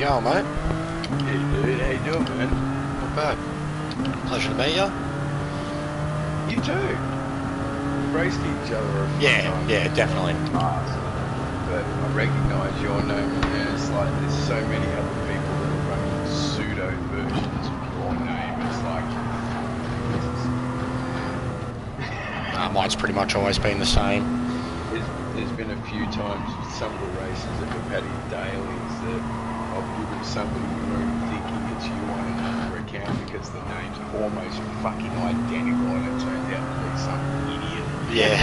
going, mate? Hey dude, how you doing, man? Not bad. Pleasure to meet you. You too. We've raced each other a few times. Yeah, definitely. But I recognise your name, and it's like there's so many other people that are running pseudo versions of your name. It's like Mine's pretty much always been the same. there's been a few times with some of the races that we've had in dailies that I've given somebody the room thinking it's you on another account because the name's almost fucking identical, and it turns out to be some idiot. Yeah.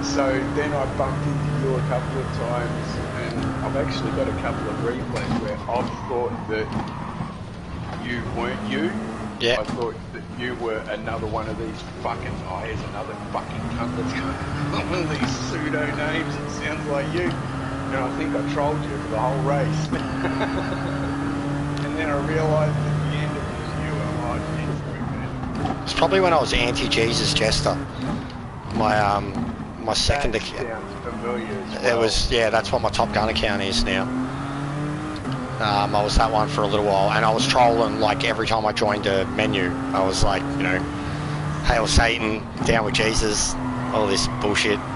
So then I bumped into you a couple of times, and I've actually got a couple of replays where I've thought that you weren't you. Yeah. I thought that you were another one of these fucking guys, another fucking cunt that's got one of these pseudo names that sounds like you. And I think I trolled you for the whole race. And then I realised at the end it was you, and I'm like, Jesus, man. It's probably when I was anti-NoThisIsJester. My second account. Sounds familiar as well. It was, yeah, that's what my Top Gun account is now. I was that one for a little while, and I was trolling like every time I joined a menu. I was like, you know, hail Satan, down with Jesus, all this bullshit. Fucking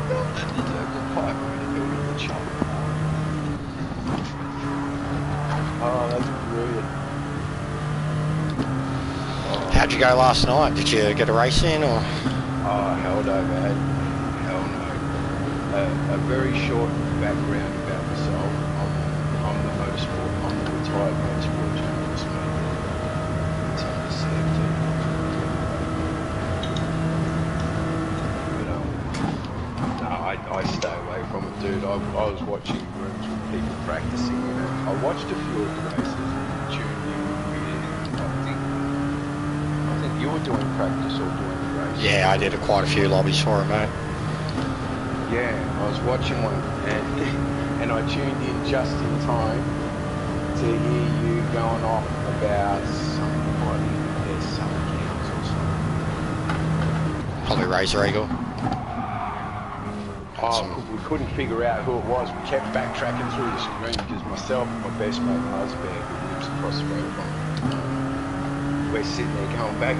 God, that deserves a pipe when you do it with the chop. Oh, that's brilliant. How'd you go last night? Did you get a race in, or? Oh, held over, hell no. A very short background about myself. I'm the motorsport, I'm the retired motorsport journalist, mate. It's underserved too. But no, I stay away from it, dude. I was watching rooms with people practicing, you know. I watched a few of the races and tuned in, and I think you were doing practice or doing the race. Yeah, I did quite a few lobbies for it, mate. Yeah, I was watching one, and I tuned in just in time to hear you going off about somebody with their summer counts or something. Probably Razor Eagle. We couldn't figure out who it was. We kept backtracking through the screen because myself and my best mate Husband, who lives across the road from me, we're sitting there going back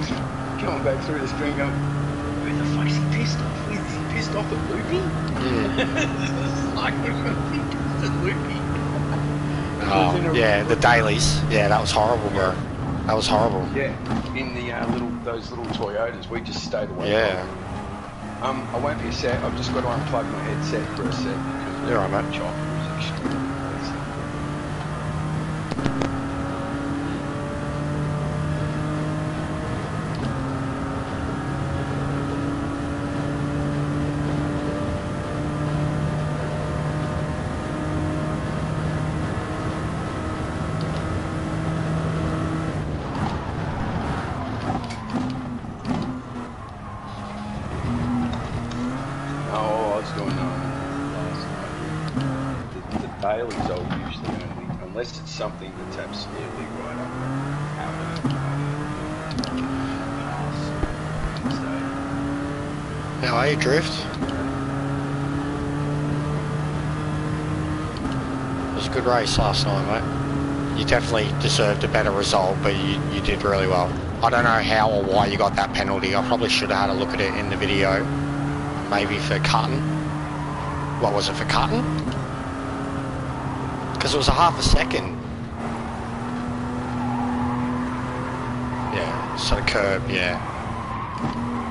through the screen going, who the fuck's he pissed off with? Is he pissed off at Loopy? It's like, what do you think it's at Loopy? Oh, yeah, the dailies. Yeah, that was horrible, bro. That was horrible. Yeah, in the those little Toyotas, we just stayed away. Yeah. From them. I won't be a sec. I've just got to unplug my headset for a sec because You're right, mate. chop was extremely noisy. Dailies I'll usually only, unless it's something that's absolutely right up How are you, Drift? It was a good race last night, mate. You definitely deserved a better result, but you did really well. I don't know how or why you got that penalty. I probably should have had a look at it in the video. Maybe for cutting. What was it, for cutting? Because it was a half a second. Yeah, sort of curb, yeah.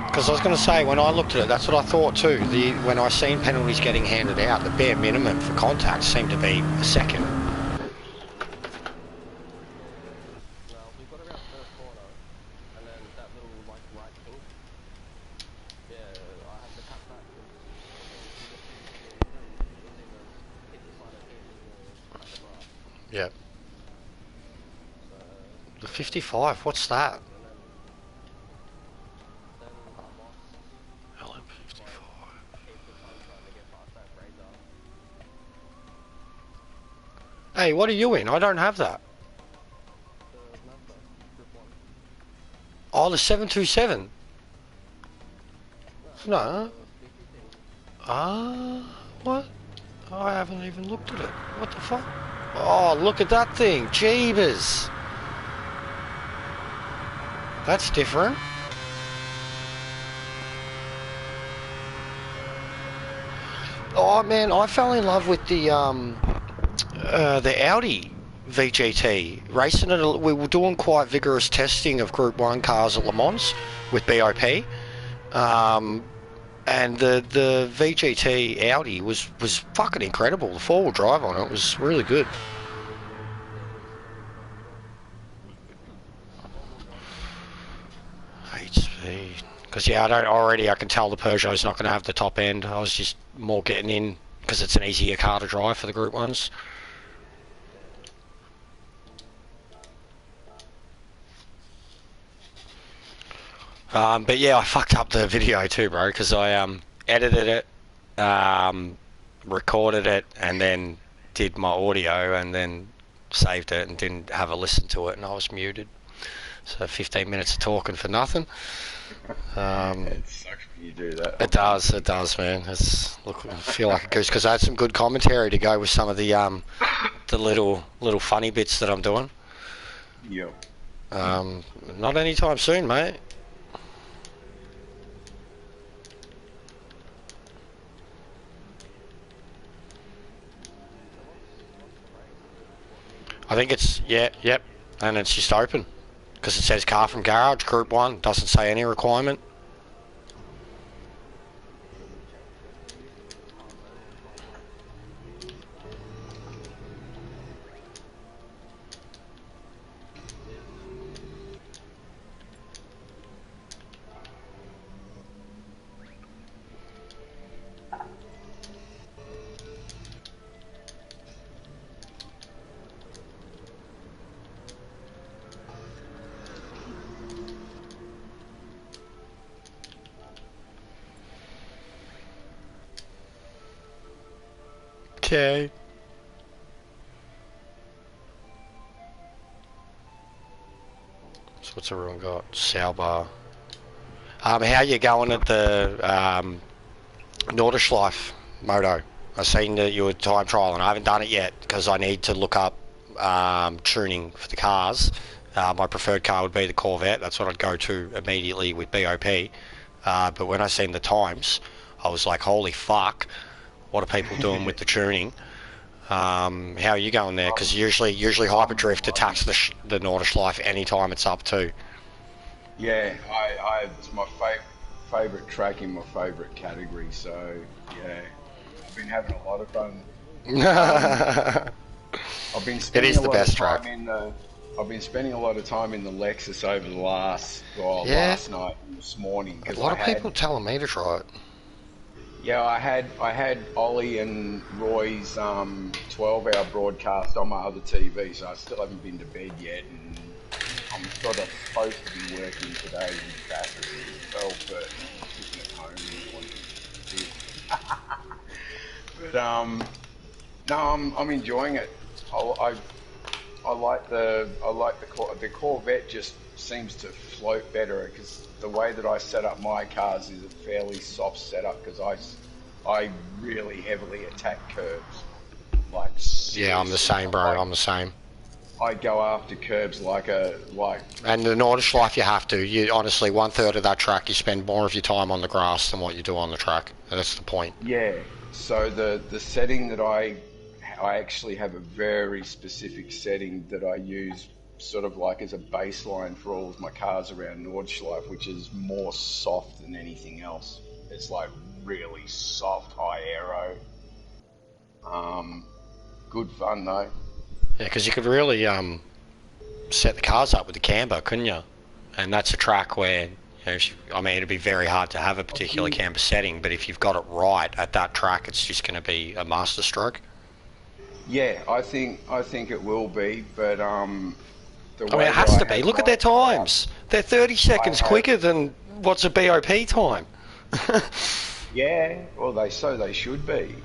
Because I was going to say, when I looked at it, that's what I thought too. When I seen penalties getting handed out, the bare minimum for contact seemed to be a second. Yeah. The 55, what's that? LM55. Hey, what are you in? I don't have that. Oh, the 727. No. Ah, what? I haven't even looked at it. What the fuck? Oh, look at that thing. Jeebus. That's different. Oh man, I fell in love with the Audi VGT. Racing it, we were doing quite vigorous testing of Group 1 cars at Le Mans with BOP. And the VGT Audi was fucking incredible. The four-wheel drive on it was really good. HP. Because yeah, I can tell the Peugeot's not going to have the top end. I was just more getting in because it's an easier car to drive for the Group 1s. But yeah, I fucked up the video too, bro, because I edited it, recorded it, and then did my audio, and then saved it, and didn't have a listen to it, and I was muted. So 15 minutes of talking for nothing. It sucks when you do that. It does, man. Look, I feel like a goose because I had some good commentary to go with some of the little funny bits that I'm doing. Yep. Not anytime soon, mate. I think it's, yep, and it's just open because it says car from garage, Group 1, doesn't say any requirement. Okay. So what's everyone got? Sauber. How you going at the NoThisIsJester moto? I seen that you were time trialing. I haven't done it yet because I need to look up tuning for the cars. My preferred car would be the Corvette. That's what I'd go to immediately with BOP. But when I seen the times, I was like, holy fuck. What are people doing with the tuning? How are you going there? Because usually Hyperdrift attacks the NoThisIsJester anytime it's up too. Yeah, it's my favourite track in my favourite category. So yeah, I've been having a lot of fun. I've been spending a lot of time in the Lexus over the last night and this morning. A lot of people telling me to try it. Yeah, I had Ollie and Roy's 12-hour broadcast on my other TV, so I still haven't been to bed yet, and I'm sort of supposed to be working today with Bathurst as well, but I'm sitting at home and wanting to do it. But no, I'm enjoying it. I like the Corvette. Just seems to float better because the way that I set up my cars is a fairly soft setup because I really heavily attack curbs. Yeah, I'm the same, bro. I'm the same. I go after curbs like. And the NoThisIsJester, you have to. You honestly, 1/3 of that track, you spend more of your time on the grass than what you do on the track. And that's the point. Yeah. So the setting that I actually have a very specific setting that I use sort of like as a baseline for all of my cars around NoThisIsJester, which is more soft than anything else. It's like really soft, high aero. Good fun though. Yeah, because you could really set the cars up with the camber, couldn't you? And that's a track where, it'd be very hard to have a particular camber setting, but if you've got it right at that track, it's just going to be a masterstroke. Yeah, I think it will be, but it has to be. Look at their times. They're 30 seconds quicker than what's a BOP time. Yeah, well, they should be.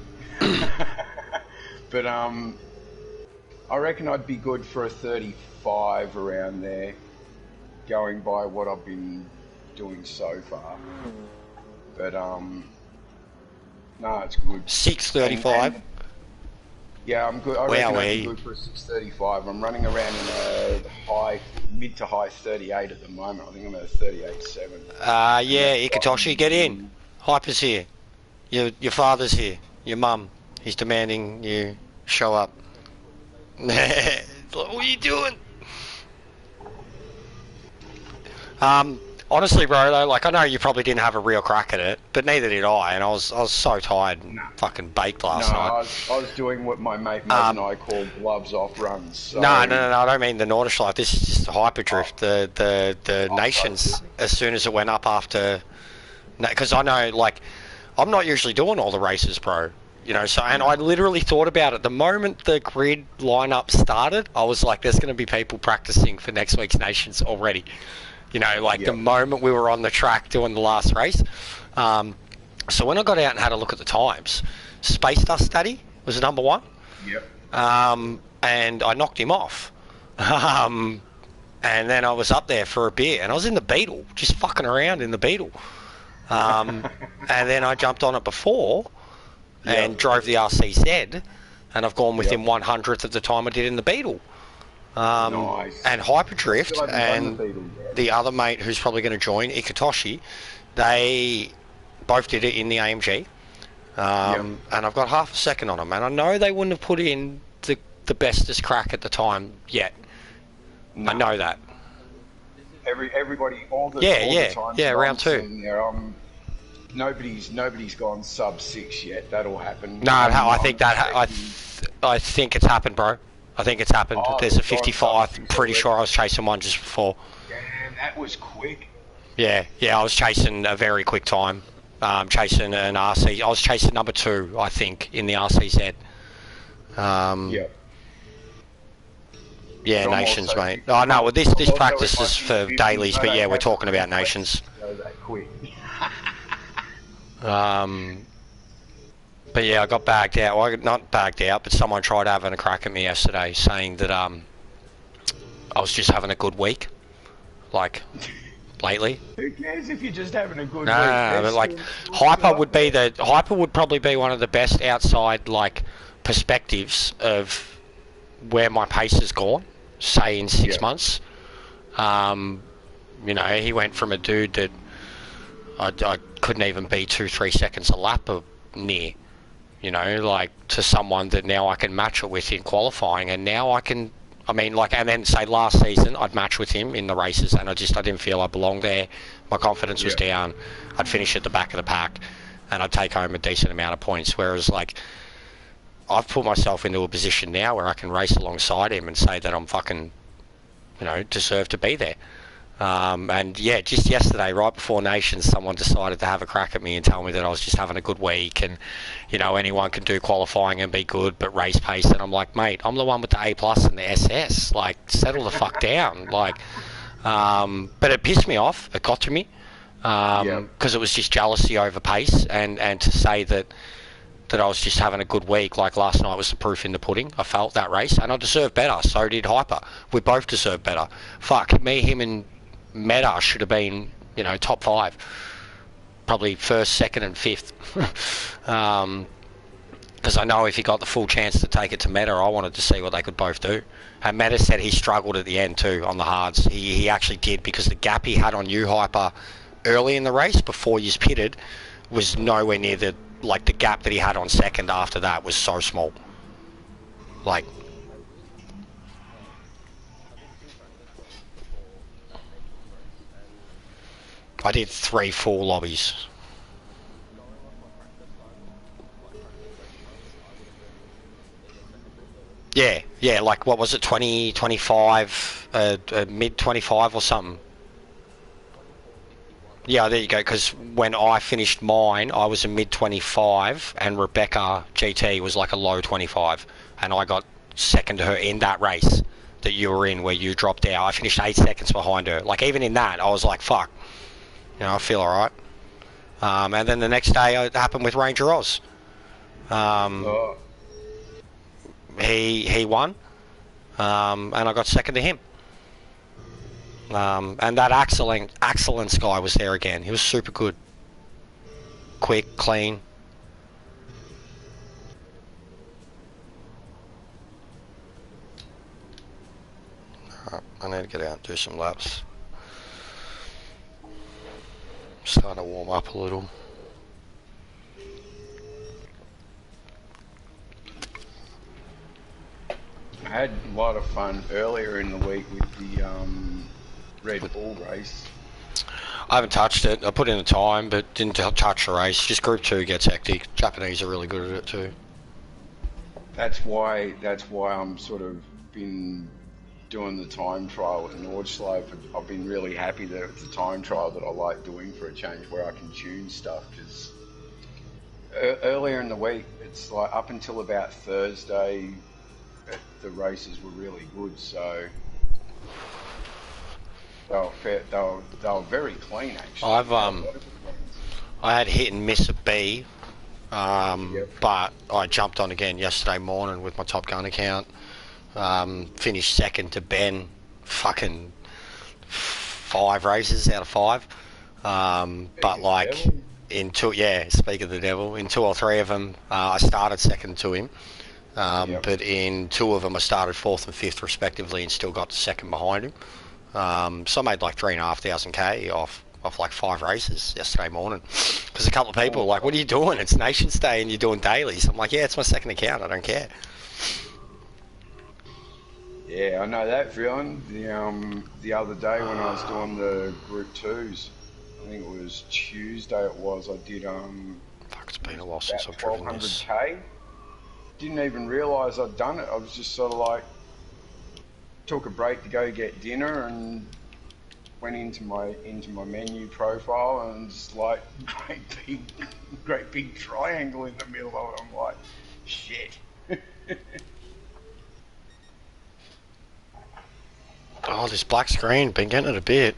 But I reckon I'd be good for a 35 around there, going by what I've been doing so far. But no, it's good. 6:35. Yeah, I'm good. I reckon I'd be Wowee. good for a 6:35. I'm running around in a mid to high 38 at the moment. I think I'm at a 38.7. And Yeah, that's Ikitoshi, get in. Hyper's here. Your father's here. Your mum. He's demanding you show up. What are you doing? Honestly, bro, though, like, I know you probably didn't have a real crack at it, but neither did I, and I was so tired and fucking baked last night. I was doing what my mate Maz and I call gloves off runs. So... No, I don't mean the Nordish Life. This is just the Hyperdrift, the Nations, as soon as it went up after... Because I know, like, I'm not usually doing all the races, bro. You know, so, and I literally thought about it. The moment the grid lineup started, I was like, there's going to be people practicing for next week's Nations already. You know, like the moment we were on the track doing the last race. So when I got out and had a look at the times, Space Dust Daddy was number one. Yep. And I knocked him off. And then I was up there for a bit, and I was in the Beetle, just fucking around in the Beetle. And then I jumped on it before and drove the RCZ, and I've gone within 100th of the time I did in the Beetle. Nice. And Hyperdrift and the other mate who's probably going to join, Ikitoshi, they both did it in the AMG. And I've got half a second on them, and I know they wouldn't have put in the bestest crack at the time yet. No. I know that. Everybody, all the time. Round two. There, nobody's gone sub 6 yet. That'll happen. No, I think I think it's happened, bro. I think it's happened. There's a 55. I'm pretty sure I was chasing one just before. Damn, that was quick. Yeah, I was chasing a very quick time. Chasing an RC. I was chasing number 2, I think, in the RCZ. Yeah, Nations, mate. Oh, no, well, this practice is for dailies, but yeah, we're talking about Nations. But yeah, I got bagged out. Well, not bagged out, but someone tried having a crack at me yesterday, saying that I was just having a good week, like lately. Who cares if you're just having a good week? No, but like Hyper would probably be one of the best outside like perspectives of where my pace has gone, say in 6 months. You know, he went from a dude that I couldn't even be 2-3 seconds a lap of near. You know, like, to someone that now I can match it with in qualifying, and now I can, I mean, like, and then say last season I'd match with him in the races, and I didn't feel I belonged there. My confidence was down. I'd finish at the back of the pack, and I'd take home a decent amount of points. Whereas, like, I've put myself into a position now where I can race alongside him and say that I'm fucking, you know, deserve to be there. And yeah, just yesterday, right before Nations, someone decided to have a crack at me and tell me that I was just having a good week, and you know, anyone can do qualifying and be good, but race pace. And I'm like, mate, I'm the one with the A+ and the SS. Like, settle the fuck down. Like, but it pissed me off. It got to me because it was just jealousy over pace, and to say that I was just having a good week. Like, last night was the proof in the pudding. I felt that race, and I deserved better. So did Hyper. We both deserved better. Fuck me, him, and Meta should have been, you know, top 5, probably first, second, and fifth. Because I know if he got the full chance to take it to Meta, I wanted to see what they could both do. And Meta said he struggled at the end too on the hards. He actually did, because the gap he had on you, Hyper, early in the race before you pitted was nowhere near the gap that he had on second after that was so small. Like, I did 3 full lobbies. Yeah, like, what was it, 20, 25, mid 25 or something. Yeah, there you go, because when I finished mine, I was a mid 25, and Rebecca GT was like a low 25, and I got second to her in that race that you were in, where you dropped out. I finished 8 seconds behind her. Like, even in that, I was like, fuck. You know, I feel alright. And then the next day it happened with Ranger Oz. He won, and I got second to him. And that excellence guy was there again. He was super good. Quick, clean. I need to get out and do some laps. Starting to warm up a little. I had a lot of fun earlier in the week with the Red Bull race. I haven't touched it. I put in the time, but didn't touch the race. Just Group 2 gets hectic. Japanese are really good at it too. That's why I'm sort of been doing the time trial at Nordslope. I've been really happy that it's a time trial that I like doing for a change, where I can tune stuff, because earlier in the week, it's like up until about Thursday, the races were really good, so they were very clean actually. I had hit and miss a B, Yep. but I jumped on again yesterday morning with my Top Gun account. Finished second to Ben, fucking 5 races out of 5. But like speak of the devil, in 2 or 3 of them, I started second to him. But in 2 of them I started 4th and 5th respectively and still got to second behind him. So I made like 3,500 K off like 5 races yesterday morning, because a couple of people were like, what are you doing? It's Nations Day and you're doing dailies. I'm like, yeah, it's my second account, I don't care. Yeah, I know that feeling. The other day when I was doing the Group 2s, I think it was Tuesday I did Fuck, it's been a while since I've driven this. 1200K. Didn't even realise I'd done it. I was just sort of like, took a break to go get dinner and went into my menu profile, and just like great big triangle in the middle of it. I'm like, shit. Oh, this black screen, been getting it a bit.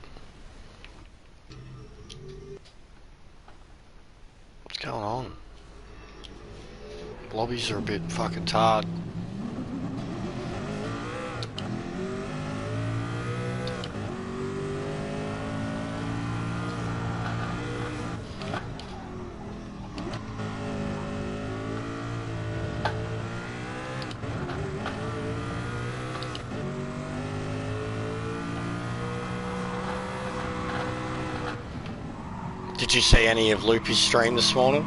What's going on? Lobbies are a bit fucking tired. Did you see any of Loopy's stream this morning?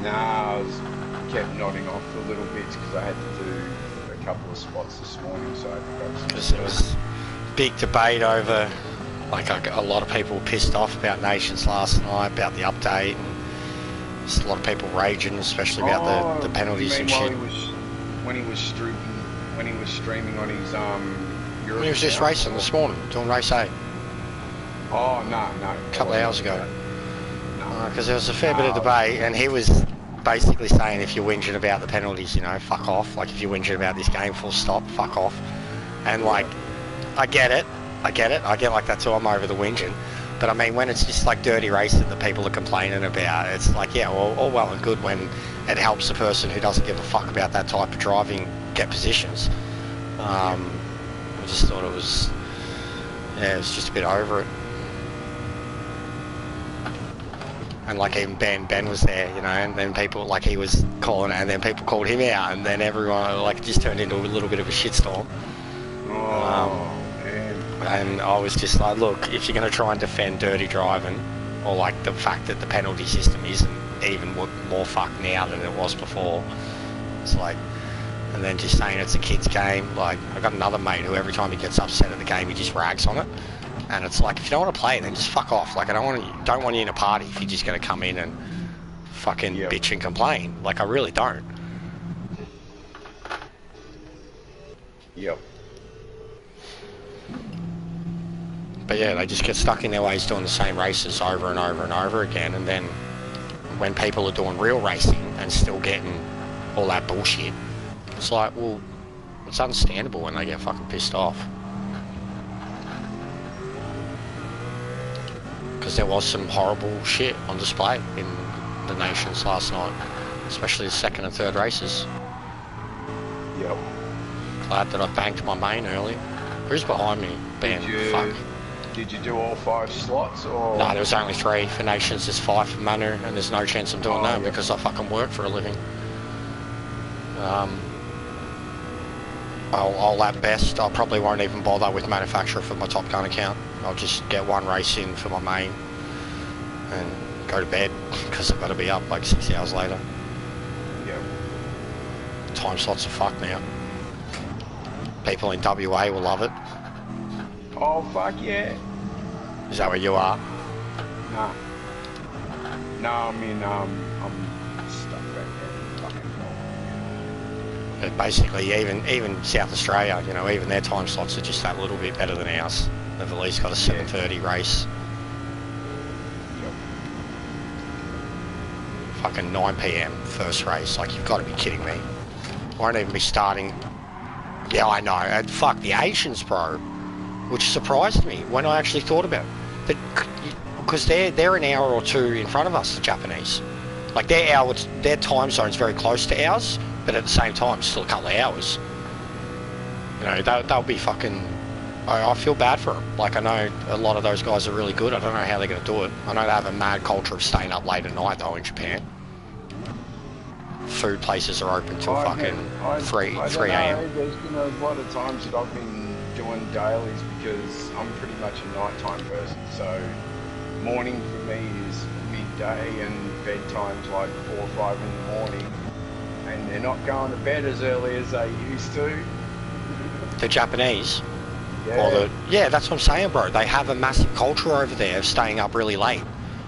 Nah, I kept nodding off for little bits because I had to do a couple of spots this morning, so I forgot. Because there was big debate over, like a lot of people were pissed off about Nations last night, about the update, and just a lot of people raging, especially about the penalties and shit. When he was streaming on his Europe. He was just racing this morning, doing race A. Oh, no. A couple of hours ago. Because there was a fair bit of debate, and he was basically saying, if you're whinging about the penalties, fuck off. Like, if you're whinging about this game, full stop, fuck off. And, like, I get it. I get like that too. I'm over the whinging. But, I mean, when it's just, like, dirty racing that people are complaining about, it's like, yeah, all well and good when it helps the person who doesn't give a fuck about that type of driving get positions. I just thought it was just a bit over it. And like even Ben was there, and then people, like, he was calling it, and then people called him out, and then everyone, like, it just turned into a little bit of a shitstorm. Man. And I was just like, look, if you're going to try and defend dirty driving, or like the fact that the penalty system isn't even more fucked now than it was before, it's like, and then just saying it's a kid's game. Like, I got another mate who every time he gets upset at the game, he just rags on it. And it's like, if you don't want to play, then just fuck off. Like, I don't want you in a party if you're just going to come in and fucking bitch and complain. Like, I really don't. Yep. But yeah, they just get stuck in their ways doing the same races over and over and over again. And then when people are doing real racing and still getting all that bullshit, it's like, well, it's understandable when they get fucking pissed off. Because there was some horrible shit on display in the Nations last night, especially the second and third races. Yep. Glad that I banked my main early. Who's behind me? Ben. Fuck. Did you do all 5 slots, or? No, there was only 3 for Nations. There's 5 for Manu, and there's no chance I'm doing that because I fucking work for a living. I'll at best, I probably won't even bother with manufacturer for my Top Gun account. I'll just get one race in for my main and go to bed because I've got to be up like 6 hours later. Yep. Time slots are fucked now. People in WA will love it. Oh, fuck yeah. Is that where you are? Nah. No, I mean, I'm stuck back there. But basically, even South Australia, you know, even their time slots are just that little bit better than ours. They've at least got a 7:30 race. Yep. Fucking 9 PM first race. Like, you've got to be kidding me. Won't even be starting. Yeah, I know. And fuck the Asians, bro. Which surprised me when I actually thought about it. Because they're an hour or two in front of us, the Japanese. Like, their time zone's very close to ours, but at the same time, it's still a couple of hours. You know, they'll be fucking... I feel bad for them. Like, I know a lot of those guys are really good. I don't know how they're going to do it. I know they have a mad culture of staying up late at night, though, in Japan. Food places are open till fucking 3 a.m. There's been a lot of times that I've been doing dailies because I'm pretty much a nighttime person. So morning for me is midday and bedtime's like 4 or 5 in the morning. And they're not going to bed as early as they used to. The Japanese? Yeah. Yeah, that's what I'm saying, bro. They have a massive culture over there of staying up really late.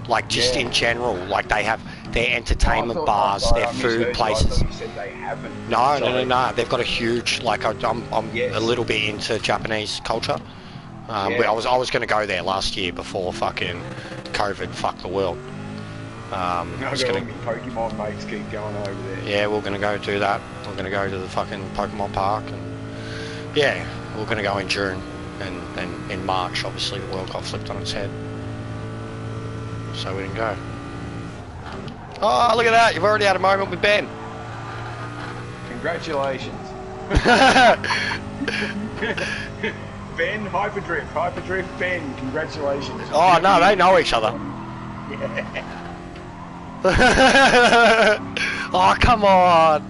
Like, just in general, like, they have their entertainment bars, their food places. You said they haven't. No. They've got a huge, like, I'm a little bit into Japanese culture. I was going to go there last year before fucking COVID fucked the world. Pokemon mates keep going over there. Yeah, we're going to go do that. We're going to go to the fucking Pokemon park, and yeah, we're going to go in June, and in March, obviously, the world got flipped on its head. So we didn't go. Oh, look at that. You've already had a moment with Ben. Congratulations. Ben, Hyperdrift, Ben, congratulations. Oh, no, they know each other. Yeah. Oh, come on.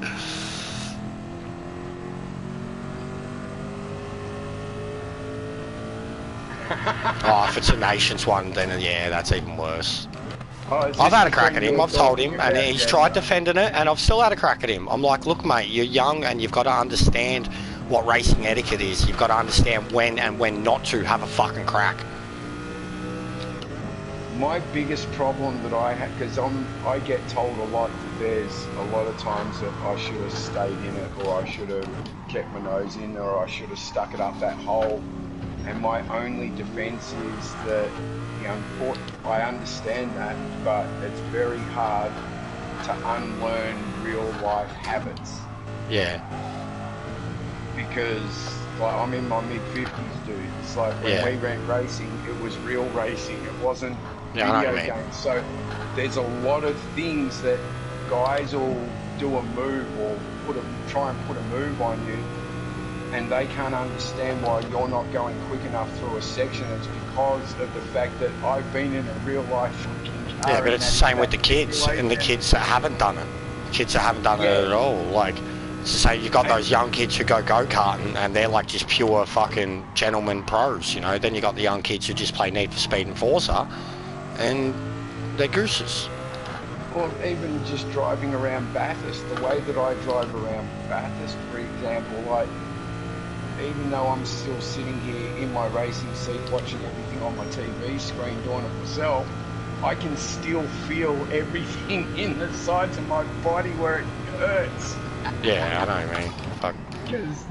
Oh, if it's a Nations one, then yeah, that's even worse. I've had a crack at him, I've told him, and he's tried defending it, and I've still had a crack at him. I'm like, look mate, you're young and you've got to understand what racing etiquette is. You've got to understand when and when not to have a fucking crack. My biggest problem that I have, because I get told a lot that there's a lot of times that I should have stayed in it, or I should have kept my nose in, or I should have stuck it up that hole. And my only defense is that, you know, I understand that, but it's very hard to unlearn real life habits. Yeah. Because, like, I'm in my mid-50s, dude. It's like when we went racing, it was real racing. It wasn't video games. So there's a lot of things that guys will do a move or try and put a move on you, and they can't understand why you're not going quick enough through a section. It's because of the fact that I've been in a real life fucking car. Yeah, but it's the same with the kids, and the kids that haven't done it. Kids that haven't done it at all. Like, it's the same, you've got those young kids who go go-karting, and they're like just pure fucking gentleman pros, you know. Then you got the young kids who just play Need for Speed and Forza, and they're gooses. Or even just driving around Bathurst, the way that I drive around Bathurst, for example, like, even though I'm still sitting here in my racing seat watching everything on my TV screen, doing it myself, I can still feel everything in the sides of my body where it hurts. Yeah, I know what you mean. Fuck. Because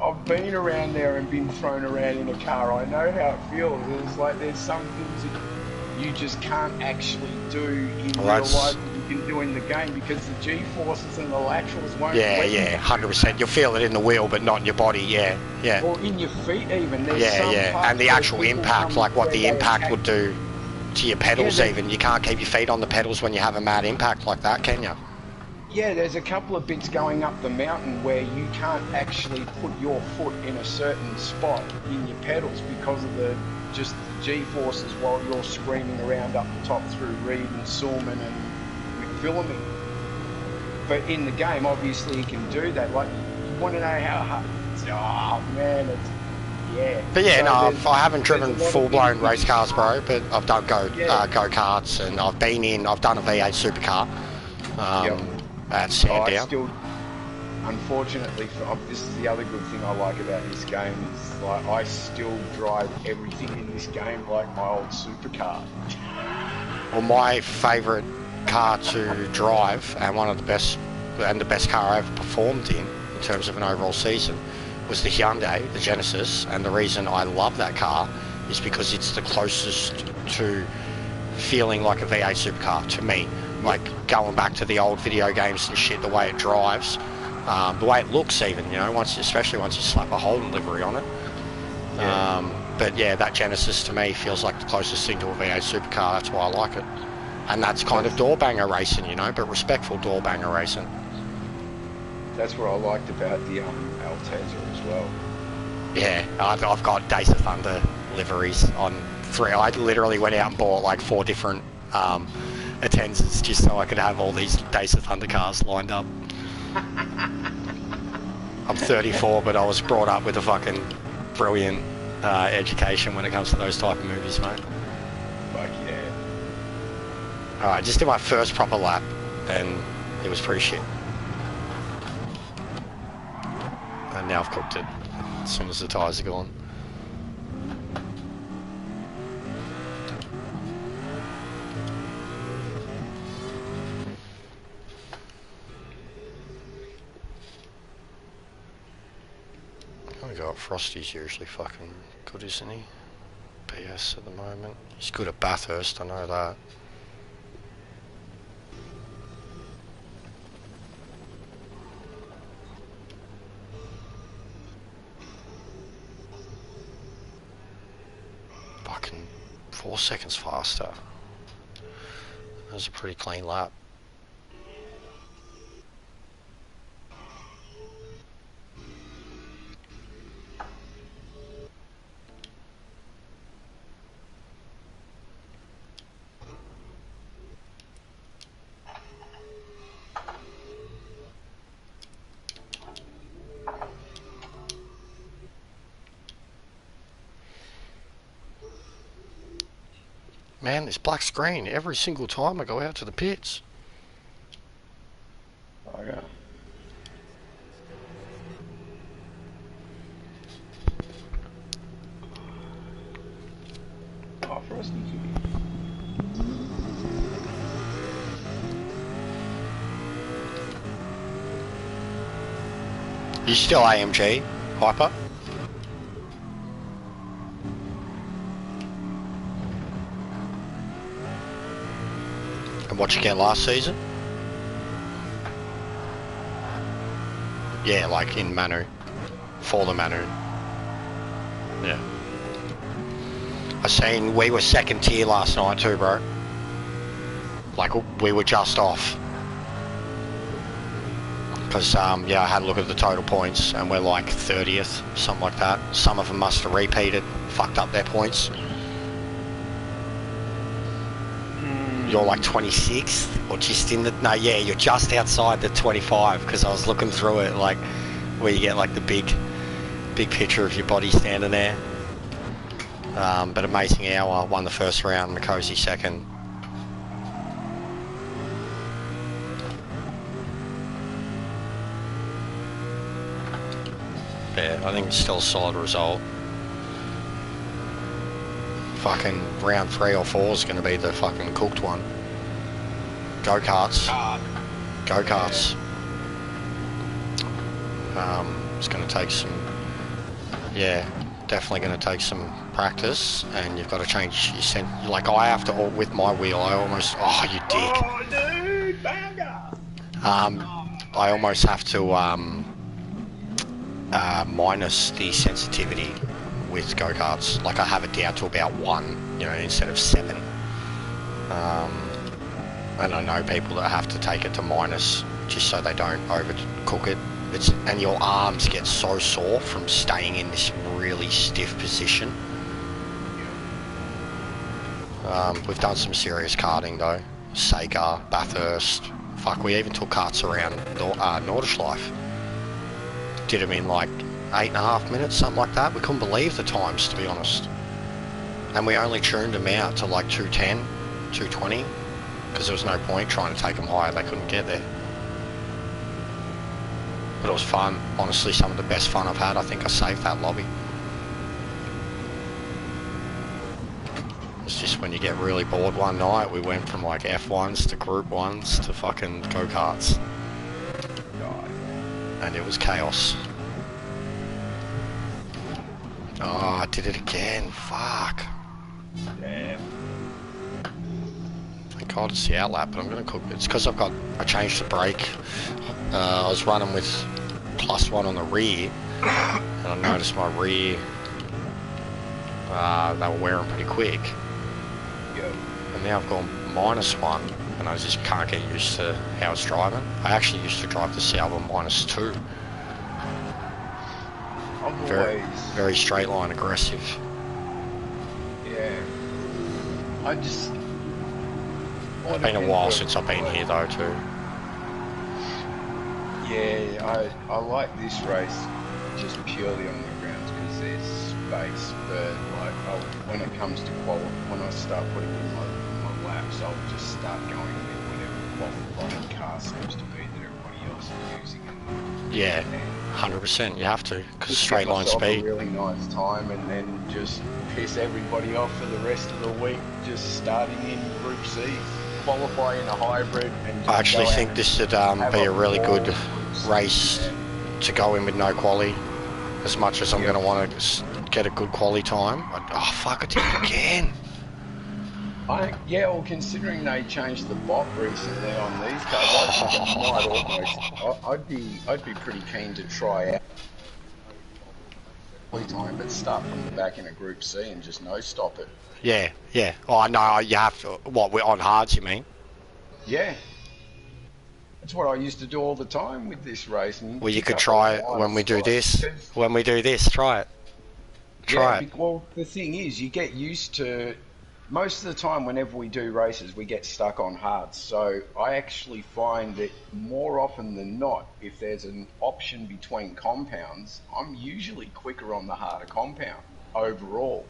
I've been around there and been thrown around in a car. I know how it feels. It's like there's some things that you just can't actually do in real life that you can do in the game, because the G-forces and the laterals won't. Yeah, 100%. You'll feel it in the wheel, but not in your body. Yeah. Or in your feet even. There's and the actual impact, like what the impact would do to your pedals. Even you can't keep your feet on the pedals when you have a mad impact like that, can you? Yeah, there's a couple of bits going up the mountain where you can't actually put your foot in a certain spot in your pedals because of the G-forces while you're screaming around up the top through Reed and Sulman and McPhillamy. But in the game, obviously you can do that. Like, you want to know how oh man, it's yeah. But yeah, So no, I haven't driven there's a lot of full-blown things- race cars, bro. But I've done Yeah. go-karts, and I've done a V8 supercar Yep. at I Sandown. still, unfortunately, this is the other good thing I like about this game. Is like I still drive everything in this game like my old supercar. Well, my favourite car to drive, and the best car I ever performed in terms of an overall season, was the Hyundai, the Genesis. And the reason I love that car is because it's the closest to feeling like a V8 supercar to me. Like going back to the old video games and shit, the way it drives, the way it looks, even, you know, especially once you slap a Holden livery on it. Yeah. But yeah, that Genesis to me feels like the closest thing to a V8 supercar. That's why I like it. And that's kind of door banger racing, you know, but respectful door banger racing. That's what I liked about the Altezza as well. Yeah, I've got Days of Thunder liveries on 3. I literally went out and bought like 4 different Attenzas just so I could have all these Days of Thunder cars lined up. I'm 34, but I was brought up with a fucking brilliant education when it comes to those type of movies, mate. Fuck yeah. Alright, just did my first proper lap, and it was pretty shit. And now I've cooked it as soon as the tyres are gone. I got Frosty's usually fucking good, isn't he? PS at the moment. He's good at Bathurst, I know that. Fucking 4 seconds faster. That was a pretty clean lap. Man, this black screen every single time I go out to the pits. Oh yeah. Oh, Frosty's here. You still AMG, Hyper? And what you get last season? Yeah, like in Manu. For the Manu. Yeah. I seen we were second tier last night too, bro. Like we were just off. Because yeah, I had a look at the total points and we're like 30th, something like that. Some of them must have repeated, fucked up their points. You're like 26th or just in the, no, yeah, you're just outside the 25 because I was looking through it, like where you get like the big picture of your body standing there. But Amazing Hour won the first round, Makosi second. Yeah, I think it's still a solid result. Fucking round 3 or 4 is going to be the fucking cooked one. Go-karts. Go-karts. It's going to take some, yeah, definitely going to take some practice, and you've got to change your like I have to, with my wheel, I almost, oh you dick. Oh dude, banger! I almost have to minus the sensitivity with go-karts. Like I have it down to about 1, you know, instead of 7. And I know people that have to take it to minus just so they don't overcook it. And your arms get so sore from staying in this really stiff position. We've done some serious karting though. Sagar, Bathurst. Fuck, we even took karts around Nordschleife. Did them in like 8.5 minutes, something like that. We couldn't believe the times, to be honest. And we only tuned them out to like 210, 220, because there was no point trying to take them higher. They couldn't get there. But it was fun. Honestly, some of the best fun I've had. I think I saved that lobby. It's just when you get really bored one night, we went from like F1s to Group 1s to fucking go-karts. And it was chaos. Oh, I did it again. Fuck. Damn. Thank God it's the outlap, but I'm gonna cook. It's because I changed the brake. I was running with +1 on the rear, and I noticed my rear, they were wearing pretty quick. Yep. And now I've gone -1, and I just can't get used to how it's driving. I actually used to drive the Sauber -2. Very straight line aggressive. Yeah. It's been a while since I've been here though too. Yeah, I like this race just purely on the grounds because there's space, but like when it comes to when I start putting in my laps, I'll just start going with whatever qualifying car seems to be that everybody else is using. Yeah, 100%. You have to, because straight line speed. A really nice time, and then just piss everybody off for the rest of the week. Just starting in Group C, qualify in a hybrid, and just I actually think this would be a really good race to go in with no quali. As much as I'm going to want to get a good quali time. Oh fuck! I did it again. Yeah, well, considering they changed the bot recently on these cars, I think it might almost. I'd be pretty keen to try out time, but start from the back in a Group C and just no stop it. Yeah, yeah. Oh no, you have to. What, we're on hards? You mean? Yeah. That's what I used to do all the time with this race. And well, you could try it when we do this. When we do this, try it. Try it. Well, the thing is, you get used to. Most of the time, whenever we do races, we get stuck on hards. So I actually find that more often than not, if there's an option between compounds, I'm usually quicker on the harder compound overall.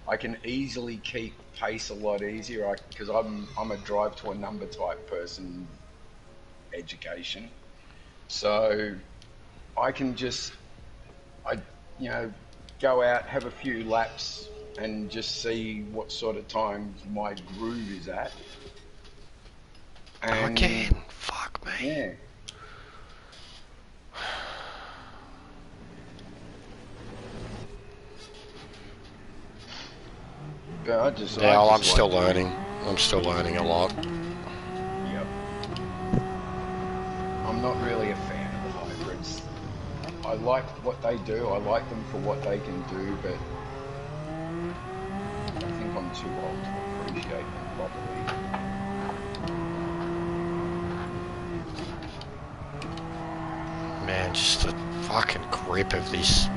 I can easily keep pace a lot easier because I'm a drive to a number type person, education. So I can just, go out, have a few laps, and just see what sort of times my groove is at. And again, fuck me. Yeah. But I'm still learning. I'm still learning a lot. Yep. I'm not really a fan of the hybrids. I like what they do. I like them for what they can do, but I think I'm too old to appreciate them properly. Man, just the fucking grip of these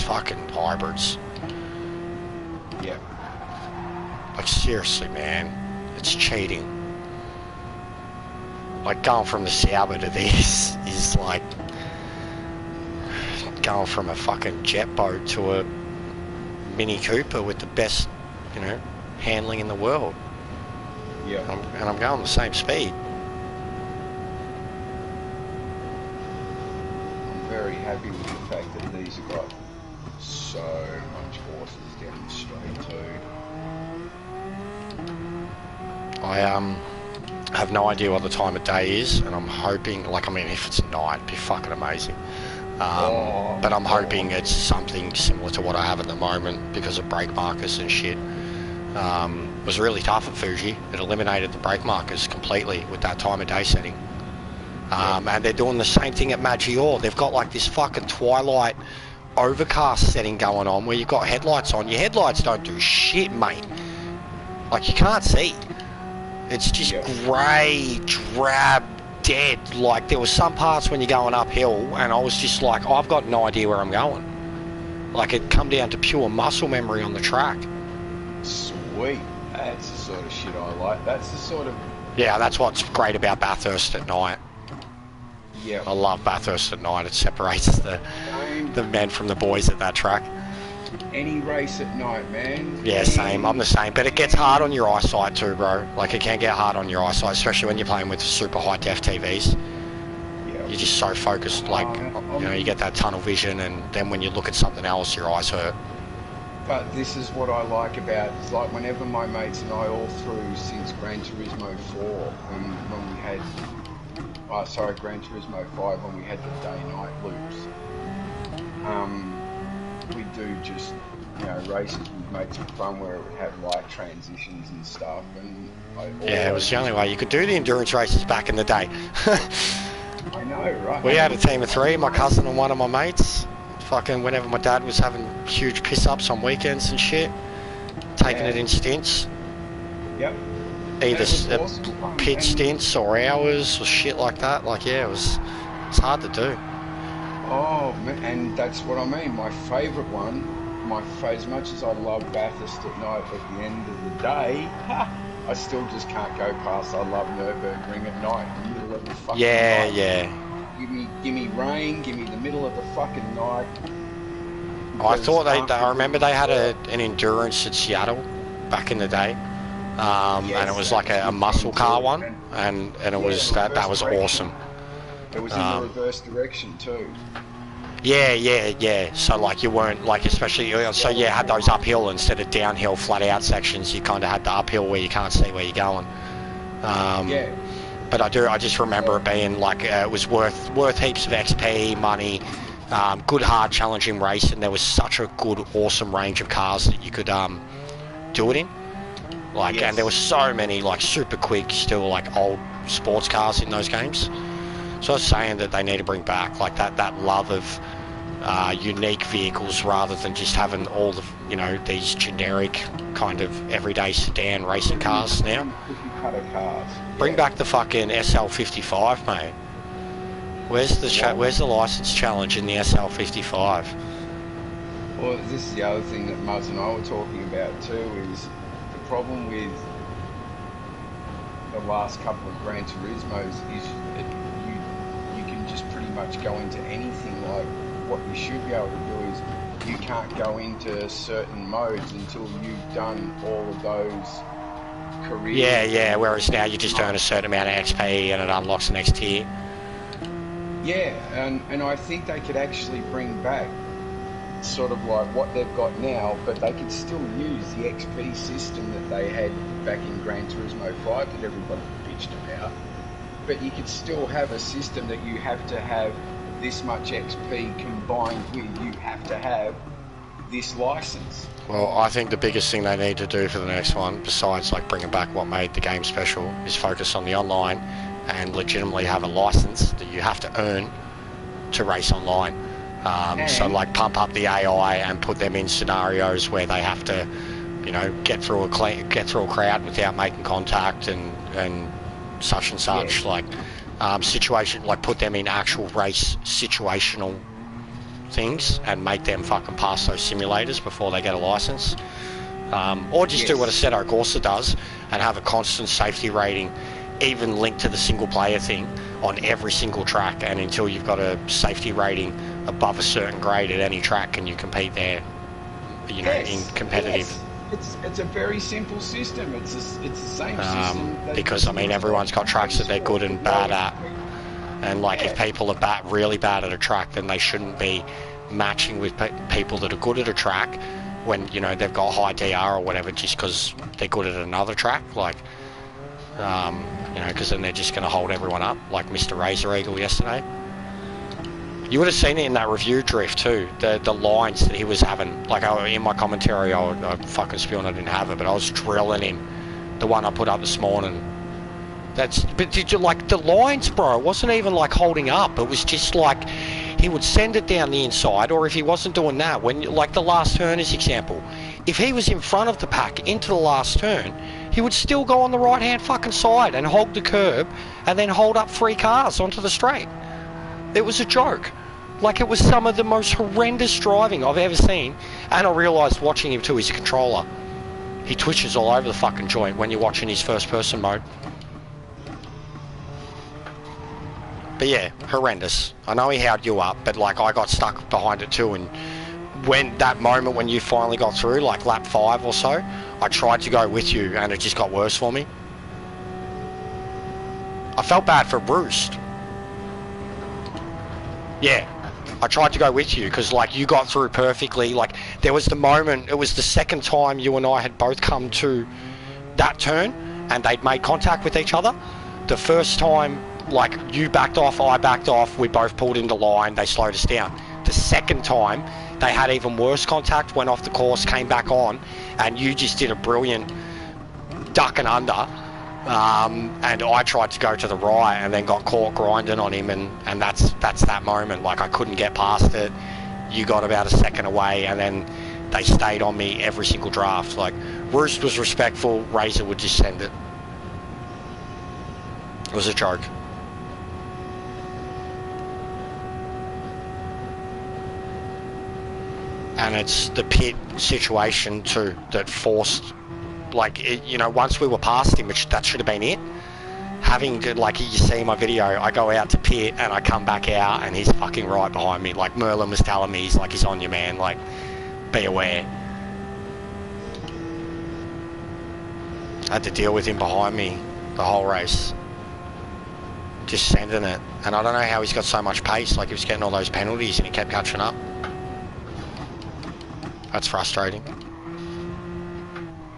fucking hybrids. Yeah. Like seriously, man, it's cheating. Like going from the Sauber to this is like going from a fucking jet boat to a Mini Cooper with the best, handling in the world. Yeah. And I'm going the same speed. I'm very happy with the fact that these have got so much horses getting straight to. I have no idea what the time of day is, and I'm hoping, if it's night, it'd be fucking amazing. But I'm hoping it's something similar to what I have at the moment because of brake markers and shit. It was really tough at Fuji. It eliminated the brake markers completely with that time of day setting. And they're doing the same thing at Maggiore. They've got like this fucking twilight overcast setting going on where you've got headlights on. Your headlights don't do shit, mate. Like, you can't see. It's just grey, drab, dead. Like, there was some parts when you're going uphill and I was just like, I've got no idea where I'm going. Like, it come down to pure muscle memory on the track. Sweet. That's the sort of shit I like. That's the sort of... Yeah, that's what's great about Bathurst at night. Yeah. I love Bathurst at night. It separates the the men from the boys at that track. Any race at night, man. Yeah, same. I'm the same. But it gets hard on your eyesight too, bro. Like, it can get hard on your eyesight, especially when you're playing with super high def TVs. Yeah. You're just so focused, like, you know, you get that tunnel vision, and then when you look at something else, your eyes hurt. But this is what I like about, it's like whenever my mates and I all through since Gran Turismo 4, when we had, Gran Turismo 5, when we had the day-night loops, we do just, you know, races with mates for fun where it would have light transitions and stuff, and yeah, it was the only way you could do the endurance races back in the day. I know, right? We had a team of 3, my cousin and one of my mates. Fucking whenever my dad was having huge piss-ups on weekends and shit, taking it in stints. Yep. Either awesome pit stints or hours or shit like that. Like, yeah, it's hard to do. Oh, and that's what I mean. My favourite one, as much as I love Bathurst at night, at the end of the day, I still just can't go past. I love Nürburgring at night, in the middle of the fucking night. Yeah. Give me rain, give me the middle of the fucking night. I thought I remember they had an endurance at Seattle back in the day. And it was like a muscle car one, and it was that was awesome. It was in the reverse direction too. Yeah. So like you weren't like, especially, so yeah, had those uphill instead of downhill flat out sections. You kind of had the uphill where you can't see where you're going. But I just remember it being like it was worth heaps of XP, money, good hard challenging race, and there was such a good awesome range of cars that you could do it in. Like, and there were so many like super quick, still like old sports cars in those games. So I was saying that they need to bring back like that love of unique vehicles rather than just having all the, you know, these generic kind of everyday sedan racing cars now. Bring back the fucking SL55, mate. Where's the license challenge in the SL55? Well, this is the other thing that Muzz and I were talking about too, is the problem with the last couple of Gran Turismos is that you can just pretty much go into anything. Like, what you should be able to do is you can't go into certain modes until you've done all of those careers. Yeah, whereas now you just earn a certain amount of XP and it unlocks the next tier. Yeah, and I think they could actually bring back sort of like what they've got now, but they could still use the XP system that they had back in Gran Turismo 5 that everybody bitched about. But you could still have a system that you have to have this much XP combined with you have to have this license. Well, I think the biggest thing they need to do for the next one, besides like bringing back what made the game special, is focus on the online and legitimately have a license that you have to earn to race online. So like pump up the AI and put them in scenarios where they have to, you know, get through a crowd without making contact and such and such. Yeah. Like situation, like put them in actual race situational things and make them fucking pass those simulators before they get a license. Or just do what Assetto Corsa does and have a constant safety rating, even linked to the single player thing on every single track, and until you've got a safety rating above a certain grade at any track and you compete there, you know, in competitive. It's a very simple system. It's the same system. Because I mean, everyone's got tracks that they're good and bad at, and like if people are really bad at a track, then they shouldn't be matching with people that are good at a track when, you know, they've got high DR or whatever just because they're good at another track. Like, you know, because then they're just going to hold everyone up, like Mr. Razor Eagle yesterday. You would have seen it in that review drift too, the lines that he was having. Like, in my commentary, I fucking spewing I didn't have it, but I was drilling him. The one I put up this morning. But did you like the lines, bro? It wasn't even like holding up. It was just like he would send it down the inside, or if he wasn't doing that, when like the last turn is example, if he was in front of the pack into the last turn, he would still go on the right hand fucking side and hog the curb and then hold up 3 cars onto the straight. It was a joke. Like, it was some of the most horrendous driving I've ever seen. And I realised watching him too, he's a controller. He twitches all over the fucking joint when you're watching his first person mode. But yeah, horrendous. I know he held you up, but like I got stuck behind it too, and when that moment when you finally got through, like lap 5 or so, I tried to go with you and it just got worse for me. I felt bad for Bruce. Yeah, I tried to go with you because like you got through perfectly. Like there was the moment, it was the second time you and I had both come to that turn and they'd made contact with each other. The first time, like you backed off, I backed off, we both pulled into line, they slowed us down. The second time, they had even worse contact, went off the course, came back on, and you just did a brilliant duck and under. And I tried to go to the right and then got caught grinding on him, and that's that moment. Like I couldn't get past it. You got about a second away, and then they stayed on me every single draft. Like Roost was respectful, Razor would just send it. It was a joke. And it's the pit situation too that forced, like, it, you know, once we were past him, which that should have been it. Having to, like, you see my video, I go out to pit and I come back out and he's fucking right behind me. Like Merlin was telling me, he's like, he's on you, man. Like, be aware. I had to deal with him behind me the whole race. Just sending it. And I don't know how he's got so much pace. Like, he was getting all those penalties and he kept catching up. That's frustrating.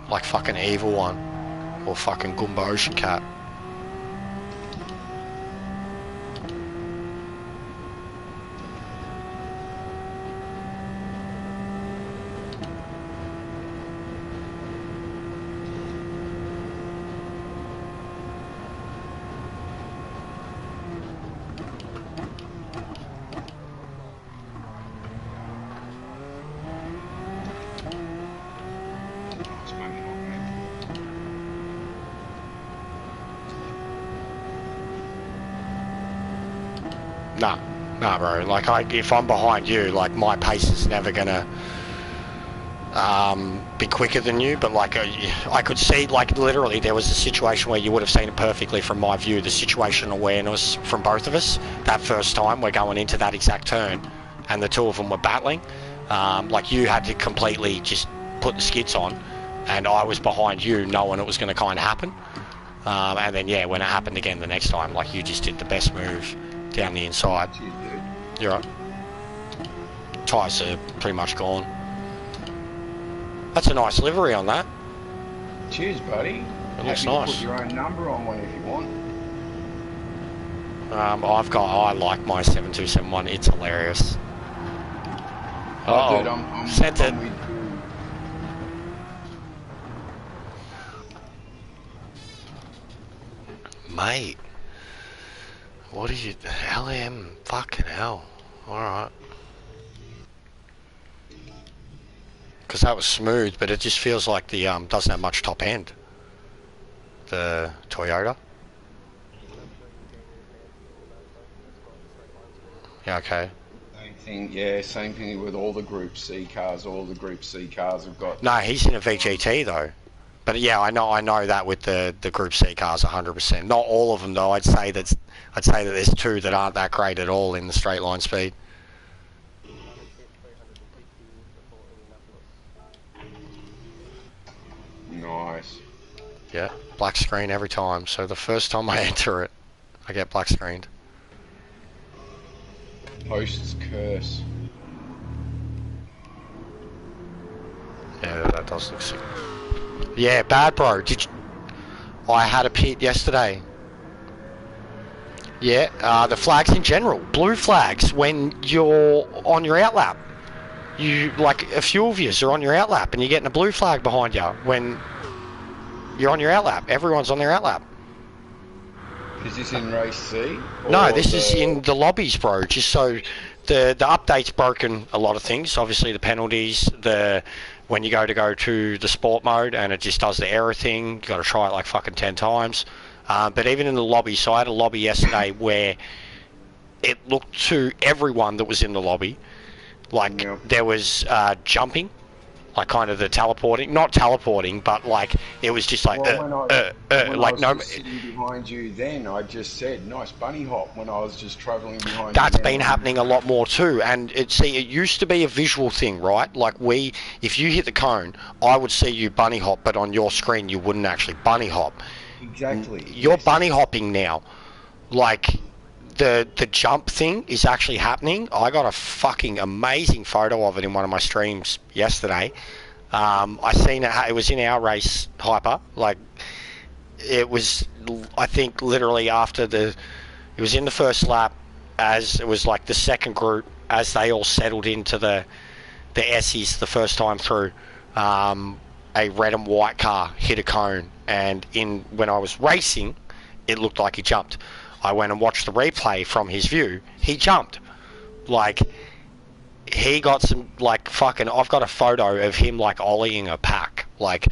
Like fucking Evil One. Or fucking Goomba Ocean Cat. Nah, bro. Like, if I'm behind you, like, my pace is never gonna be quicker than you. But like, I could see, like, literally, there was a situation where you would have seen it perfectly from my view. The situational awareness from both of us. That first time we're going into that exact turn, and the two of them were battling. Like, you had to completely just put the skids on, and I was behind you, knowing it was going to kind of happen. And then yeah, when it happened again the next time, like, you just did the best move down the inside. Cheers, dude. You're right. Tyres are pretty much gone. That's a nice livery on that. Cheers, buddy. It looks Happy nice. to put your own number on one if you want. I like my 7271. It's hilarious. Oh, dude, I'm sent it. with you. Mate. What are you... LM... Fucking hell. Alright. Because that was smooth, but it just feels like the doesn't have much top end. The Toyota. Yeah, okay. Same thing, yeah, same thing with all the Group C cars. All the Group C cars have got... No, he's in a VGT though. But yeah, I know that with the Group C cars 100%. Not all of them though. I'd say that there's two that aren't that great at all in the straight line speed. Nice. Yeah, black screen every time. So the first time I enter it, I get black screened. Host's curse. Yeah, that does look sick. Yeah, bad, bro. I had a pit yesterday. Yeah, the flags in general. Blue flags when you're on your outlap. You, like, a few of yous are on your outlap and you're getting a blue flag behind you when you're on your outlap. Everyone's on their outlap. Is this in race C? No, this is in the lobbies, bro. Just so the update's broken a lot of things. Obviously the penalties, when you go to the sport mode and it just does the error thing, you got to try it like fucking 10 times. But even in the lobby, so I had a lobby yesterday where it looked to everyone that was in the lobby like there was jumping Yeah. like kind of the teleporting, not teleporting, but like it was just like Well, when like I was no. just sitting behind you, then I just said nice bunny hop when I was just travelling behind That's you. been happening a lot more too, and it used to be a visual thing, right? Like if you hit the cone, I would see you bunny hop, but on your screen you wouldn't actually bunny hop. Exactly. You're Yes. bunny hopping now, like the jump thing is actually happening. I got a fucking amazing photo of it in one of my streams yesterday. I seen it. It was in our race hyper. Like it was, I think, literally after it was in the first lap, as it was like the second group as they all settled into the Essies the first time through. A red and white car hit a cone, and when I was racing, it looked like he jumped. I went and watched the replay from his view. He jumped. Like, he got some, like, fucking... I've got a photo of him, like, ollieing a pack. Like,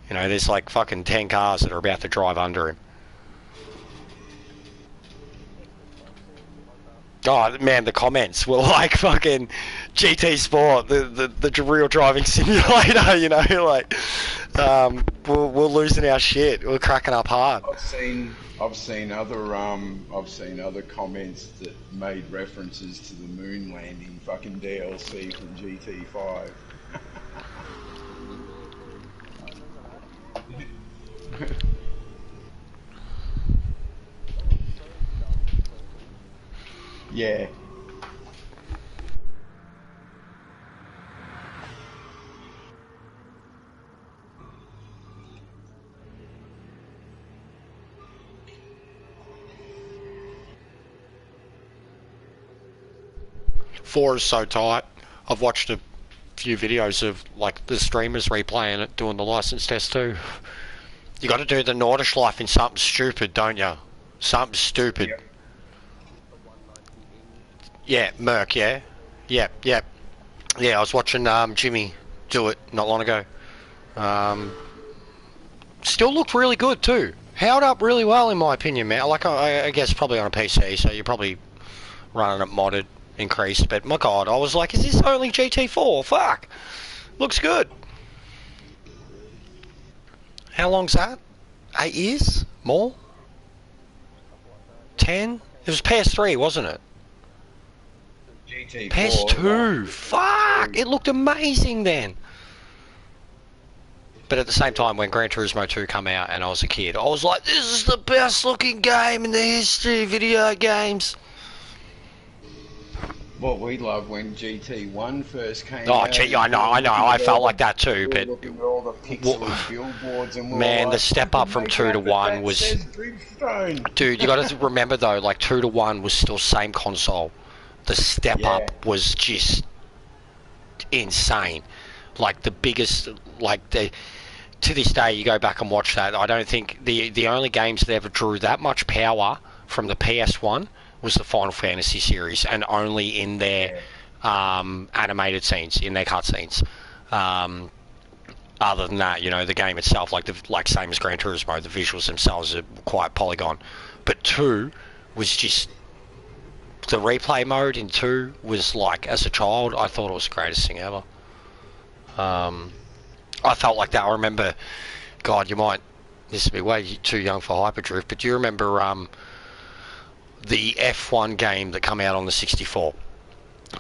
you know, there's, like, fucking 10 cars that are about to drive under him. Oh, man, the comments were like fucking GT Sport, the real driving simulator, you know, like, we're losing our shit. We're cracking up hard. I've seen other comments that made references to the moon landing fucking DLC from GT5. Yeah. Four is so tight. I've watched a few videos of like the streamers replaying it, doing the license test too. You got to do the Nordschleife in something stupid, don't you? Something stupid. Yep. Yeah, Merc. Yeah, yeah. I was watching Jimmy do it not long ago. Still looked really good too. Held up really well in my opinion, man. Like I guess probably on a PC, so you're probably running it modded, increased. But my God, I was like, is this only GT4? Fuck, looks good. How long's that? 8 years? More? 10? It was PS3, wasn't it? GT4. PS2. Fuck! It looked amazing then. But at the same time, when Gran Turismo 2 came out and I was a kid, I was like, this is the best looking game in the history of video games. What we loved when GT1 first came Oh, out. gee, I know. I felt like that too, but looking at all the pixely billboards and man, like, the step up from 2 to 1 was... Dude, you got to remember though, like 2 to 1 was still same console. The step up was just insane. Like the biggest, like to this day, you go back and watch that. I don't think the only games that ever drew that much power from the PS1 was the Final Fantasy series, and only in their animated scenes, in their cutscenes. Other than that, you know, the game itself, like same as Gran Turismo, the visuals themselves are quite polygon. But 2 was just... The replay mode in 2 was like, as a child, I thought it was the greatest thing ever. I felt like that. I remember, God, this would be way too young for Hyperdrift, but do you remember the F1 game that came out on the 64?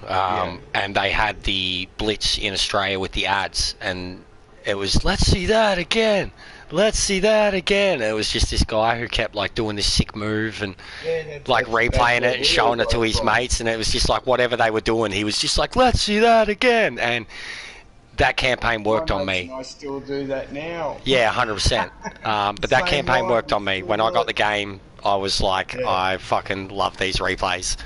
And they had the Blitz in Australia with the ads, and it was, let's see that again. Let's see that again. It was just this guy who kept like doing this sick move and like replaying it and showing it to his mates, and it was just like whatever they were doing, he was just like, let's see that again. And that campaign worked on me. I still do that now. Yeah, 100%. But that campaign worked on me. When I got the game, I was like, I fucking love these replays.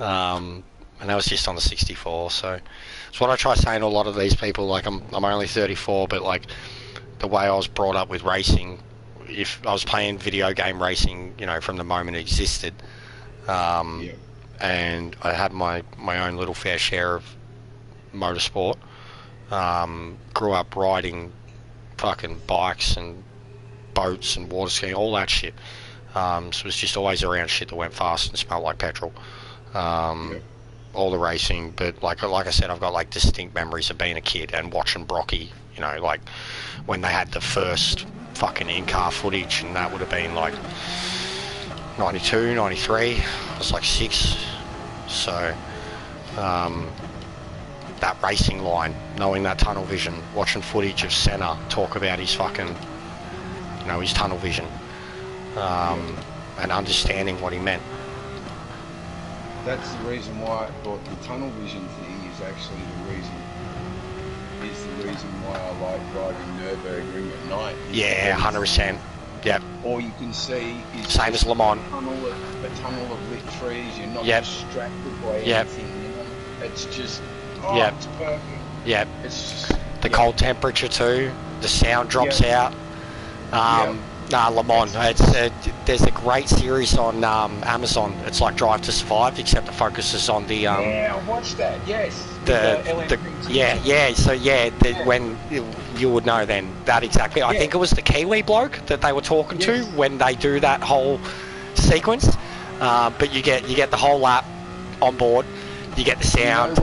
And that was just on the 64. So it's what I try saying to a lot of these people. Like I'm only 34, but like the way I was brought up with racing, if I was playing video game racing, you know, from the moment it existed, and I had my own little fair share of motorsport. Grew up riding fucking bikes and boats and water skiing, all that shit. So it was just always around shit that went fast and smelled like petrol. all the racing, but like I said, I've got like distinct memories of being a kid and watching Brocky, you know, like when they had the first fucking in-car footage, and that would have been like 92, 93, I was like 6, so that racing line, knowing that tunnel vision, watching footage of Senna talk about his fucking, you know, his tunnel vision, and understanding what he meant. That's the reason why I thought the tunnel vision thing is actually the reason why I like driving Nürburgring at night. Yeah, 100%. Yep. All you can see is same as Le Mans. A tunnel of lit trees. You're not distracted by Yep. anything. You know? It's just it's perfect. Yep. It's just, the cold temperature too. The sound drops out. Nah, Le Mans. There's a great series on Amazon. It's like Drive to Survive, except it focuses on the. Yeah, I watched that. Yes. When you would know then that exactly. I think it was the Kiwi bloke that they were talking to when they do that whole sequence. But you get the whole lap on board. You get the sound.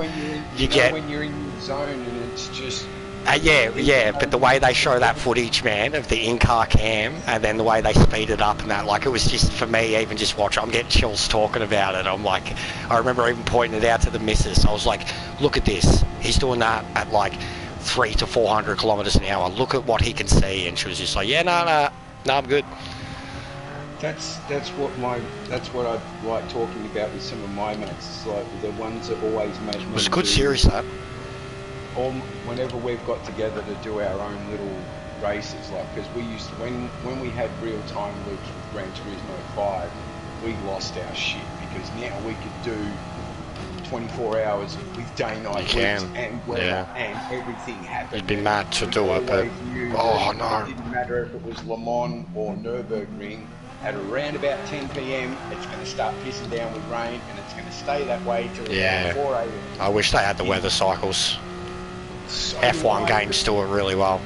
You know when you're in the zone and it's just. But the way they show that footage, man, of the in-car cam, and then the way they speed it up and that, like, it was just, for me, even just watching, I'm getting chills talking about it. I'm like, I remember even pointing it out to the missus. I was like, look at this. He's doing that at like 300 to 400 kilometers an hour. Look at what he can see. And she was just like, no, I'm good. That's what I like talking about with some of my mates. It's like the ones that always make. It was a good series, that. Whenever we've got together to do our own little races, like, because we used to, when we had real time loops with Gran Turismo 5, we lost our shit, because now we could do 24 hours with day-night loops and weather and everything happened. You'd be mad to do it, but it didn't matter if it was Le Mans or Nürburgring. At around about 10 p.m, it's going to start pissing down with rain, and it's going to stay that way till about 4 a.m. I wish they had the weather cycles. So F1 games do it really well.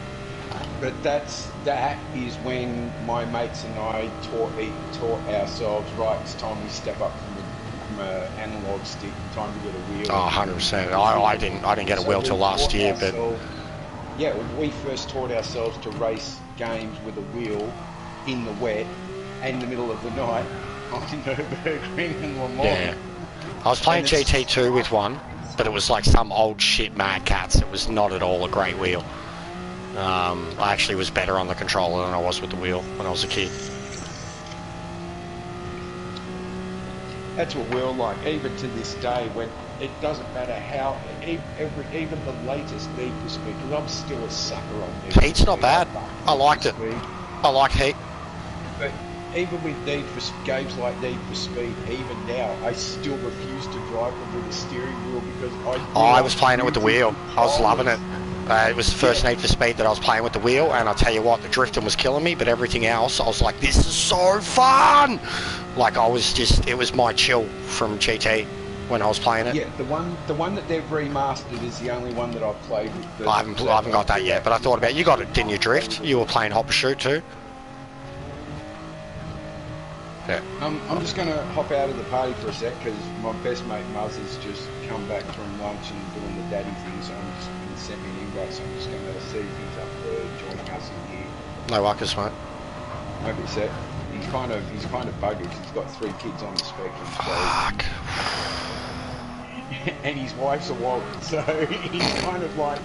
But that is when my mates and I taught ourselves, right, it's time we step up from an analog stick, time to get a wheel. Oh, 100%. I didn't get a wheel till last year, but yeah, we first taught ourselves to race games with a wheel in the wet and in the middle of the night on Nürburgring and Le Mans. Yeah. I was playing GT2 with one, but it was like some old shit Mad Cats. It was not at all a great wheel. I actually was better on the controller than I was with the wheel when I was a kid. That's what we're like, even to this day, when it doesn't matter how, even the latest Need for Speed, because I'm still a sucker on Need for Speed. Heat's not bad. I liked it. I like Heat. But even with games like Need for Speed, even now, I still refuse to drive them with a steering wheel, because I was playing it with the wheel. I was loving it. It was the first Need for Speed that I was playing with the wheel, and I'll tell you what, the drifting was killing me, but everything else, I was like, this is so fun! Like, it was my chill from GT when I was playing it. Yeah, the one that they've remastered is the only one that I've played with. I haven't got that yet, but I thought about it. You got it, didn't you, Drift? You were playing Hop and Shoot too? Yeah. I'm just going to hop out of the party for a sec, because my best mate Muzz has just come back from lunch and doing the daddy thing, so I'm just going to send me an invite, so I'm just going to see if he's up for joining us in here. No ruckus, mate. Maybe a sec. He's kind of buggered. He's got 3 kids on the spectrum. Fuck. And his wife's a woman, so he's kind of like...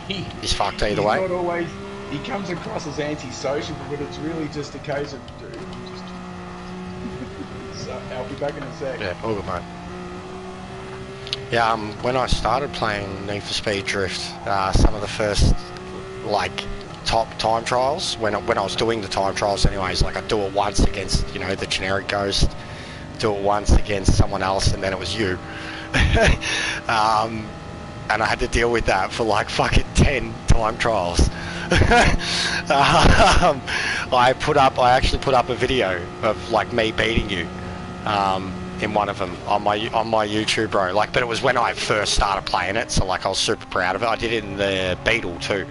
He's fucked either way. Not always... He comes across as antisocial, but it's really just a case of... So I'll be back in a sec. Yeah, all good, mate. Yeah, when I started playing Need for Speed Drift, some of the first, like, top time trials, when I was doing the time trials anyways, like, I'd do it once against, you know, the generic Ghost, do it once against someone else, and then it was you. And I had to deal with that for, like, fucking 10 time trials. I actually put up a video of, like, me beating you. In one of them on my YouTube, bro. Like, but it was when I first started playing it, so like I was super proud of it. I did it in the Beetle too.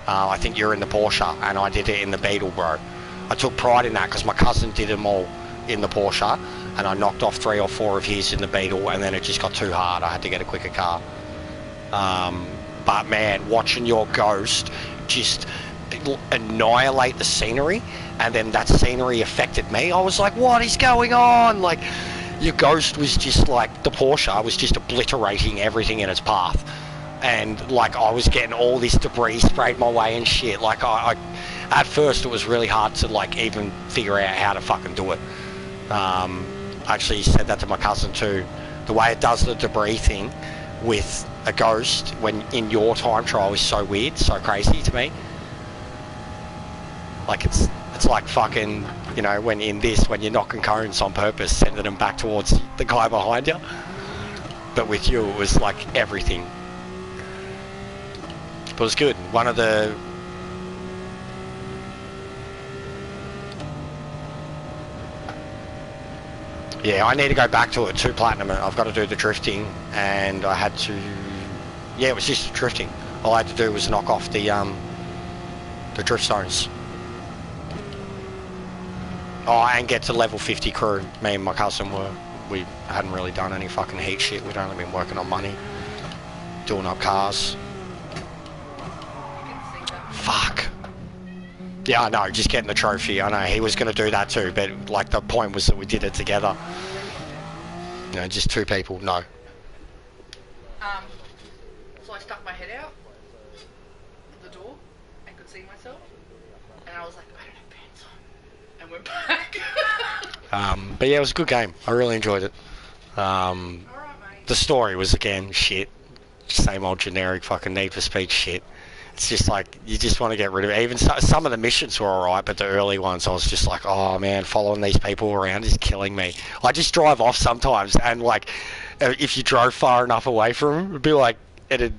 I think you're in the Porsche, and I did it in the Beetle, bro. I took pride in that because my cousin did them all in the Porsche, and I knocked off 3 or 4 of his in the Beetle, and then it just got too hard. I had to get a quicker car. But man, watching your Ghost just annihilate the scenery, and then that scenery affected me. I was like, what is going on? Like, your Ghost was just like, the Porsche was just obliterating everything in its path. And like, I was getting all this debris sprayed my way and shit. Like, I at first it was really hard to like even figure out how to fucking do it. I actually said that to my cousin too. The way it does the debris thing with a Ghost when in your time trial is so weird, so crazy to me. Like, it's like fucking, you know, when in this, when you're knocking cones on purpose, sending them back towards the guy behind you. But with you, it was like everything. But it was good. One of the... Yeah, I need to go back to it, 2 platinum. I've got to do the drifting, and I had to... Yeah, it was just drifting. All I had to do was knock off the drift zones. Oh, and get to level 50 crew. Me and my cousin we hadn't really done any fucking heat shit. We'd only been working on money, doing up cars. Fuck. Yeah, I know, just getting the trophy. I know, he was going to do that too, but like the point was that we did it together. You know, just 2 people, no. So I stuck my head out the door and could see myself, and I was like, I don't have pants on, and went back. But yeah, it was a good game. I really enjoyed it. Alright, mate. The story was, again, shit. Same old generic fucking Need for Speed shit. It's just like, you just want to get rid of it. Even some of the missions were alright, but the early ones I was just like, oh man, following these people around is killing me. I just drive off sometimes, and like, if you drove far enough away from them, it'd be like, it'd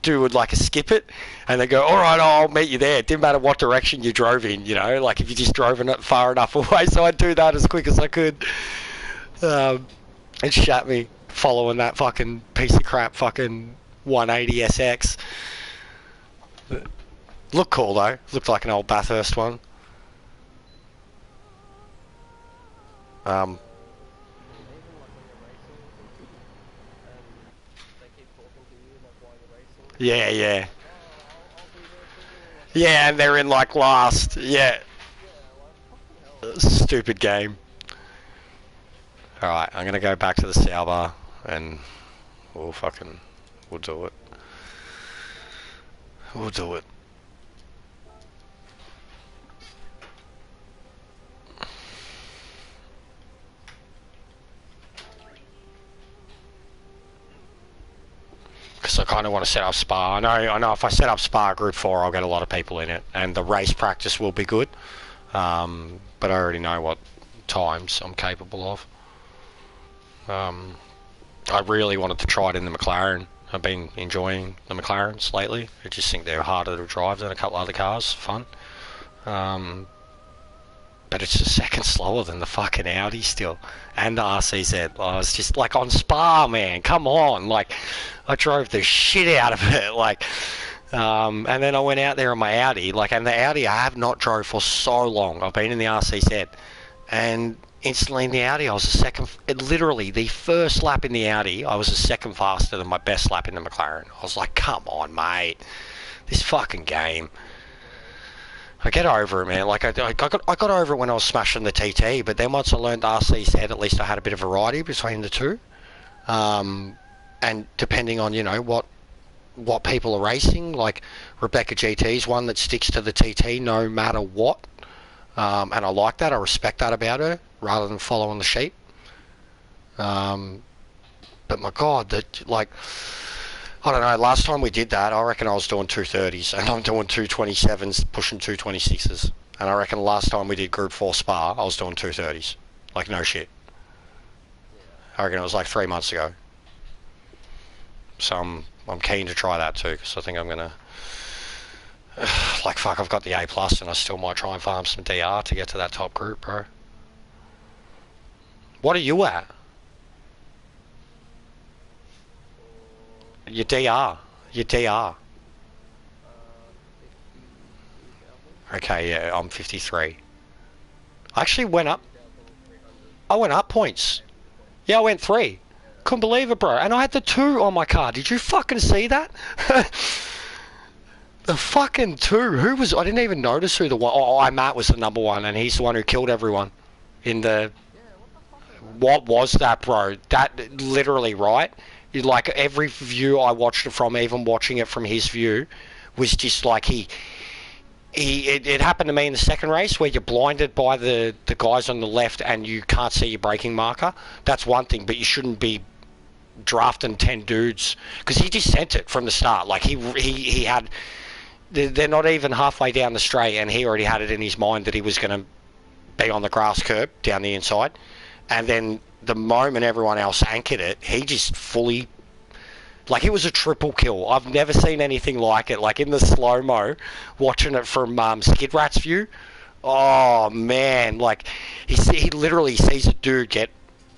do like a skip it, and they go, alright, I'll meet you there. It didn't matter what direction you drove in, you know, like if you just drove far enough away, so I'd do that as quick as I could. It shat me, following that fucking piece of crap fucking 180 SX. Looked cool though. Looked like an old Bathurst one. Yeah, yeah. Yeah, and they're in like last. Yeah. Stupid game. Alright, I'm gonna go back to the sour bar and we'll do it. We'll do it. Because I kind of want to set up Spa. I know if I set up Spa Gr4, I'll get a lot of people in it, and the race practice will be good. But I already know what times I'm capable of. I really wanted to try it in the McLaren. I've been enjoying the McLarens lately. I just think they're harder to drive than a couple other cars. Fun. But it's a second slower than the fucking Audi still. And the RCZ. I was just like, on Spa, man. Come on. Like, I drove the shit out of it. Like, and then I went out there on my Audi. Like, and the Audi I have not drove for so long. I've been in the RCZ. And instantly in the Audi, I was a second... Literally, the first lap in the Audi, I was a second faster than my best lap in the McLaren. I was like, come on, mate. This fucking game. I get over it, man. Like, I got over it when I was smashing the TT, but then once I learned RCZ, at least I had a bit of variety between the two. And depending on, you know, what people are racing, like Rebecca GT's one that sticks to the TT no matter what. And I like that. I respect that about her, rather than following the sheep. But my God, like... I don't know, last time we did that, I reckon I was doing 230s, and I'm doing 227s, pushing 226s. And I reckon last time we did Group 4 Spa, I was doing 230s. Like, no shit. I reckon it was like 3 months ago. So I'm keen to try that too, because I think I'm going to... like, fuck, I've got the A+, and I still might try and farm some DR to get to that top group, bro. What are you at? Your DR. Your DR. Okay, yeah, I'm 53. I actually went up I went up points. Yeah, I went 3. Couldn't believe it, bro. And I had the 2 on my car. Did you fucking see that? The fucking 2. Who was... I didn't even notice who the one... Oh, Matt was the number 1, and he's the one who killed everyone in the... What was that, bro? That literally, right? Like, every view I watched it from, even watching it from his view, was just like it happened to me in the second race where you're blinded by the guys on the left and you can't see your braking marker. That's one thing, but you shouldn't be drafting 10 dudes, because he just sent it from the start. Like, he had... They're not even halfway down the straight, and he already had it in his mind that he was going to be on the grass curb down the inside. And then the moment everyone else anchored it, he just fully... Like, it was a triple kill. I've never seen anything like it. Like, in the slow-mo, watching it from Skid Rat's view. Oh, man. Like, he literally sees a dude get...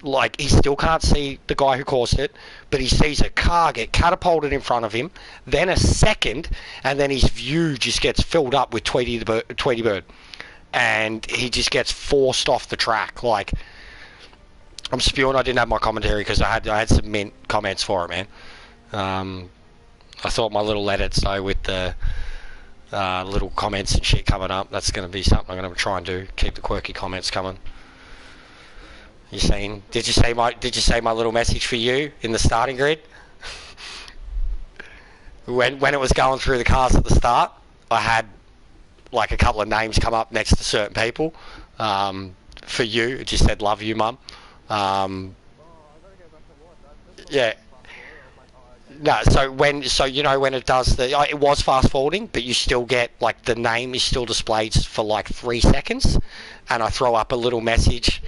Like, he still can't see the guy who caused it, but he sees a car get catapulted in front of him, then a second, and then his view just gets filled up with Tweety Bird. And he just gets forced off the track. Like, I'm spewing. I didn't have my commentary because I had some mint comments for it, man. I thought my little edits, though, with the little comments and shit coming up, that's going to be something I'm going to try and do. Keep the quirky comments coming. You seen? Did you see my little message for you in the starting grid? when it was going through the cars at the start, I had like a couple of names come up next to certain people. For you, it just said "Love you, Mum." Yeah. No, so you know when it does it was fast forwarding, but you still get like the name is still displayed for like 3 seconds, and I throw up a little message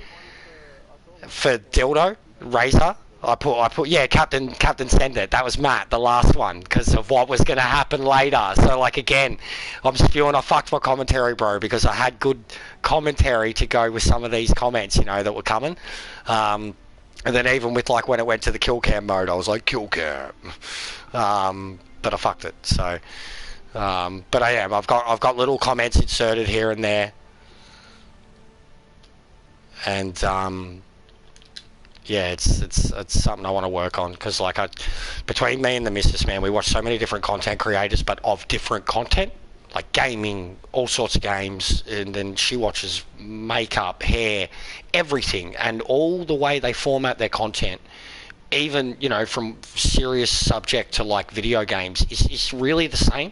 for Dildo Razor. I put yeah, Captain send it. That was Matt, the last one, because of what was going to happen later. So like again, I'm spewing. I fucked my commentary, bro, because I had good commentary to go with some of these comments, you know, that were coming. And then even with like when it went to the kill cam mode, I was like kill cam, but I fucked it. So, but I am. I've got little comments inserted here and there, and yeah, it's something I want to work on, because like between me and the missus, man, we watch so many different content creators, but of different content, like gaming, all sorts of games, and then she watches makeup, hair, everything, and all the way they format their content, even, you know, from serious subject to like video games, is really the same.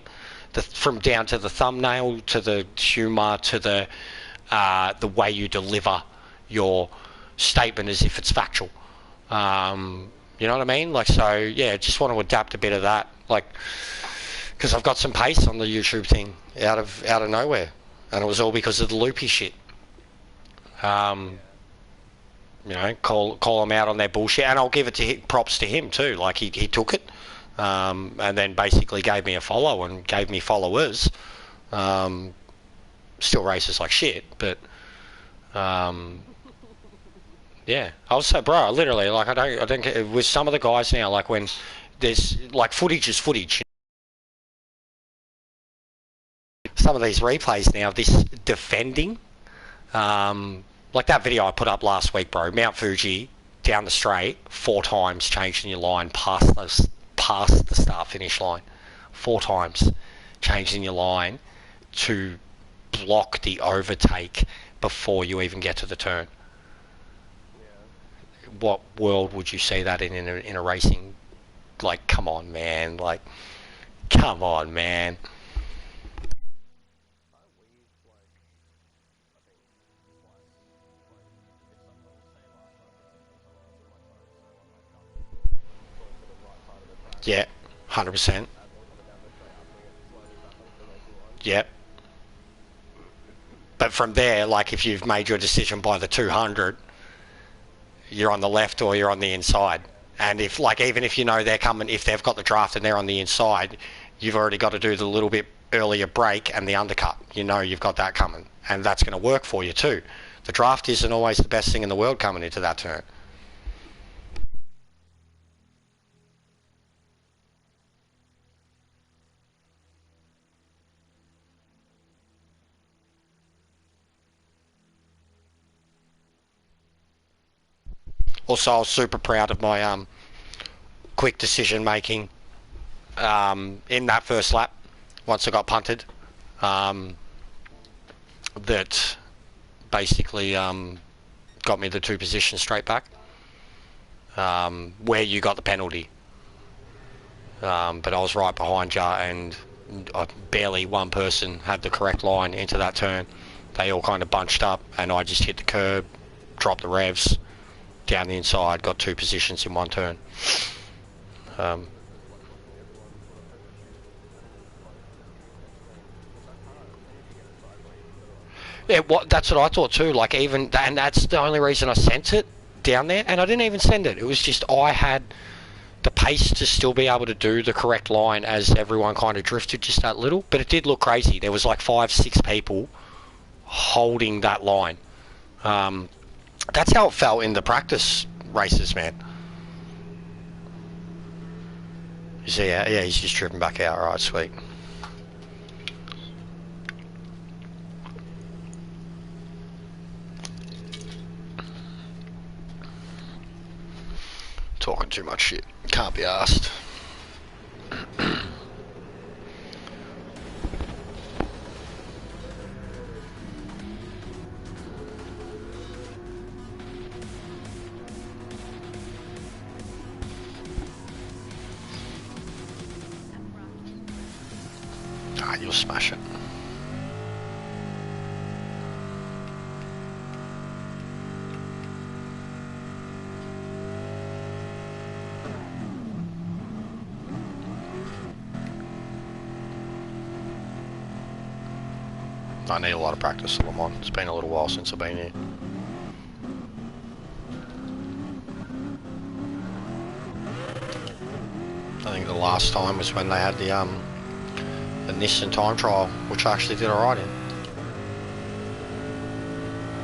From down to the thumbnail, to the humor, to the way you deliver your statement as if it's factual. You know what I mean? Like, so yeah, just want to adapt a bit of that, like, because I've got some pace on the YouTube thing out of nowhere, and it was all because of the loopy shit. You know, call them out on their bullshit, and I'll give it to props to him too. Like he took it, and then basically gave me a follow and gave me followers. Still races like shit, but yeah, I was so, bro, literally, like, I don't with some of the guys now, like, when there's like footage is footage. Some of these replays now, this defending, like that video I put up last week, bro, Mount Fuji down the straight 4 times, changing your line past the start finish line, 4 times changing your line to block the overtake before you even get to the turn. What world would you see that in a racing? Like, come on, man. Like, come on, man. Yeah, 100%. Yep. But from there, like, if you've made your decision by the 200, you're on the left or you're on the inside. And if, like, even if you know they're coming, if they've got the draft and they're on the inside, you've already got to do the little bit earlier break and the undercut. You know you've got that coming, and that's going to work for you too. The draft isn't always the best thing in the world coming into that turn. Also, I was super proud of my quick decision making in that first lap once I got punted. That basically got me the 2 positions straight back, where you got the penalty. But I was right behind you, and barely one person had the correct line into that turn. They all kind of bunched up, and I just hit the curb, dropped the revs down the inside, got 2 positions in one turn. Yeah, that's what I thought too. Like, even, and that's the only reason I sent it down there, and I didn't even send it. It was just I had the pace to still be able to do the correct line as everyone kind of drifted just that little. But it did look crazy. There was like 5-6 people holding that line. That's how it felt in the practice races, man. You see, yeah, he's just driven back out. Right, sweet. Talking too much shit. Can't be asked. Ah, you'll smash it. I need a lot of practice, Lamont. It's been a little while since I've been here. I think the last time was when they had the Nissan time trial, which I actually did alright in.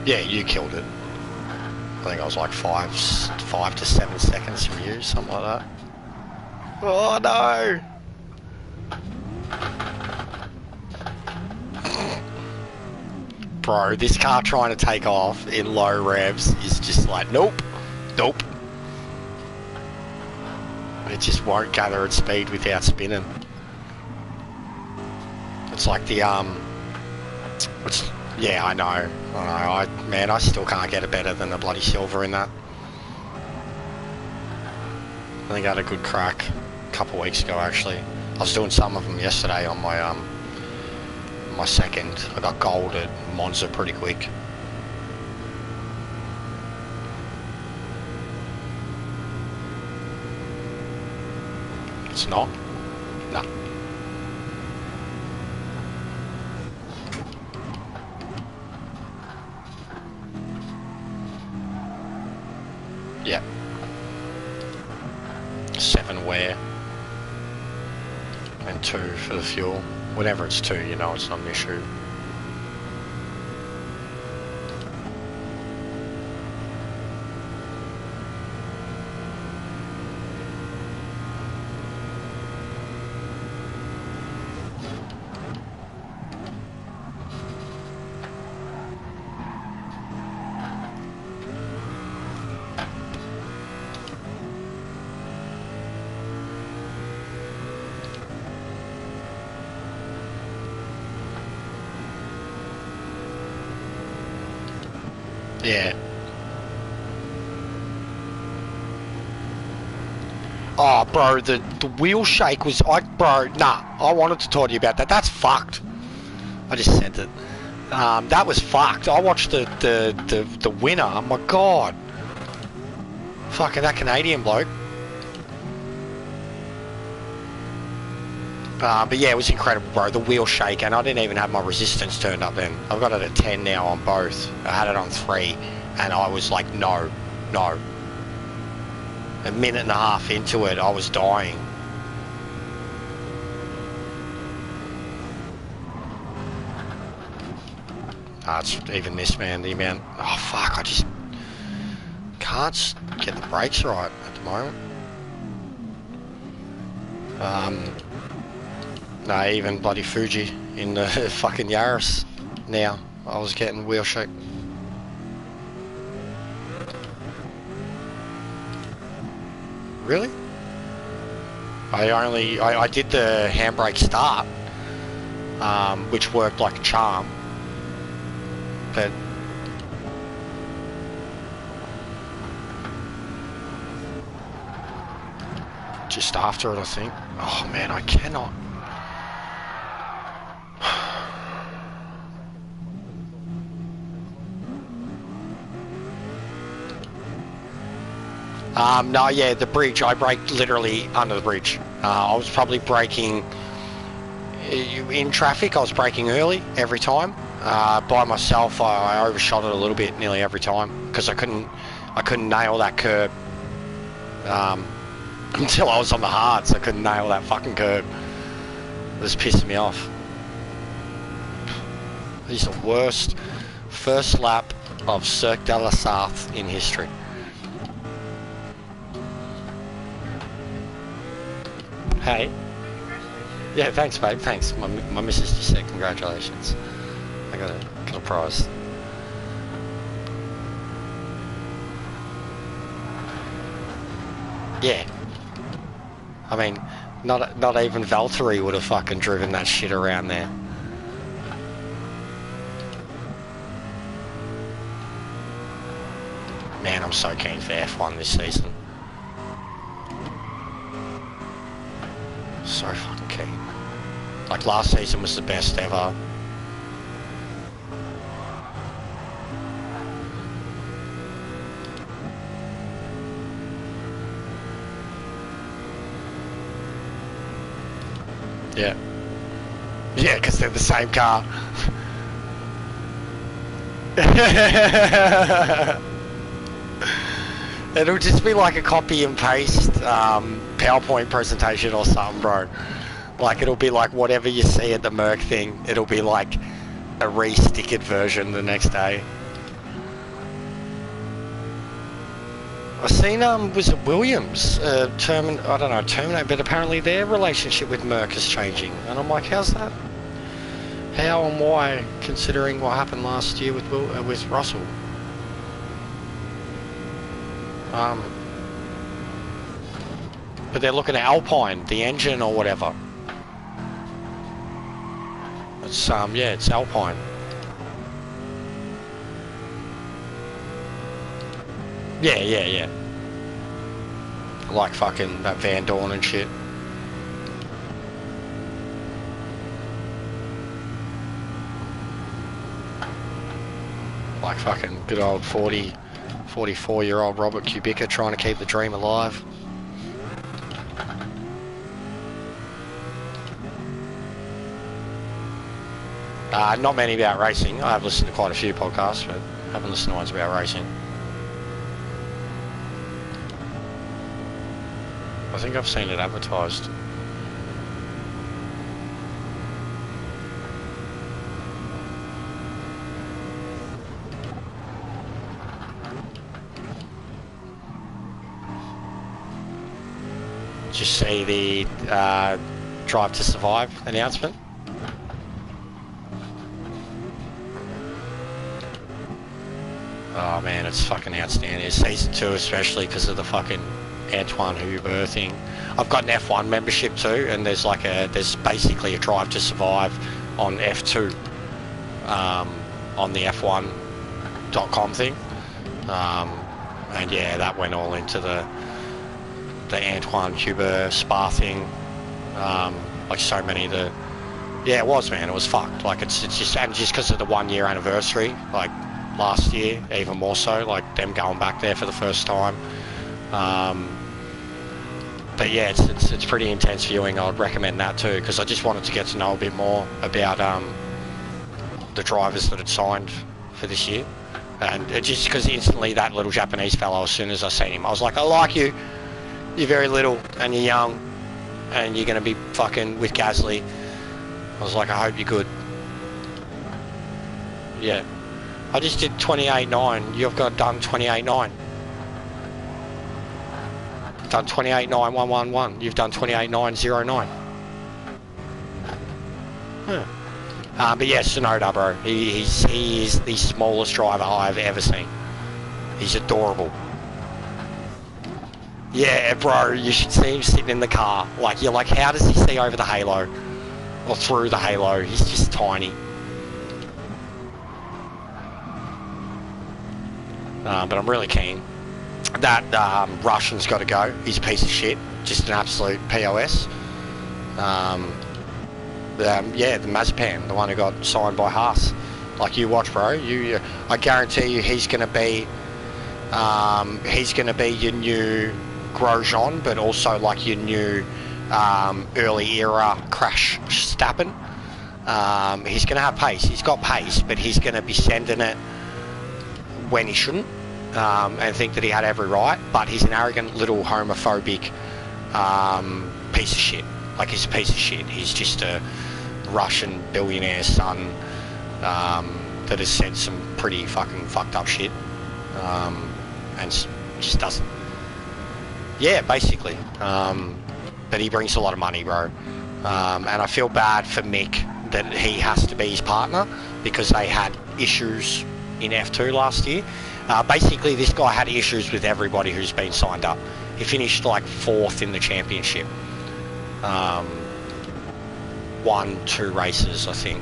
Yeah, you killed it. I think I was like 5 to 7 seconds from you, something like that. Oh no! Bro, this car trying to take off in low revs is just like, nope, nope. It just won't gather its speed without spinning. It's like the, yeah, I know. Man, I still can't get it better than the bloody silver in that. I think I had a good crack a couple of weeks ago, actually. I was doing some of them yesterday on my, my second. I got gold at Monza pretty quick. It's not? No. Yeah. 7 wear. And 2 for the fuel. Whenever it's 2, you know it's not an issue. Yeah. Oh, bro, the wheel shake was, bro, nah, I wanted to talk to you about that. That's fucked. I just sent it. That was fucked. I watched the winner. Oh my god. Fucking that Canadian bloke. But yeah, it was incredible, bro. The wheel shake, and I didn't even have my resistance turned up then. I've got it at 10 now on both. I had it on 3, and I was like, no. A minute and a half into it, I was dying. It's even this, man, the amount. Oh fuck, I just can't get the brakes right at the moment. No, even bloody Fuji in the fucking Yaris now. I was getting wheel shake. Really? I did the handbrake start, which worked like a charm, but just after it, I think. Oh man, I cannot. No, yeah, the bridge, I braked literally under the bridge. I was probably braking, in traffic, I was braking early every time. By myself, I overshot it a little bit nearly every time, because I couldn't nail that curb. Until I was on the hards, I couldn't nail that fucking curb. It was pissing me off. This is the worst first lap of Cirque de la Sarthe in history. Hey. Yeah, thanks, babe. Thanks. My missus just said congratulations. I got a prize. Yeah. I mean, not even Valtteri would have fucking driven that shit around there. Man, I'm so keen for F1 this season. So fucking keen. Like last season was the best ever. Yeah. Yeah, because they're the same car. It'll just be like a copy and paste PowerPoint presentation or something, bro. Like it'll be like whatever you see at the Merc thing, it'll be like a re-stickered version the next day. I've seen was it Williams terminate, but apparently their relationship with Merc is changing, and I'm like, how's that? How and why, considering what happened last year with Russell? But they're looking at Alpine, the engine or whatever. It's yeah, it's Alpine. Yeah. Like fucking that Van Dorn and shit. Like fucking good old 44-year-old Robert Kubica trying to keep the dream alive. Not many about racing. I have listened to quite a few podcasts, but haven't listened to ones about racing. I think I've seen it advertised. Did you see the Drive to Survive announcement? Oh man, it's fucking outstanding. It's season 2 especially because of the fucking Antoine Hubert thing. I've got an F1 membership too, and there's basically a Drive to Survive on F2 on the F1.com thing, and yeah, that went all into the Antoine Hubert Spa thing. Like so many of the, yeah, it was, man, it was fucked. Like it's just, and just because of the 1 year anniversary, like last year, even more so, like them going back there for the first time. But yeah, it's pretty intense viewing. I'd recommend that too, because I just wanted to get to know a bit more about the drivers that had signed for this year. And it just because instantly that little Japanese fellow, as soon as I seen him, I was like, I like you. You're very little and you're young and you're going to be fucking with Gasly. I was like, I hope you're good. Yeah. I just did 28.9. You've got done 28.9. Done 28.9111. You've done 28.909. Huh. But yeah, Tsunoda, bro. He is the smallest driver I've ever seen. He's adorable. Yeah, bro, you should see him sitting in the car. Like, you're like, how does he see over the halo? Or through the halo? He's just tiny. But I'm really keen. That Russian's got to go. He's a piece of shit. Just an absolute POS. Yeah, the Mazepan, the one who got signed by Haas. Like, you watch, bro. I guarantee you, he's gonna be your new Grosjean, but also like your new early era Crash Stappen. He's gonna have pace. He's got pace, but he's gonna be sending it when he shouldn't, and think that he had every right. But he's an arrogant little homophobic piece of shit. Like, he's a piece of shit. He's just a Russian billionaire son that has said some pretty fucking fucked up shit, and just doesn't. Yeah, basically. But he brings a lot of money, bro. And I feel bad for Mick that he has to be his partner, because they had issues in F2 last year. Basically, this guy had issues with everybody who's been signed up. He finished like 4th in the championship. Won 2 races, I think.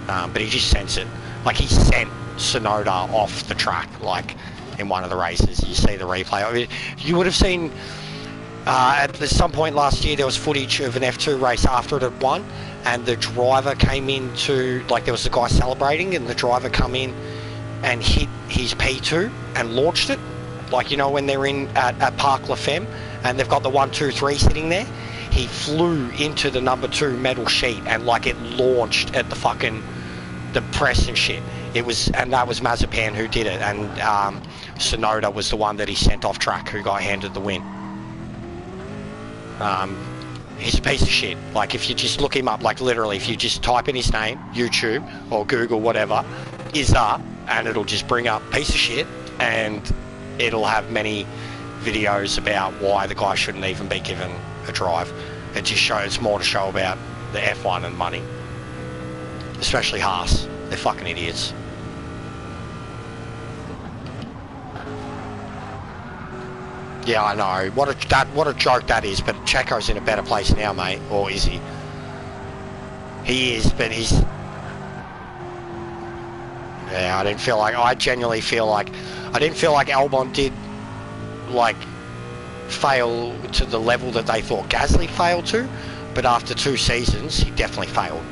But he just sends it. Like, he sent Tsunoda off the track, like, in one of the races. You see the replay. I mean, you would have seen at some point last year there was footage of an F2 race after it had won, and the driver came in to, like, there was a guy celebrating, and the driver come in and hit his P2 and launched it. Like, you know, when they're in at Parc La Femme and they've got the 1, 2, 3 sitting there, he flew into the number 2 metal sheet and, like, it launched at the fucking the press and shit. It was, and that was Mazepan who did it, and Tsunoda was the one that he sent off track, who got handed the win. He's a piece of shit. Like, if you just look him up, like, literally, if you just type in his name, YouTube or Google, whatever, Izza, and it'll just bring up piece of shit, and it'll have many videos about why the guy shouldn't even be given a drive. It just shows more to show about the F1 and money. Especially Haas. They're fucking idiots. Yeah, I know. What a joke that is, but Checo's in a better place now, mate. Or is he? He is, but he's... Yeah, I genuinely feel like... I didn't feel like Albon did, like, fail to the level that they thought Gasly failed to, but after 2 seasons, he definitely failed.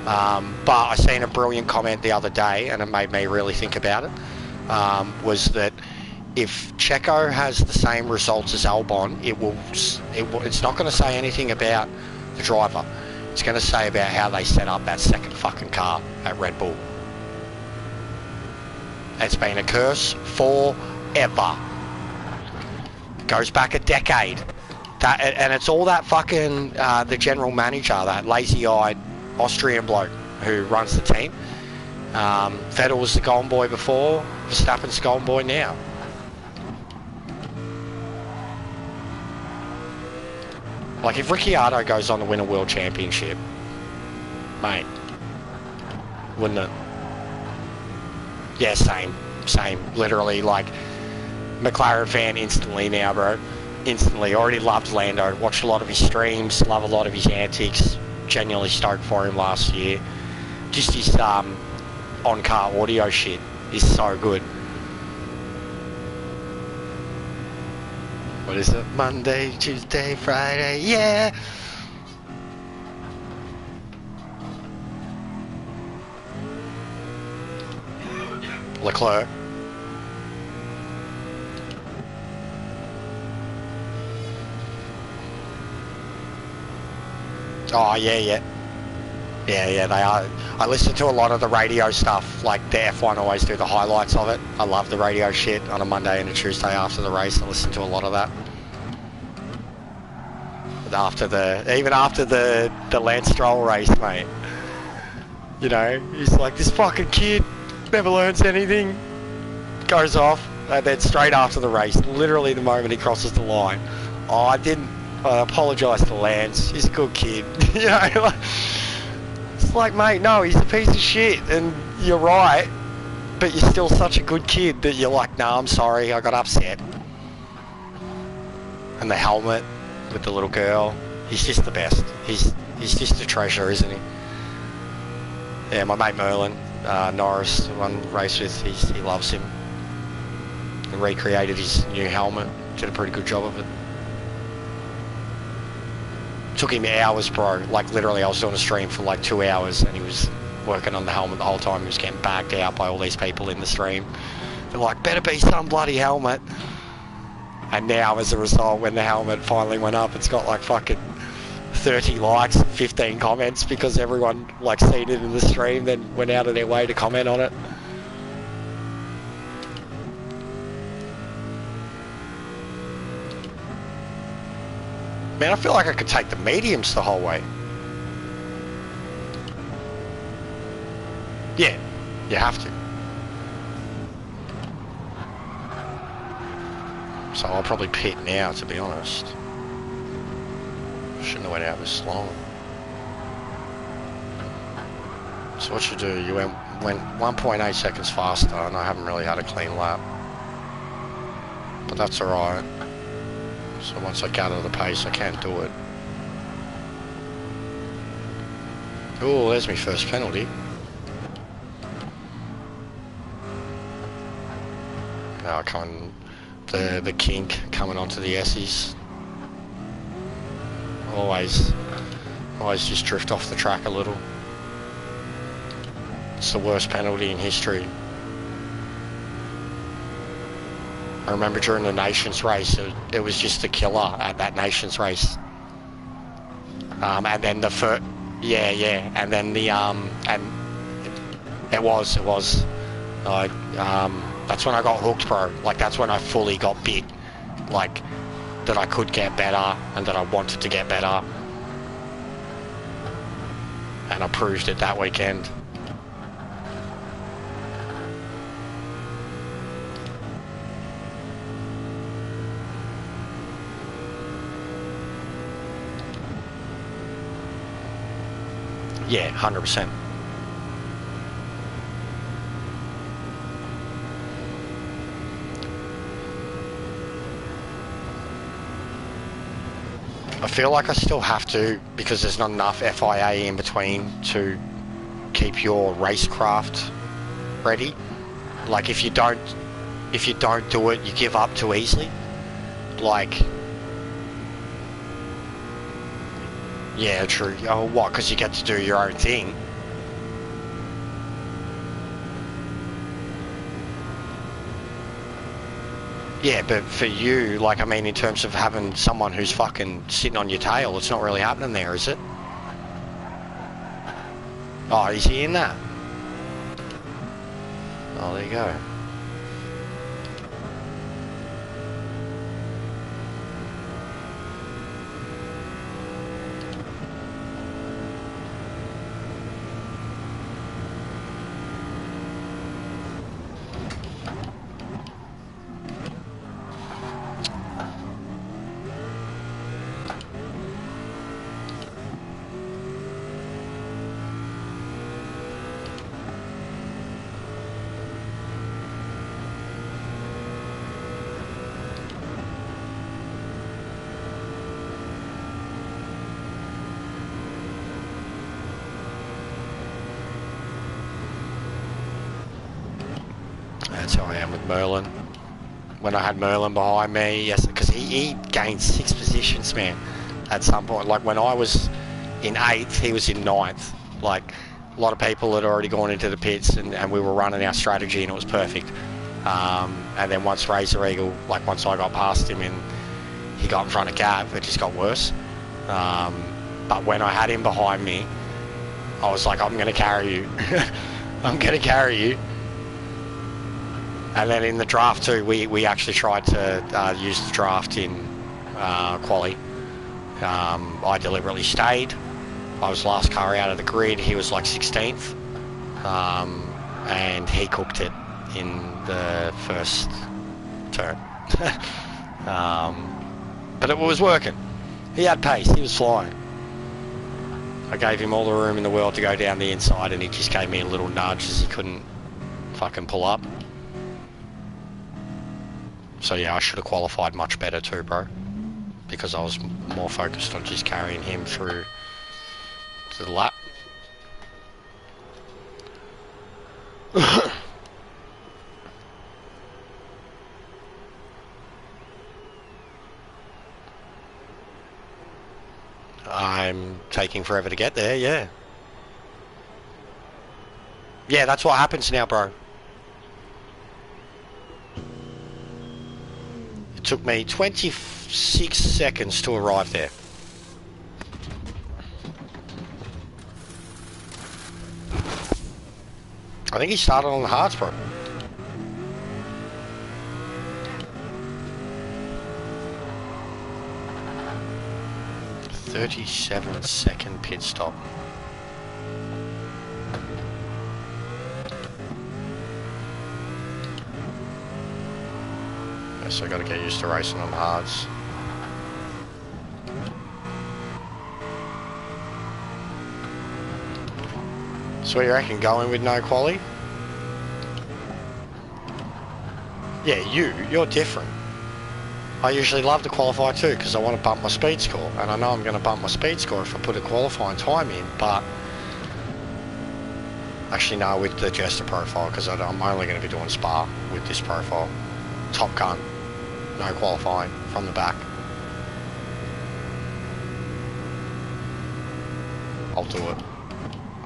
But I seen a brilliant comment the other day, and it made me really think about it, was that if Checo has the same results as Albon, it's not going to say anything about the driver. It's going to say about how they set up that second fucking car at Red Bull. It's been a curse forever. Goes back a decade. And it's all that fucking, the general manager, that lazy-eyed Austrian bloke who runs the team. Vettel was the golden boy before, Verstappen's the golden boy now. Like, if Ricciardo goes on to win a world championship, mate, wouldn't it? Yeah, same, literally, like, McLaren fan instantly now, bro. Instantly. Already loved Lando, watched a lot of his streams, love a lot of his antics, genuinely stoked for him last year. Just his on-car audio shit is so good. What is it? Monday, Tuesday, Friday, yeah! Leclerc. Oh, yeah, they are. I listen to a lot of the radio stuff, like the F1 always do the highlights of it. I love the radio shit on a Monday and a Tuesday after the race. I listen to a lot of that. Even after the Lance Stroll race, mate. You know, he's like, this fucking kid never learns anything. Goes off, and then straight after the race, literally the moment he crosses the line, I apologise to Lance, he's a good kid. You know, like, it's like, mate, no, he's a piece of shit, and you're right, but you're still such a good kid that you're like, nah, I'm sorry, I got upset. And the helmet with the little girl. He's just the best. He's just a treasure, isn't he? Yeah, my mate Merlin, Norris, the one race with, he loves him. He recreated his new helmet. Did a pretty good job of it. Took him hours, bro. Like literally, I was doing a stream for like 2 hours and he was working on the helmet the whole time. He was getting bagged out by all these people in the stream. They're like, better be some bloody helmet. And now, as a result, when the helmet finally went up, it's got like fucking 30 likes, 15 comments because everyone like seen it in the stream, then went out of their way to comment on it. Man, I feel like I could take the mediums the whole way. Yeah, you have to. So I'll probably pit now, to be honest. Shouldn't have went out this long. So what you do, you went 1.8 seconds faster, and I haven't really had a clean lap. But that's alright. So once I gather the pace, I can do it. Oh, there's my first penalty. Now coming, the kink coming onto the Essies. Always just drift off the track a little. It's the worst penalty in history. I remember during the Nations race, it was just the killer at that Nations race. And then the first, yeah, and then the and it was. That's when I got hooked, bro. Like that's when I fully got bit. Like that I could get better and that I wanted to get better. And I proved it that weekend. Yeah, 100%. I feel like I still have to, because there's not enough FIA in between to keep your racecraft ready. Like if you don't do it, you give up too easily. Like, yeah, true. Oh, what? Because you get to do your own thing. Yeah, but for you, like, I mean, in terms of having someone who's fucking sitting on your tail, it's not really happening there, is it? Oh, is he in that? Oh, there you go. That's how I am with Merlin. When I had Merlin behind me, yes, because he gained 6 positions, man, at some point. Like when I was in 8th, he was in 9th. Like a lot of people had already gone into the pits and we were running our strategy and it was perfect. And then once Razor Eagle, like once I got past him and he got in front of Gav, it just got worse. But when I had him behind me, I was like, I'm going to carry you. I'm going to carry you. And then in the draft too, we actually tried to use the draft in quali. I deliberately stayed. I was last car out of the grid. He was like 16th. And he cooked it in the first turn. But it was working. He had pace. He was flying. I gave him all the room in the world to go down the inside and he just gave me a little nudge as he couldn't fucking pull up. So yeah, I should have qualified much better too, bro. because I was more focused on just carrying him through to the lap. I'm taking forever to get there, yeah. Yeah, that's what happens now, bro. It took me 26 seconds to arrive there. I think he started on the hards, bro. "37-second pit stop." So I got to get used to racing on hards. So what do you reckon, going with no quali? Yeah, you're different. I usually love to qualify too because I want to bump my speed score, and I know I'm going to bump my speed score if I put a qualifying time in, but actually no, with the Jester profile, because I'm only going to be doing Spa with this profile. Top Gun, no qualifying from the back. I'll do it.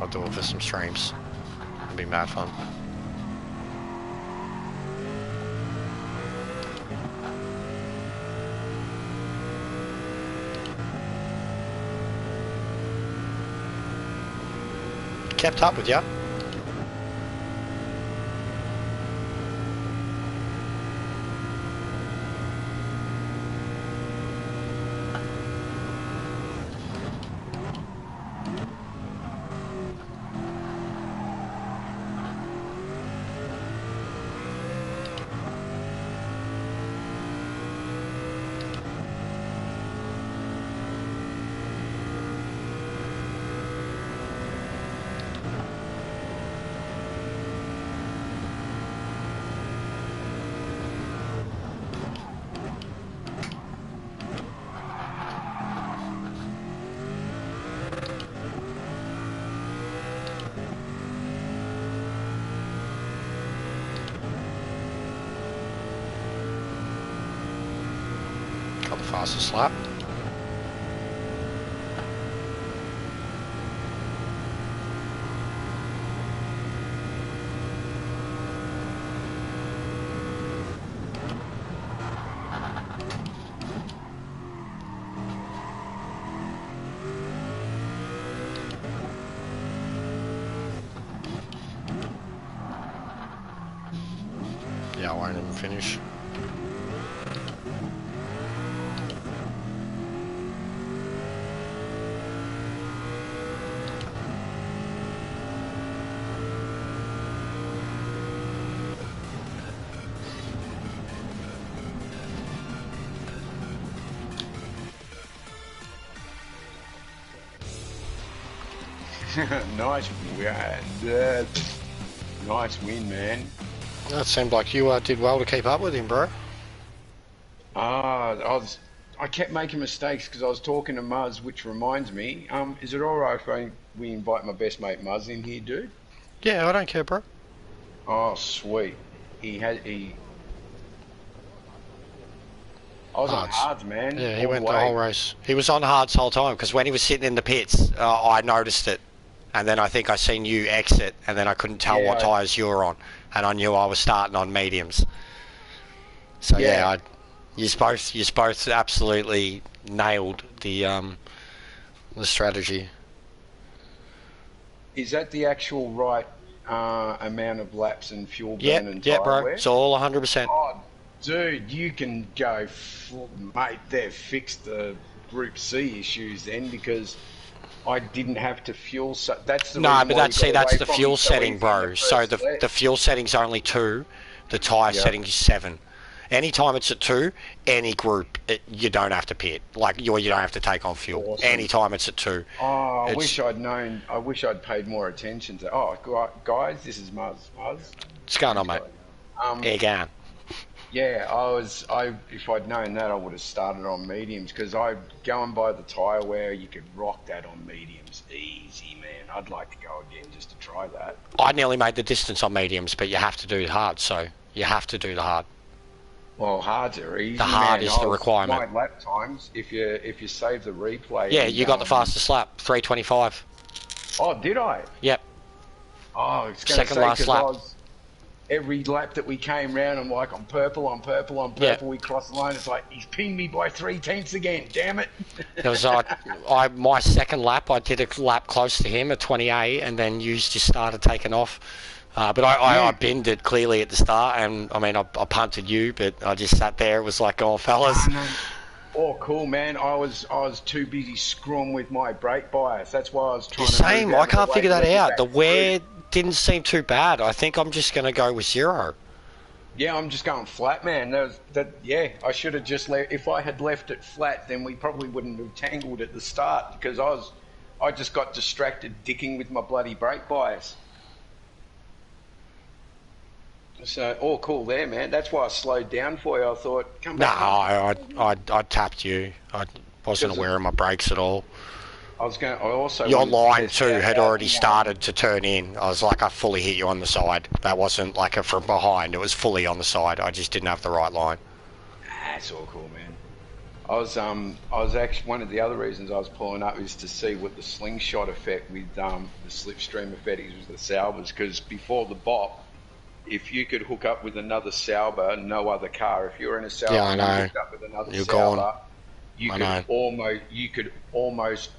I'll do it for some streams. It'll be mad fun. Kept up with you. Fastest lap. Yeah, I won't even finish. Nice nice win, man. That seemed like you did well to keep up with him, bro. I kept making mistakes because I was talking to Muzz, which reminds me, is it alright if we invite my best mate Muzz in here, dude? Yeah, I don't care, bro. Oh, sweet. I was on hards, man. Yeah, he went the whole race. He was on hards the whole time because when he was sitting in the pits, I noticed it. And then I think I seen you exit, and then I couldn't tell what tyres you were on. And I knew I was starting on mediums. So yeah, you both absolutely nailed the strategy. Is that the actual right amount of laps and fuel burn and tyre bro. wear? It's all 100%. Oh, dude, you can go, mate. They've fixed the Group C issues then because I didn't have to fuel. So that's the no, but that's the fuel setting, bro. So the fuel setting's only 2, the tyre setting is 7. Anytime it's at 2, any group, you don't have to pit. Like you don't have to take on fuel. Awesome. Anytime it's at 2. Oh, I wish I'd known. I wish I'd paid more attention to. Oh, guys, this is Muzz. What's going on, mate? How you going? Yeah, if I'd known that, I would have started on mediums, because going by the tyre wear, you could rock that on mediums easy, man. I'd like to go again just to try that. I nearly made the distance on mediums, but you have to do the hard, so you have to do the hard. Well, hards are easy. The hard man. is the requirement. My lap times, if you save the replay. Yeah, you got the fastest lap, 3:25. Oh, did I? Yep. Oh, it's going to Second say, last lap. Every lap that we came round, I'm like, I'm purple. Yep. We cross the line. It's like, he's pinged me by 3/10 again. Damn it. There was my second lap, I did a lap close to him at 28, and then you just started taking off. But I binned it clearly at the start, and I mean, I punted you, but I just sat there. It was like, oh, fellas. Oh, cool, man. I was too busy screwing with my brake bias. That's why I was trying to... Same. I can't figure that out. The wear didn't seem too bad. I think I'm just going to go with 0. Yeah, I'm just going flat, man. I should have just left. If I had left it flat, then we probably wouldn't have tangled at the start, because I just got distracted dicking with my bloody brake bias. So, all cool there, man. That's why I slowed down for you. I thought, come back. No, I tapped you. I wasn't aware of my brakes at all. Your line too had already started to turn in. I was like, I fully hit you on the side. That wasn't like a from behind. It was fully on the side. I just didn't have the right line. That's all cool, man. I was actually, one of the other reasons I was pulling up is to see what the slingshot effect with the slipstream effect is with the Saubers, because before the bop, if you could hook up with another Sauber, no other car. If you're in a Sauber, yeah, I know. you hooked up with another You're Sauber, gone. you could almost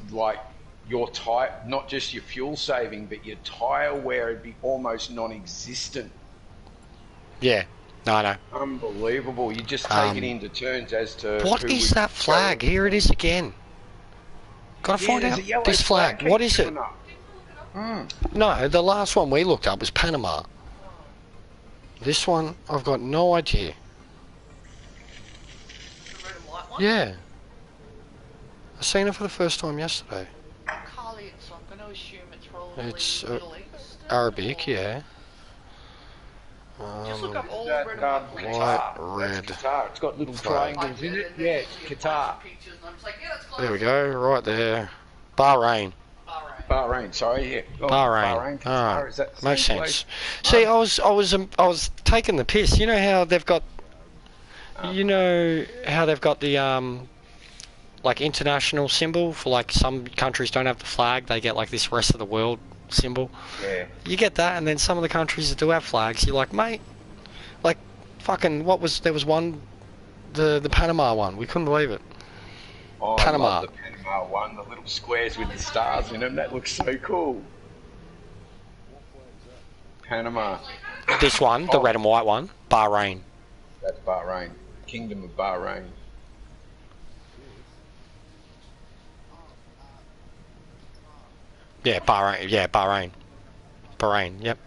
like your tire, not just your fuel saving, but your tire wear would be almost non-existent. Yeah, no, I know. Unbelievable. You just take it into turns as to what is that flag? Here it is again. Gotta find out this flag. What is it? No, the last one we looked up was Panama. This one, I've got no idea. The red and white one? Yeah. I seen it for the first time yesterday. Carly, so I'm going to assume it's probably It's Middle East. Arabic, yeah. Just look up all the red and white flags. White, red. Qatar. It's got little triangles in it. Yeah, it's Qatar. There we go, right there. Bahrain. Bahrain, sorry, yeah. Oh, Bahrain. Qatar, is that the Makes same sense. place? See, I was taking the piss. You know how they've got, the like international symbol for, like, some countries don't have the flag. They get like this rest of the world symbol. Yeah. You get that, and then some of the countries that do have flags, you're like, mate, like, fucking, there was one, the Panama one. We couldn't believe it. Oh, Panama. I love the Panama one, the little squares with the stars in them. That looks so cool. Panama. This one, the red and white one, Bahrain. That's Bahrain. Kingdom of Bahrain. Yeah, Bahrain. Yeah, Bahrain. Bahrain, yep.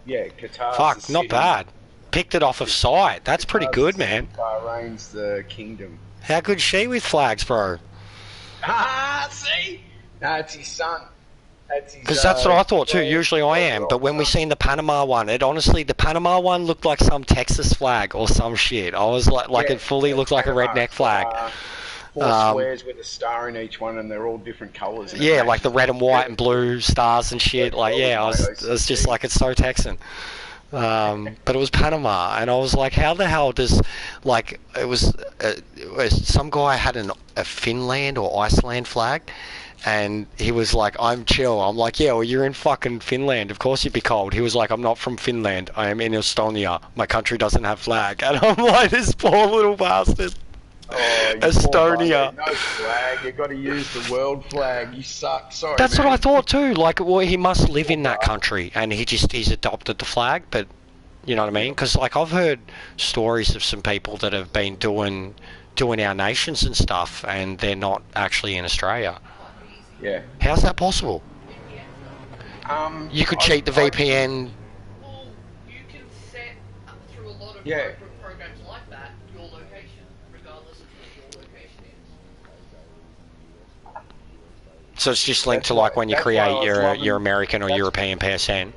Yeah, Qatar. Fuck, not bad. Picked it off of sight. That's pretty good, man. Bahrain's the kingdom. How good's she with flags, bro? Ah, see? No, it's his son. Because that's what I thought too. Usually I am, but when we seen the Panama one, the Panama one looked like some Texas flag or some shit. I was like, it fully looked like a redneck flag. Four squares with a star in each one, and they're all different colours. Yeah, like the red and white and blue stars and shit. Like, yeah, I was just like, it's so Texan. But it was Panama, and I was like, how the hell does, like, it was some guy had a Finland or Iceland flag, and he was like, I'm chill. I'm like, yeah, well, you're in fucking Finland. Of course you'd be cold. He was like, I'm not from Finland. I am in Estonia. My country doesn't have flag. And I'm like, this poor little bastard. Oh, Estonia. No flag. You got to use the world flag. You suck. Sorry. That's man. what I thought too. Like, well, he must live in that country, and he's adopted the flag. But you know what I mean? Because like I've heard stories of some people that have been doing our nations and stuff, and they're not actually in Australia. Yeah. How's that possible? You could cheat the VPN. Well, you can set up through a lot of programs like that your location, regardless of where your location is. So it's just linked to like when you create your American or European PSN.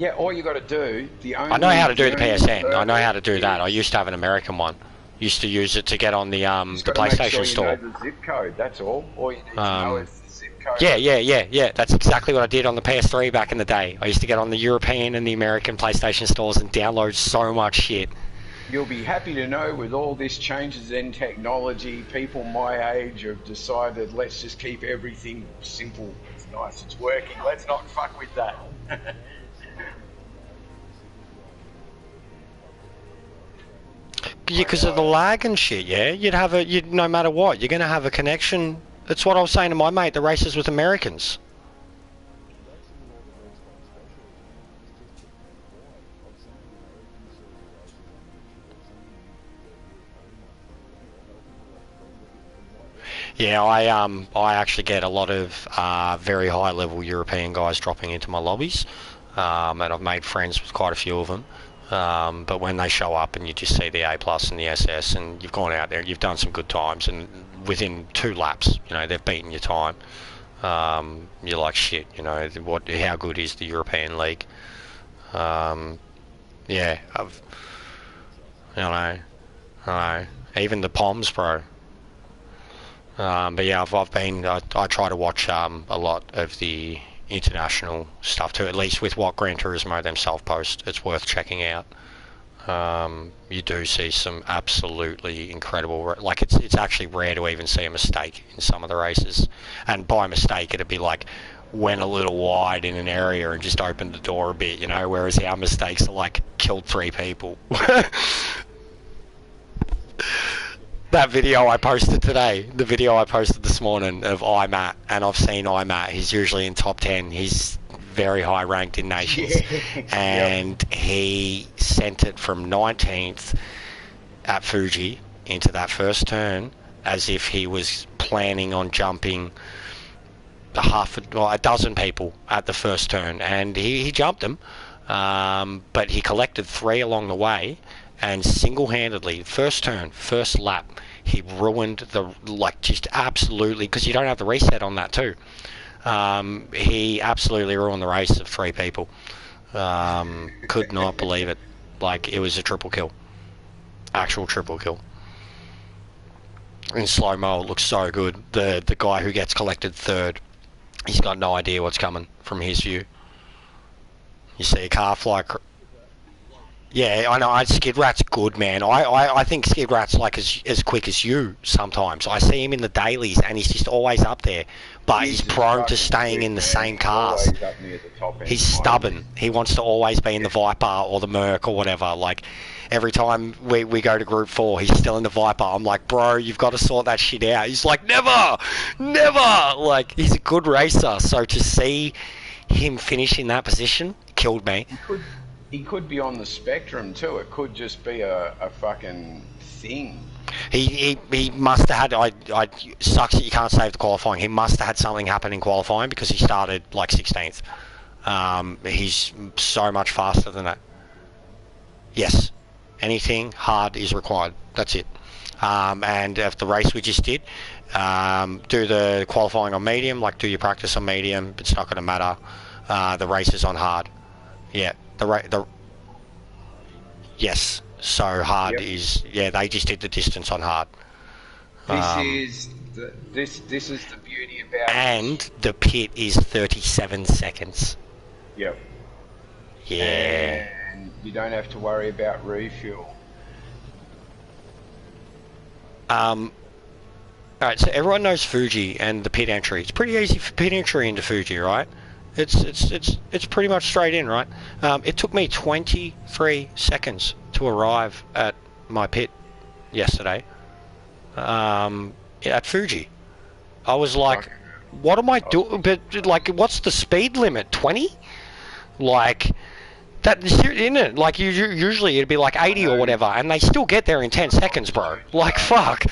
Yeah, all you got to do. I know how to do the PSN. I know how to do that. I used to have an American one. Used to use it to get on the PlayStation store. You know the zip code. That's all. All you need to know is the zip code. Yeah. That's exactly what I did on the PS3 back in the day. I used to get on the European and the American PlayStation stores and download so much shit. You'll be happy to know with all this changes in technology, people my age have decided let's just keep everything simple. It's nice. It's working. Let's not fuck with that. Because of the lag and shit, yeah? You'd no matter what, you're going to have a connection. That's what I was saying to my mate, the races with Americans. Yeah, I actually get a lot of very high level European guys dropping into my lobbies, and I've made friends with quite a few of them. But when they show up and you just see the A+ and the SS and you've gone out there, you've done some good times, and within 2 laps, you know, they've beaten your time. You're like, shit, you know, how good is the European League? Yeah, I know, even the Poms, bro. But yeah, I try to watch a lot of the international stuff too, at least with what Gran Turismo themselves post. It's worth checking out. You do see some absolutely incredible, like it's actually rare to even see a mistake in some of the races, and by mistake it'd be like went a little wide in an area and just opened the door a bit, you know, whereas our mistakes are like killed 3 people. That video I posted today, the video I posted this morning of IMAT, and I've seen IMAT, he's usually in top 10, he's very high ranked in nations, and he sent it from 19th at Fuji into that first turn as if he was planning on jumping a dozen people at the first turn, and he jumped them, but he collected 3 along the way. And single-handedly, first turn, first lap, he ruined just absolutely, because you don't have the reset on that too. He absolutely ruined the race of 3 people. Could not believe it. Like, it was a triple kill. Actual triple kill. In slow-mo, it looks so good. The guy who gets collected 3rd, he's got no idea what's coming from his view. You see a car fly... Yeah, I know. Skid Rat's good, man. I think Skid Rat's like as quick as you sometimes. I see him in the dailies, and he's just always up there. But he's prone to staying in the same cars. He's stubborn. He wants to always be in the Viper or the Merc or whatever. Like, every time we go to Group 4, he's still in the Viper. I'm like, bro, you've got to sort that shit out. He's like, never! Like, he's a good racer. So to see him finish in that position killed me. He could be on the spectrum too. It could just be a fucking thing. He must have had. I sucks that you can't save the qualifying. He must have had something happen in qualifying because he started like 16th. He's so much faster than that. Yes, anything hard is required. That's it. And if the race we just did, do the qualifying on medium, like do your practice on medium. It's not going to matter. The race is on hard. Yeah. Yes, so hard is, yeah, they just did the distance on hard. This is the beauty about it. And the pit is 37 seconds. Yep. Yeah. And you don't have to worry about refuel. Alright, so everyone knows Fuji and the pit entry. It's pretty easy for pit entry into Fuji, right? It's pretty much straight in, right? It took me 23 seconds to arrive at my pit yesterday at Fuji. I was like, what am I doing? But like, what's the speed limit? 20? Like, that isn't it? Like, usually it'd be like 80 or whatever, and they still get there in 10 seconds, bro. Like, fuck.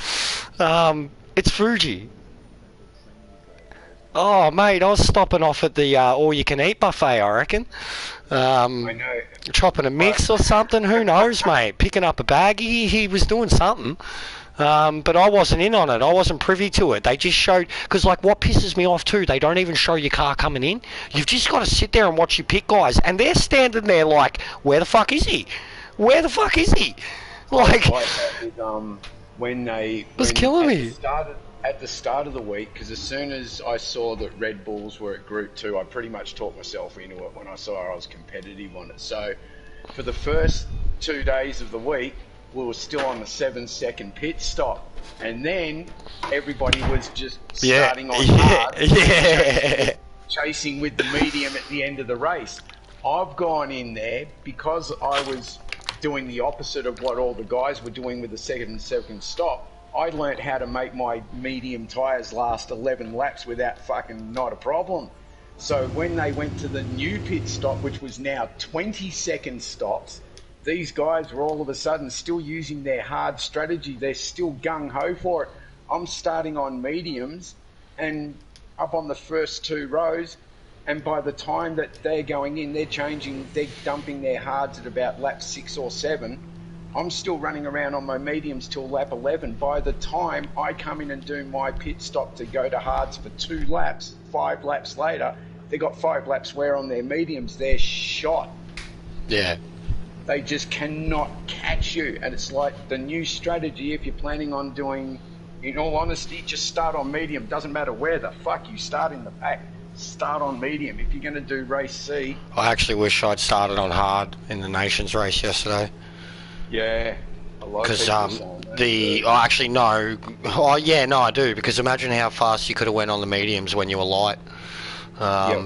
It's Fuji. Oh, mate, I was stopping off at the all-you-can-eat buffet, I reckon. I know. Chopping a mix or something, who knows, mate. Picking up a bag, he was doing something. But I wasn't in on it. I wasn't privy to it. They just showed, because like what pisses me off too, they don't even show your car coming in. You've just got to sit there and watch your pit guys, and they're standing there like, where the fuck is he? Where the fuck is he? Like when they was killing me. At the start of the week, because as soon as I saw that Red Bulls were at Group 2, I pretty much talked myself into it when I saw I was competitive on it. So for the first 2 days of the week, we were still on the 7-second pit stop. And then everybody was just starting on hard, chasing with the medium at the end of the race. I've gone in there because I was doing the opposite of what all the guys were doing with the 7-second stop. I learnt how to make my medium tyres last 11 laps without fucking not a problem. So when they went to the new pit stop, which was now 20-second stops, these guys were all of a sudden still using their hard strategy. They're still gung-ho for it. I'm starting on mediums and up on the first 2 rows, and by the time that they're going in, they're dumping their hards at about lap 6 or 7. I'm still running around on my mediums till lap 11. By the time I come in and do my pit stop to go to hards for 2 laps, 5 laps later, they got 5 laps wear on their mediums. They're shot. Yeah. They just cannot catch you. And it's like the new strategy, if you're planning on doing, in all honesty, just start on medium. Doesn't matter where the fuck you start in the pack. Start on medium. If you're going to do race C. I actually wish I'd started on hard in the Nations race yesterday. Yeah, because actually no, I do, because imagine how fast you could have went on the mediums when you were light.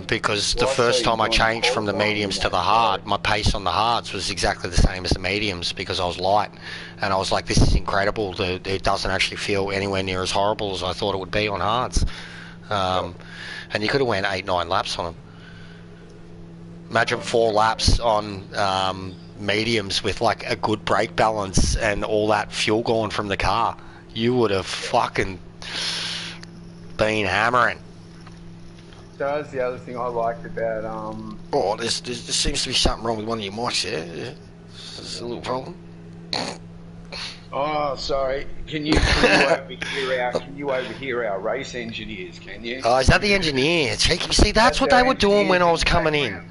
Because the first time I changed from the mediums to the hard, my pace on the hards was exactly the same as the mediums because I was light, and I was like, this is incredible. It doesn't actually feel anywhere near as horrible as I thought it would be on hards. And you could have went 8-9 laps on them. Imagine 4 laps on mediums with like a good brake balance and all that fuel going from the car. You would have fucking been hammering. So that's the other thing I liked about oh, there seems to be something wrong with one of your mics there. Yeah. There's a little problem. Oh, sorry. Can you overhear our race engineers? Can you? Oh, is that the engineer? Cheeky. See, that's what they were doing when I was coming in.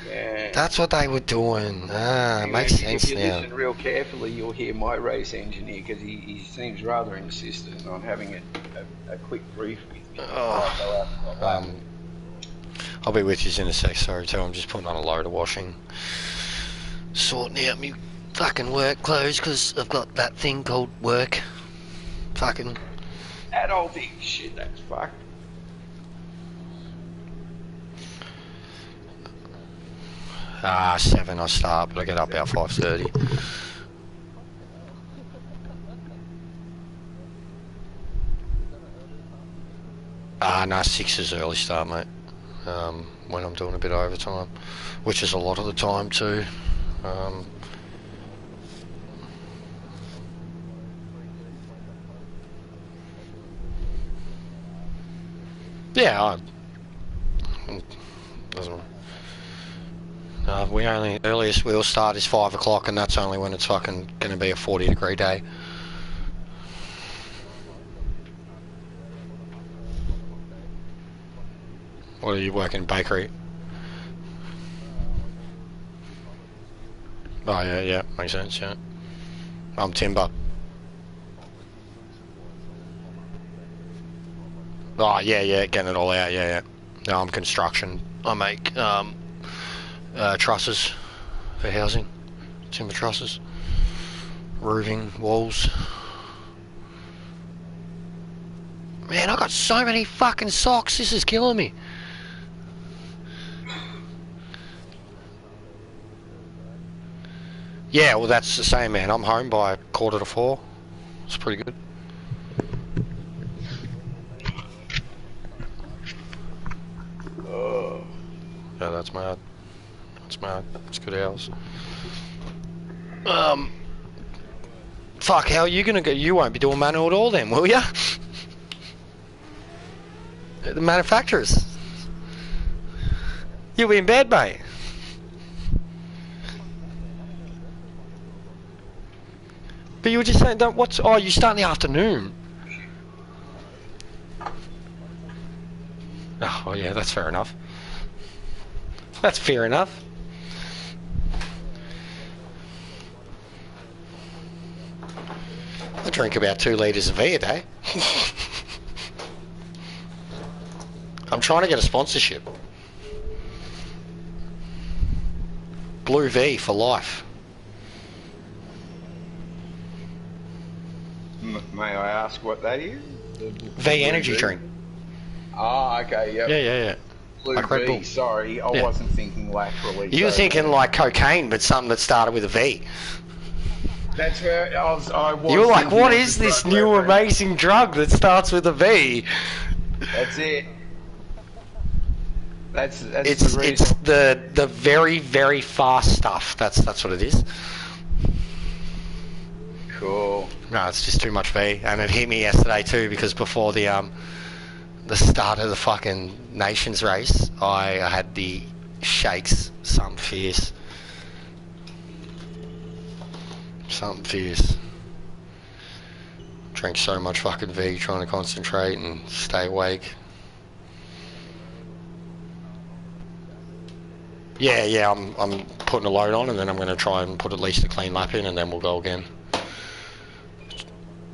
Yeah. That's what they were doing. Ah, makes sense now. If you now. listen real carefully, you'll hear my race engineer because he seems rather insistent on having a quick brief with me. I'll be with you in a sec. Sorry, too. I'm just putting on a load of washing, sorting out me fucking work clothes because I've got that thing called work. Fucking adulting shit. That's fucked. 7 I start, but I get up about 5:30. No, 6 is early start, mate. When I'm doing a bit of overtime, which is a lot of the time too. Yeah, doesn't. Earliest we'll start is 5 o'clock, and that's only when it's fucking going to be a 40-degree day. What are you working in bakery? Oh yeah, makes sense. Yeah, I'm timber. Oh yeah, getting it all out. Yeah. No, I'm construction. I make trusses for housing, timber trusses, roofing, walls. Man, I got so many fucking socks. This is killing me. Yeah, well that's the same, man. I'm home by 3:45. It's pretty good. Yeah, that's mad. That's mad. It's good hours. Fuck, how are you gonna go? You won't be doing manual at all then, will ya? The manufacturers. You'll be in bed, mate. But you were just saying, don't, what's... Oh, you start in the afternoon. Oh, well, yeah, that's fair enough. That's fair enough. I drink about 2 litres of V a day. I'm trying to get a sponsorship. Blue V for life. May I ask what that is? V energy drink. Oh, okay, yep. Yeah. Blue Like Red V, Bull. sorry, I wasn't thinking laterally. You were thinking like cocaine, but something that started with a V. That's where I was You were like, thinking what of is the this drug new reference. amazing drug that starts with a V? That's it. That's It's the reason. the very, very fast stuff. That's what it is. Cool. No, it's just too much V, and it hit me yesterday too because before the start of the fucking Nations race, I had the shakes. Something fierce. Drank so much fucking V trying to concentrate and stay awake. Yeah, I'm putting a load on, and then I'm going to try and put at least a clean lap in, and then we'll go again.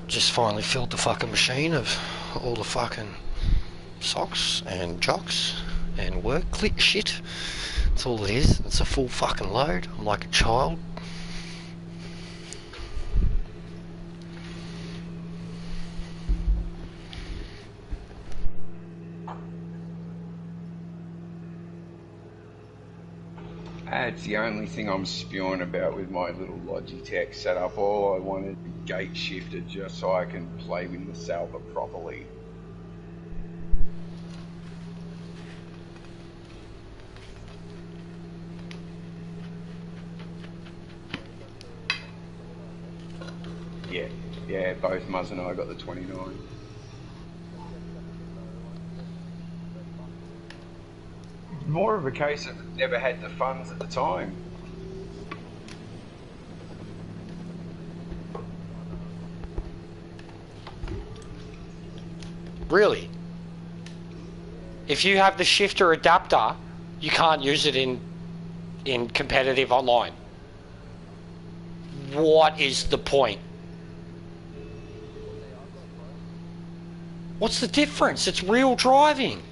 Just finally filled the fucking machine of all the fucking socks and jocks and work shit. That's all it is. It's a full fucking load. I'm like a child. That's the only thing I'm spewing about with my little Logitech setup. All I wanted gate shifted just so I can play with the salver properly. Yeah, both Muzz and I got the 29. More of a case of never had the funds at the time. Really? If you have the shifter adapter, you can't use it in competitive online. What is the point? What's the difference? It's real driving.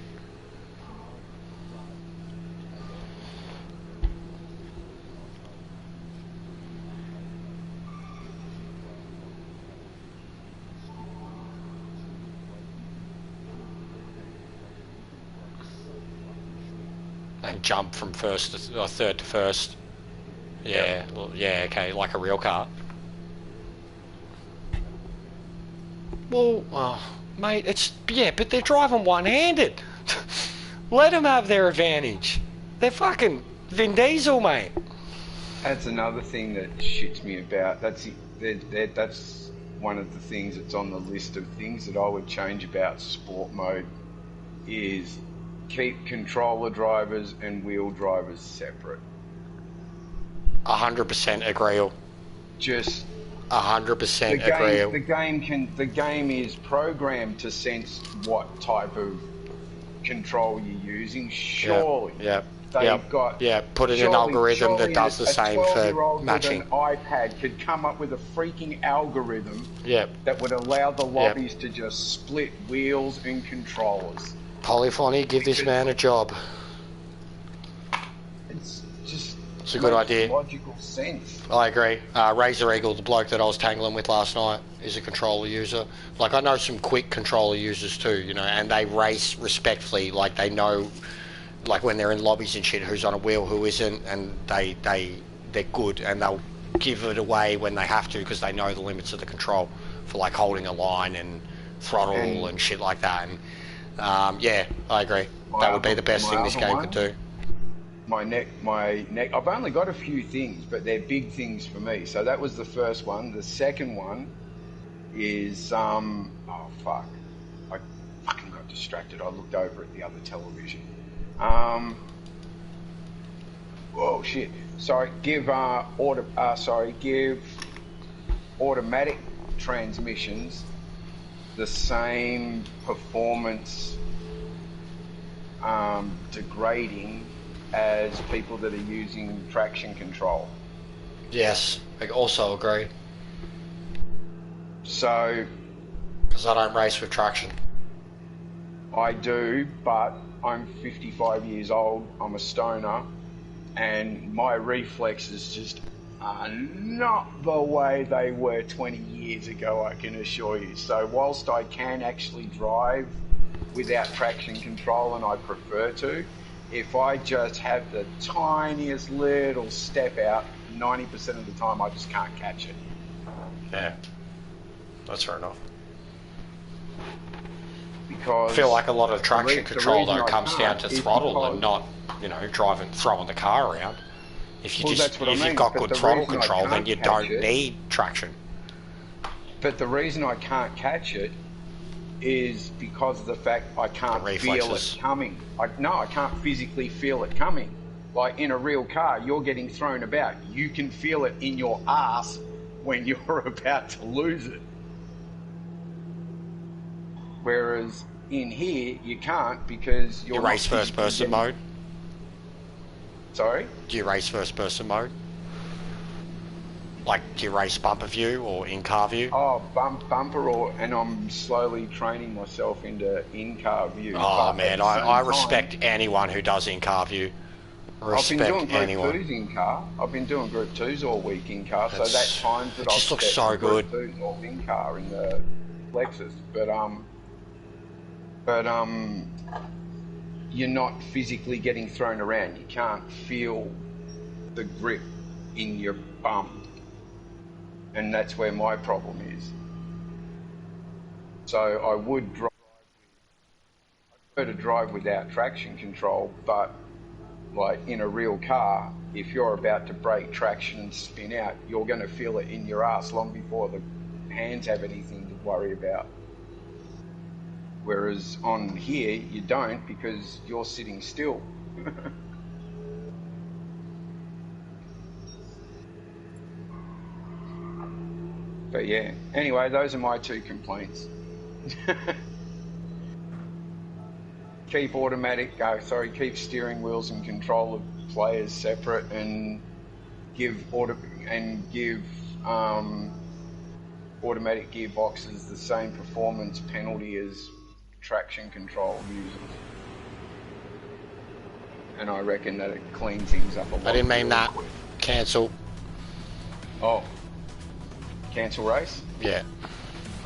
And jump from first to, or third to first. Yeah, well, yeah, okay, like a real car. Well, mate, it's, yeah, but they're driving one-handed. Let them have their advantage. They're fucking Vin Diesel, mate. That's another thing that shits me about. That's one of the things that's on the list of things that I would change about sport mode is keep controller drivers and wheel drivers separate. 100% agree. Just 100% agree. The game is programmed to sense what type of control you're using. Surely, they've got put in an algorithm that does the same for matching. With an iPad could come up with a freaking algorithm that would allow the lobbies to just split wheels and controllers. Polyphony, give this man a job. It's a good idea. Logical sense. I agree. Razor Eagle, the bloke that I was tangling with last night, is a controller user. Like, I know some quick controller users too, you know, and they race respectfully. Like, they know, like, when they're in lobbies and shit, who's on a wheel, who isn't, and they're good, and they'll give it away when they have to because they know the limits of the control for, like, holding a line and throttle and shit like that. And yeah, I agree. That would be the best thing this game could do. My neck, I've only got a few things, but they're big things for me. So that was the first one. The second one is, oh fuck. I fucking got distracted. I looked over at the other television. Whoa, shit. Sorry, give automatic transmissions the same performance degrading as people that are using traction control? Yes, I also agree. So, because I don't race with traction. I do, but I'm 55 years old, I'm a stoner, and my reflexes just are not the way they were 20 years ago, I can assure you. So whilst I can actually drive without traction control, and I prefer to, if I just have the tiniest little step out, 90% of the time I just can't catch it. Yeah, that's fair enough. Because I feel like a lot of traction control though comes down to throttle and not, you know, throwing the car around. If you if you've got good throttle control, then you don't need traction. But the reason I can't catch it is because of the fact I can't feel it coming. I can't physically feel it coming. Like in a real car, you're getting thrown about. You can feel it in your ass when you're about to lose it. Whereas in here, you can't because you're race first person mode? Sorry? Do you race first person mode? Like, do you race bumper view or in-car view? Oh, bumper, and I'm slowly training myself into in-car view. Oh man, I respect anyone who does in-car view. I've been doing Group 2s in-car. I've been doing Group 2s all week in-car, so that times that I've looks so good. Group 2s all in-car in the Lexus. But you're not physically getting thrown around. You can't feel the grip in your bum. And that's where my problem is. So I would prefer to drive without traction control, but like in a real car, if you're about to break traction and spin out, you're going to feel it in your ass long before the hands have anything to worry about. Whereas on here, you don't because you're sitting still. But yeah, anyway, those are my two complaints. Keep keep steering wheels and control of players separate, and give automatic gearboxes the same performance penalty as traction control users. And I reckon that it cleans things up a lot. I didn't mean that. Cancel. Oh. Cancel race? Yeah.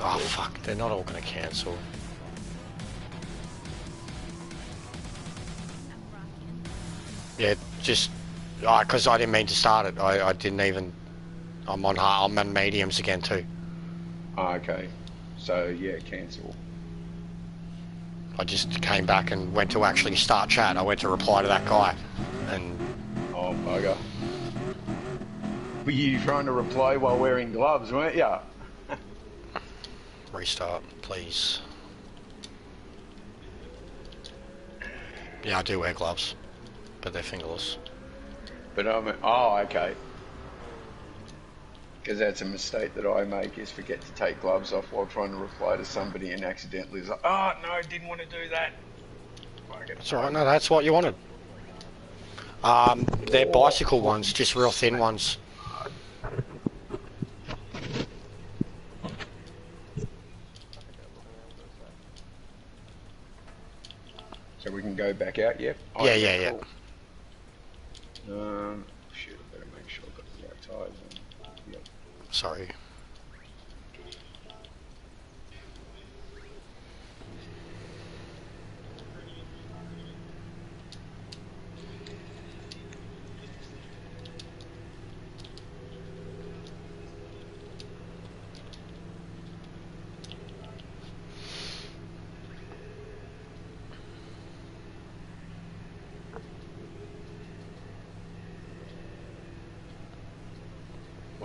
Oh fuck, they're not all going to cancel. Yeah, just because I didn't mean to start it. I didn't even. I'm on mediums again too. Oh, okay. So yeah, cancel. I just came back and went to actually start chat. I went to reply to that guy, and oh bugger. Were you trying to reply while wearing gloves, weren't you? Restart, please. Yeah, I do wear gloves, but they're fingerless. But oh, okay. Because that's a mistake that I make, is forget to take gloves off while trying to reply to somebody and accidentally is like, oh no, didn't want to do that. That's alright, no, that's what you wanted. They're bicycle ones, just real thin ones. So we can go back out, yep? Oh, yeah. Cool. Shit, I better make sure I've got the right tyres on. Yep. Sorry.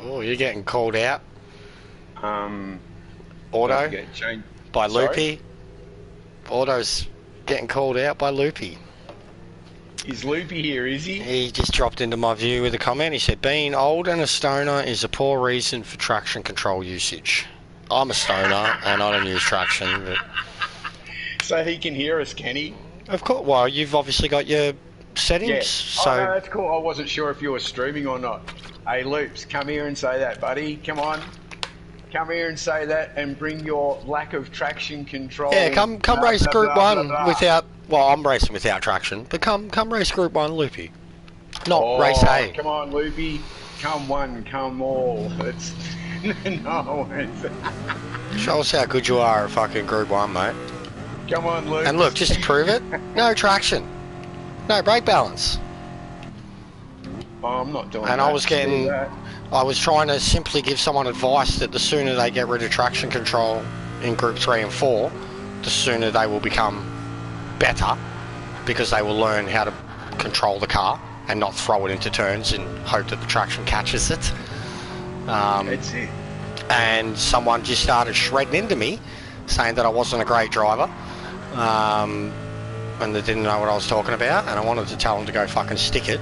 Oh, you're getting called out. Auto by Loopy. Auto's getting called out by Loopy. Is Loopy here, is he? He just dropped into my view with a comment. He said, being old and a stoner is a poor reason for traction control usage. I'm a stoner and I don't use traction, but... So he can hear us, can he? Of course. Well, you've obviously got your settings, Yeah. so... Oh, no, that's cool. I wasn't sure if you were streaming or not. Hey, Loops, come here and say that, buddy. Come on. Come here and say that and bring your lack of traction control. Yeah, come blah, race blah, Group blah, 1 blah, blah. without... Well, I'm racing without traction, but come race Group 1 Loopy. Not race A. Come on, Loopy. Come one, come all. It's... no, Show us how good you are at fucking Group 1, mate. come on, Loops. And look, just to prove it, no traction. No brake balance. Oh, I'm not doing And that. I was getting... Do that. I was trying to simply give someone advice that the sooner they get rid of traction control in Group 3 and 4, the sooner they will become better, because they will learn how to control the car and not throw it into turns and hope that the traction catches it. That's it. And someone just started shredding into me, saying that I wasn't a great driver, and they didn't know what I was talking about, and I wanted to tell them to go fucking stick it.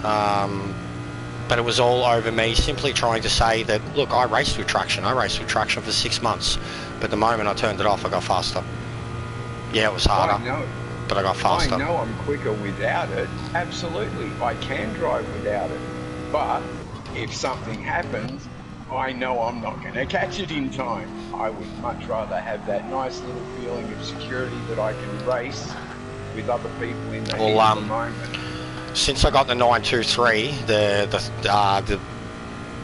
But it was all over me simply trying to say that, look, I raced with traction for 6 months, but the moment I turned it off, I got faster. Yeah, it was harder, I know. but I got faster. I know I'm quicker without it. Absolutely. I can drive without it. But if something happens, I know I'm not going to catch it in time. I would much rather have that nice little feeling of security that I can race with other people in the heat of the moment. Since I got the 923, the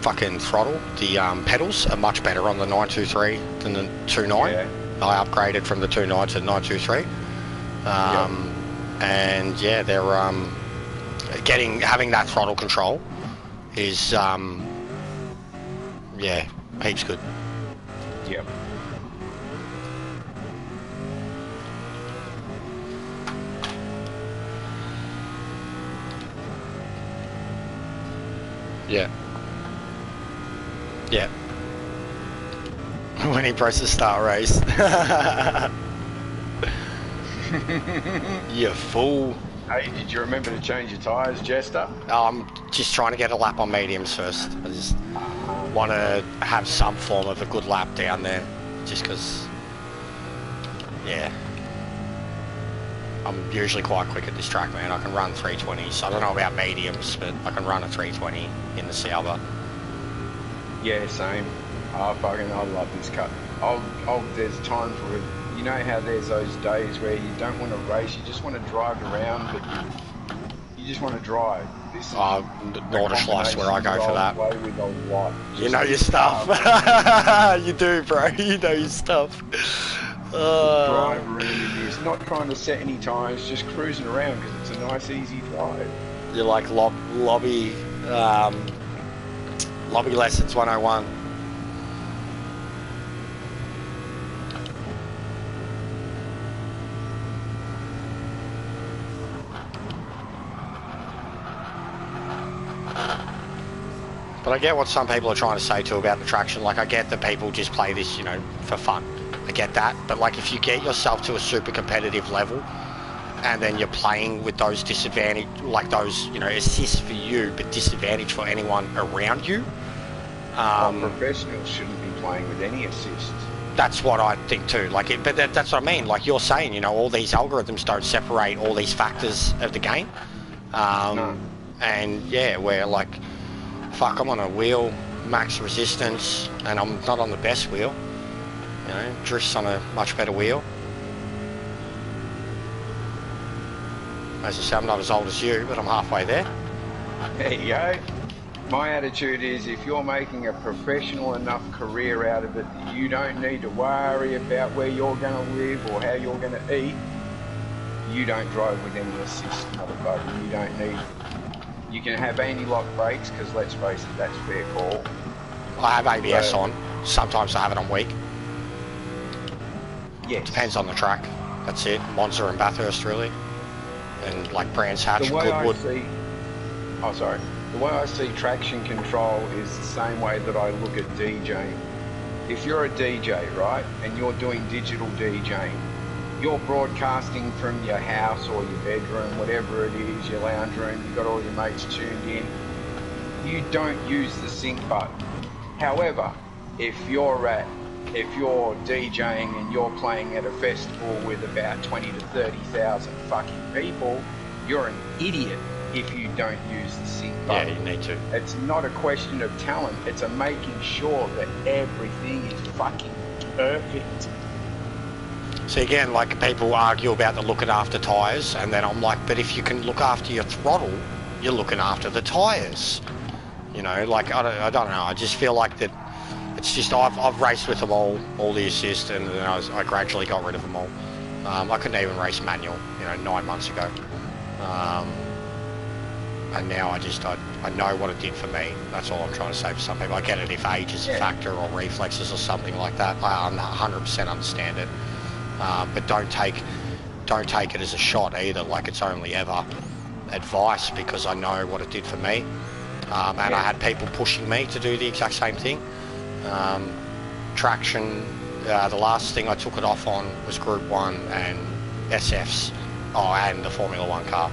fucking throttle, the pedals are much better on the 923 than the 29. Yeah. I upgraded from the 29 to the 923. And yeah, they're having that throttle control is yeah, heaps good. Yep. Yeah. Yeah. When he presses start race. You fool. Hey, did you remember to change your tyres, Jester? I'm just trying to get a lap on mediums first. I just want to have some form of a good lap down there. Just because, yeah. I'm usually quite quick at this track, man. I can run 320s. I don't know about mediums, but I can run a 320 in the Sauber. Yeah, same. I love this cut. There's time for it. You know how there's those days where you don't want to race, you just want to drive around, but you just want to drive. This is Nordisch where I go for that. Play with a lot. You know your stuff. You do, bro. You know your stuff. Drive around in this, not trying to set any times, just cruising around because it's a nice, easy drive. You're like lobby lessons 101. But I get what some people are trying to say too about the traction. Like, I get that people just play this, you know, for fun. I get that. But like, if you get yourself to a super competitive level and then you're playing with those disadvantage, like those, you know, assists for you, but disadvantage for anyone around you. Professionals shouldn't be playing with any assists. That's what I think too. Like, but that's what I mean. Like you're saying, you know, all these algorithms don't separate all these factors of the game. No. And yeah, where like, fuck, I'm on a wheel, max resistance, and I'm not on the best wheel. You know, Drift's on a much better wheel. As I said, I'm not as old as you, but I'm halfway there. There you go. My attitude is, if you're making a professional enough career out of it, you don't need to worry about where you're going to live or how you're going to eat. You don't drive with any assist, motherfucker. You don't need. You can have anti-lock brakes, because let's face it, that's fair call. I have ABS on. Sometimes I have it on weak. Yes. Depends on the track. That's it. Monza and Bathurst, really. And like Brands Hatch, The way Goodwood. The way I see traction control is the same way that I look at DJing. If you're a DJ, right, and you're doing digital DJing, you're broadcasting from your house or your bedroom, whatever it is, your lounge room, you've got all your mates tuned in, you don't use the sync button. However, if you're DJing and you're playing at a festival with about 20 to 30,000 fucking people, you're an idiot if you don't use the sync button. Yeah, you need to. It's not a question of talent, it's a making sure that everything is fucking perfect. See, again, like people argue about the looking after tyres, and then I'm like, but if you can look after your throttle, you're looking after the tyres. You know, like, I don't know, I just feel like that it's just, I've raced with them all the assist, and then I gradually got rid of them all. I couldn't even race manual, 9 months ago. And now I know what it did for me. That's all I'm trying to say for some people. I get it if age is a factor or reflexes or something like that. I 100% understand it. But don't take it as a shot either, like it's only ever advice, because I know what it did for me. And I had people pushing me to do the exact same thing. Traction, the last thing I took it off on was Group 1 and SFs, and the Formula 1 car.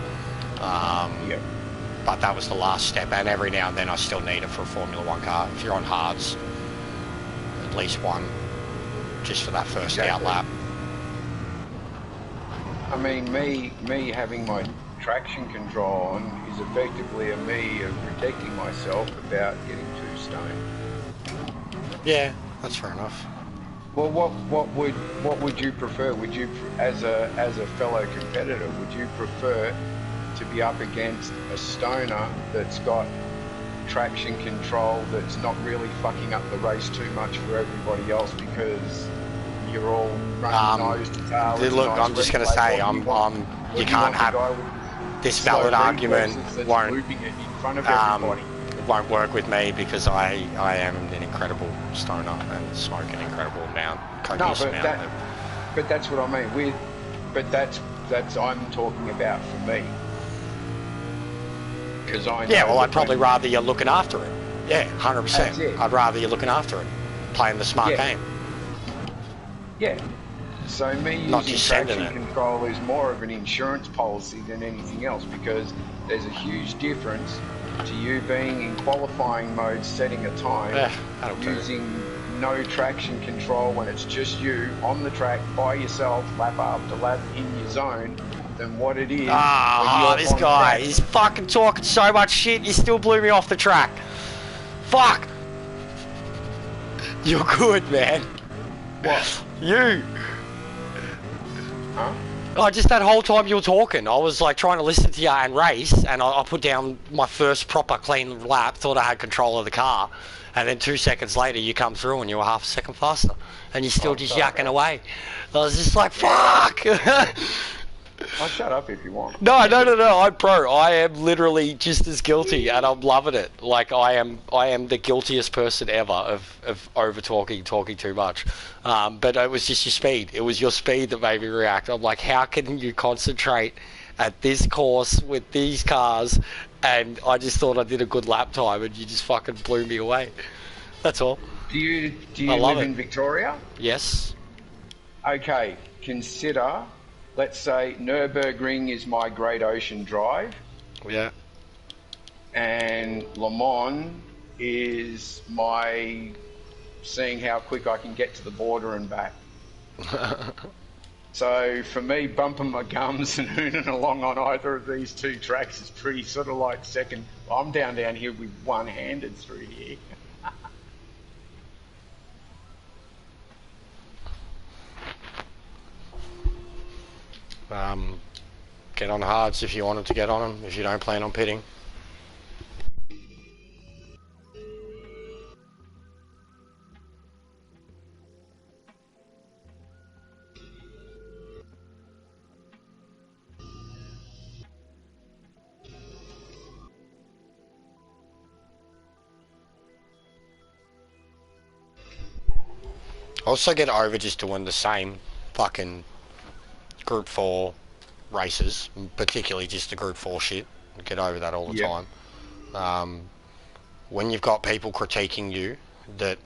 But that was the last step, and every now and then I still need it for a Formula 1 car. If you're on hards, at least one, just for that first out lap. I mean, me having my traction control on is effectively a me of protecting myself about getting too stoned. Yeah, that's fair enough. Well, what would you prefer? Would you, as a fellow competitor, would you prefer to be up against a stoner that's got traction control that's not really fucking up the race too much for everybody else because you're all running nose to tail? Look, I'm just going to say, you can't have this valid argument. Won't work with me because I am an incredible stoner and smoke an incredible amount, copious amount. But that's what I mean. But that's I'm talking about for me. Because I know. Yeah, well, I'd probably rather you're looking after it. Yeah, 100%. I'd rather you're looking after it, playing the smart game. Yeah. So me using traction control is more of an insurance policy than anything else, because there's a huge difference to you being in qualifying mode, setting a time, using no traction control when it's just you on the track by yourself, lap after lap in your zone, than what it is. This guy, he's fucking talking so much shit, you still blew me off the track. Fuck! You're good, man. What? You! Huh? Oh, just that whole time you were talking, I was like trying to listen to you and race, and I put down my first proper clean lap, thought I had control of the car, and then 2 seconds later you come through and you were half a second faster, and you're still just yakking away. I was just like, fuck! I'll shut up if you want. No, I'm pro. I am literally just as guilty, and I'm loving it. Like, I am the guiltiest person ever of over-talking, talking too much. But it was just your speed. It was your speed that made me react. I'm like, how can you concentrate at this course with these cars? And I just thought I did a good lap time, and you just fucking blew me away. That's all. Do you live in Victoria? Yes. Okay, consider... Let's say Nürburgring is my Great Ocean Drive. Yeah. And Le Mans is my seeing how quick I can get to the border and back. So for me, bumping my gums and hooning along on either of these two tracks is pretty sort of like second. I'm down here with one-handed through here. Get on hards if you wanted to get on them, if you don't plan on pitting. Also get over just doing the same fucking Group 4 races, particularly just the Group 4 shit. Get over that all the time. When you've got people critiquing you that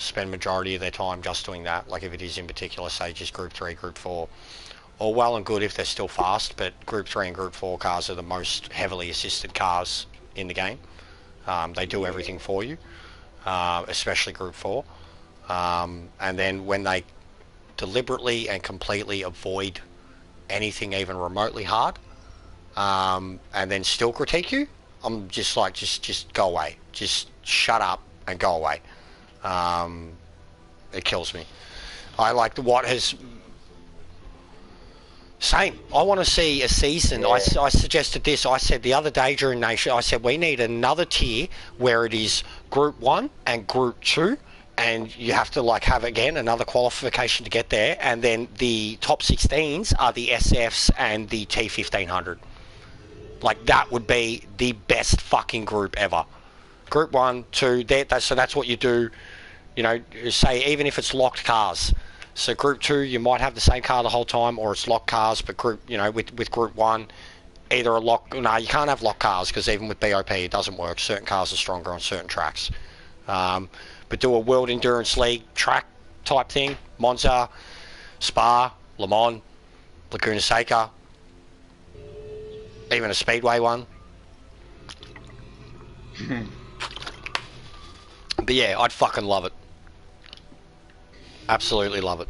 spend majority of their time just doing that. Like if it is in particular, say just Group 3, Group 4, all well and good if they're still fast, but Group 3 and Group 4 cars are the most heavily assisted cars in the game. They do everything for you, especially Group 4. And then when they deliberately and completely avoid anything even remotely hard, and then still critique you, I'm just like, just go away. Just shut up and go away. It kills me. I like what has... Same. I want to see a season. Yeah. I suggested this. I said the other day during Nation, I said we need another tier where it is Group 1 and Group 2, and you have to like have again another qualification to get there, and then the top 16s are the SFs and the T1500. Like that would be the best fucking group ever. Group 1, 2, so that's what you do. You know, say even if it's locked cars. So Group 2, you might have the same car the whole time, or it's locked cars. But group, you know, with Group 1, either a lock. No, you can't have locked cars because even with BOP, it doesn't work. Certain cars are stronger on certain tracks. But do a World Endurance League track type thing. Monza, Spa, Le Mans, Laguna Seca, even a Speedway one. But yeah, I'd fucking love it. Absolutely love it.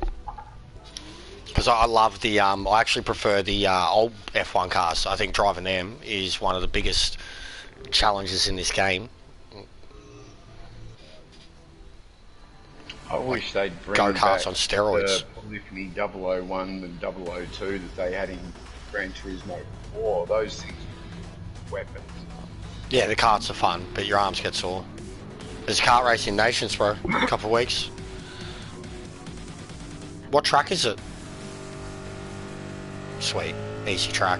Because I love the, I actually prefer the old F1 cars. I think driving them is one of the biggest challenges in this game. I wish they'd bring go-karts on steroids. The Polyphony 001 and 002 that they had in Gran Turismo 4. Those things were weapons. Yeah, the karts are fun, but your arms get sore. There's a kart race in Nations, bro. A couple of weeks. What track is it? Sweet. Easy track.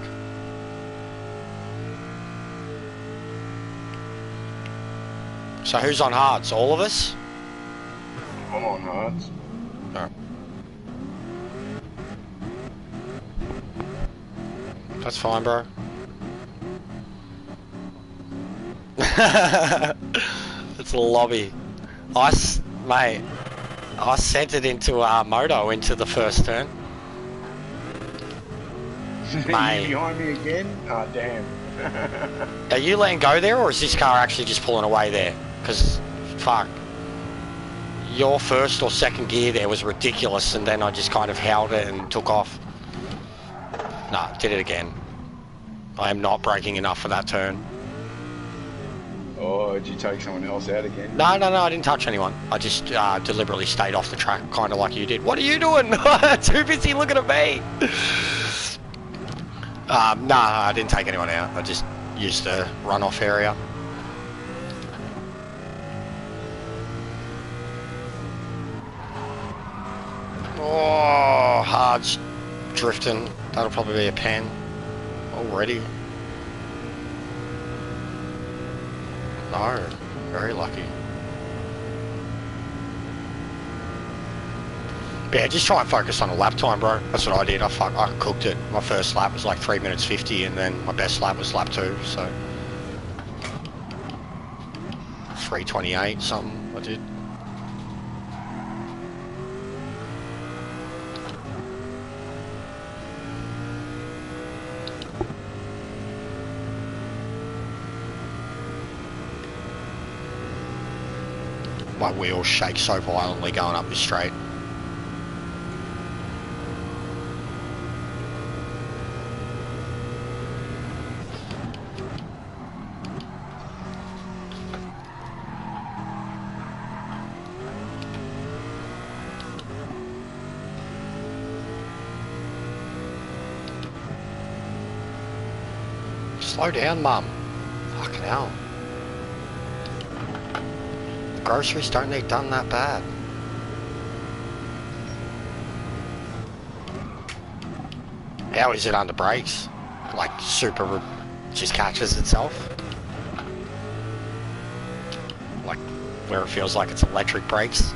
So who's on hards? All of us? I'm on hards. No. That's fine, bro. It's a lobby. Mate, I sent it into Moto into the first turn. Mate. You behind me again? Oh, damn. Are you letting go there, or is this car actually just pulling away there? Because, fuck. Your first or second gear there was ridiculous, and then I just kind of held it and took off. Nah, did it again. I am not braking enough for that turn. Oh, did you take someone else out again? No, I didn't touch anyone. I just deliberately stayed off the track, kind of like you did. What are you doing? Too busy looking at me. No, I didn't take anyone out. I just used the runoff area. Oh, hard's drifting. That'll probably be a pen already. No, very lucky. Yeah, just try and focus on the lap time, bro. That's what I did. I cooked it. My first lap was like 3 minutes 50, and then my best lap was lap 2, so 3:28 something I did. My wheels shake so violently going up this straight. Slow down, Mum. Fucking hell. Groceries don't need done that bad. How is it under brakes? Like super, just catches itself? Like where it feels like it's electric brakes?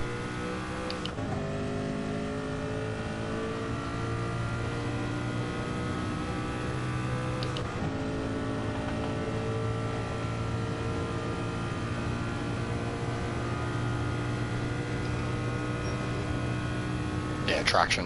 Yeah, traction.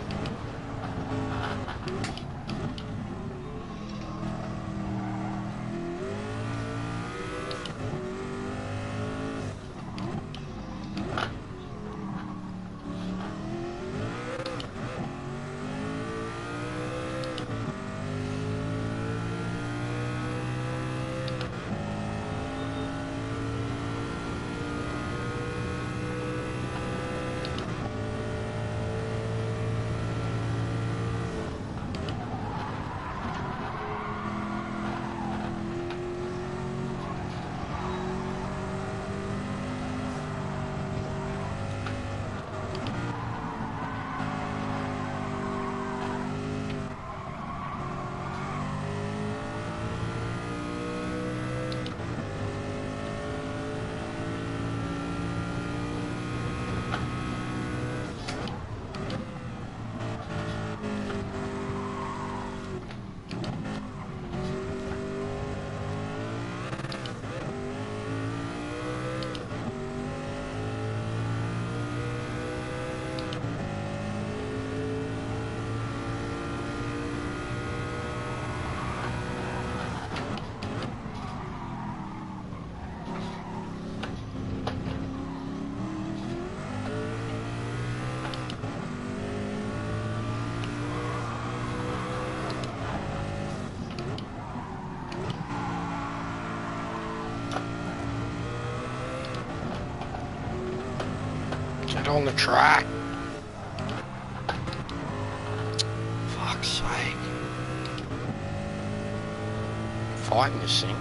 Get on the track. Fuck's sake. Fighting this thing.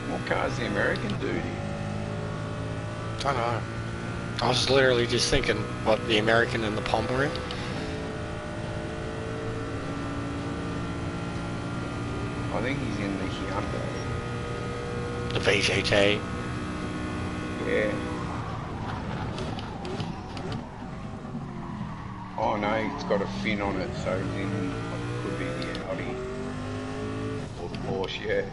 What car's the American dude? I don't know. I was literally just thinking what the American and the Pomeranian. I think he's in the Hyundai. The VGT. Yeah. Oh no, it's got a fin on it, so it's in, could be the Audi. Or the Porsche, yeah.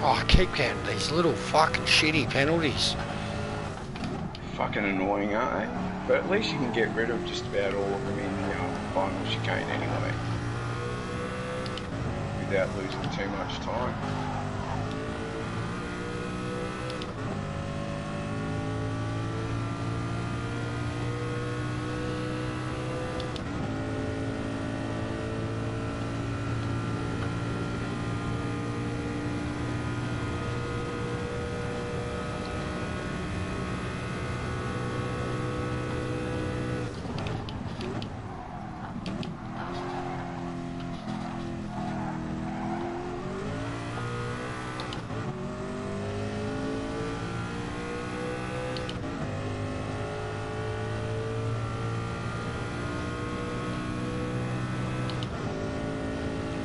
Oh, I keep getting these little fucking shitty penalties. Fucking annoying, aren't they? But at least you can get rid of just about all of them in the final chicane anyway, without losing too much time.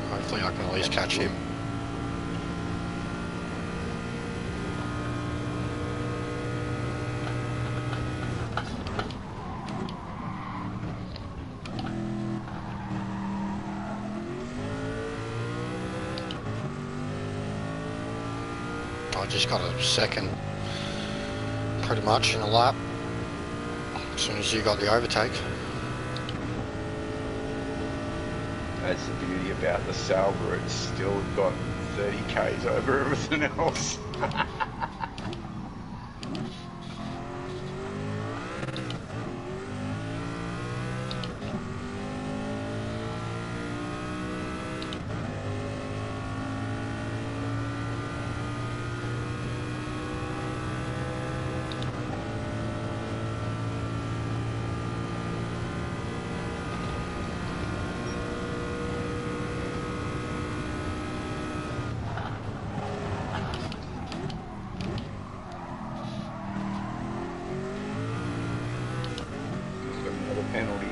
Hopefully I can at least catch him. I just got a second pretty much in a lap as soon as you got the overtake. That's the beauty about the Salver, it's still got 30 k's over everything else. Penalty.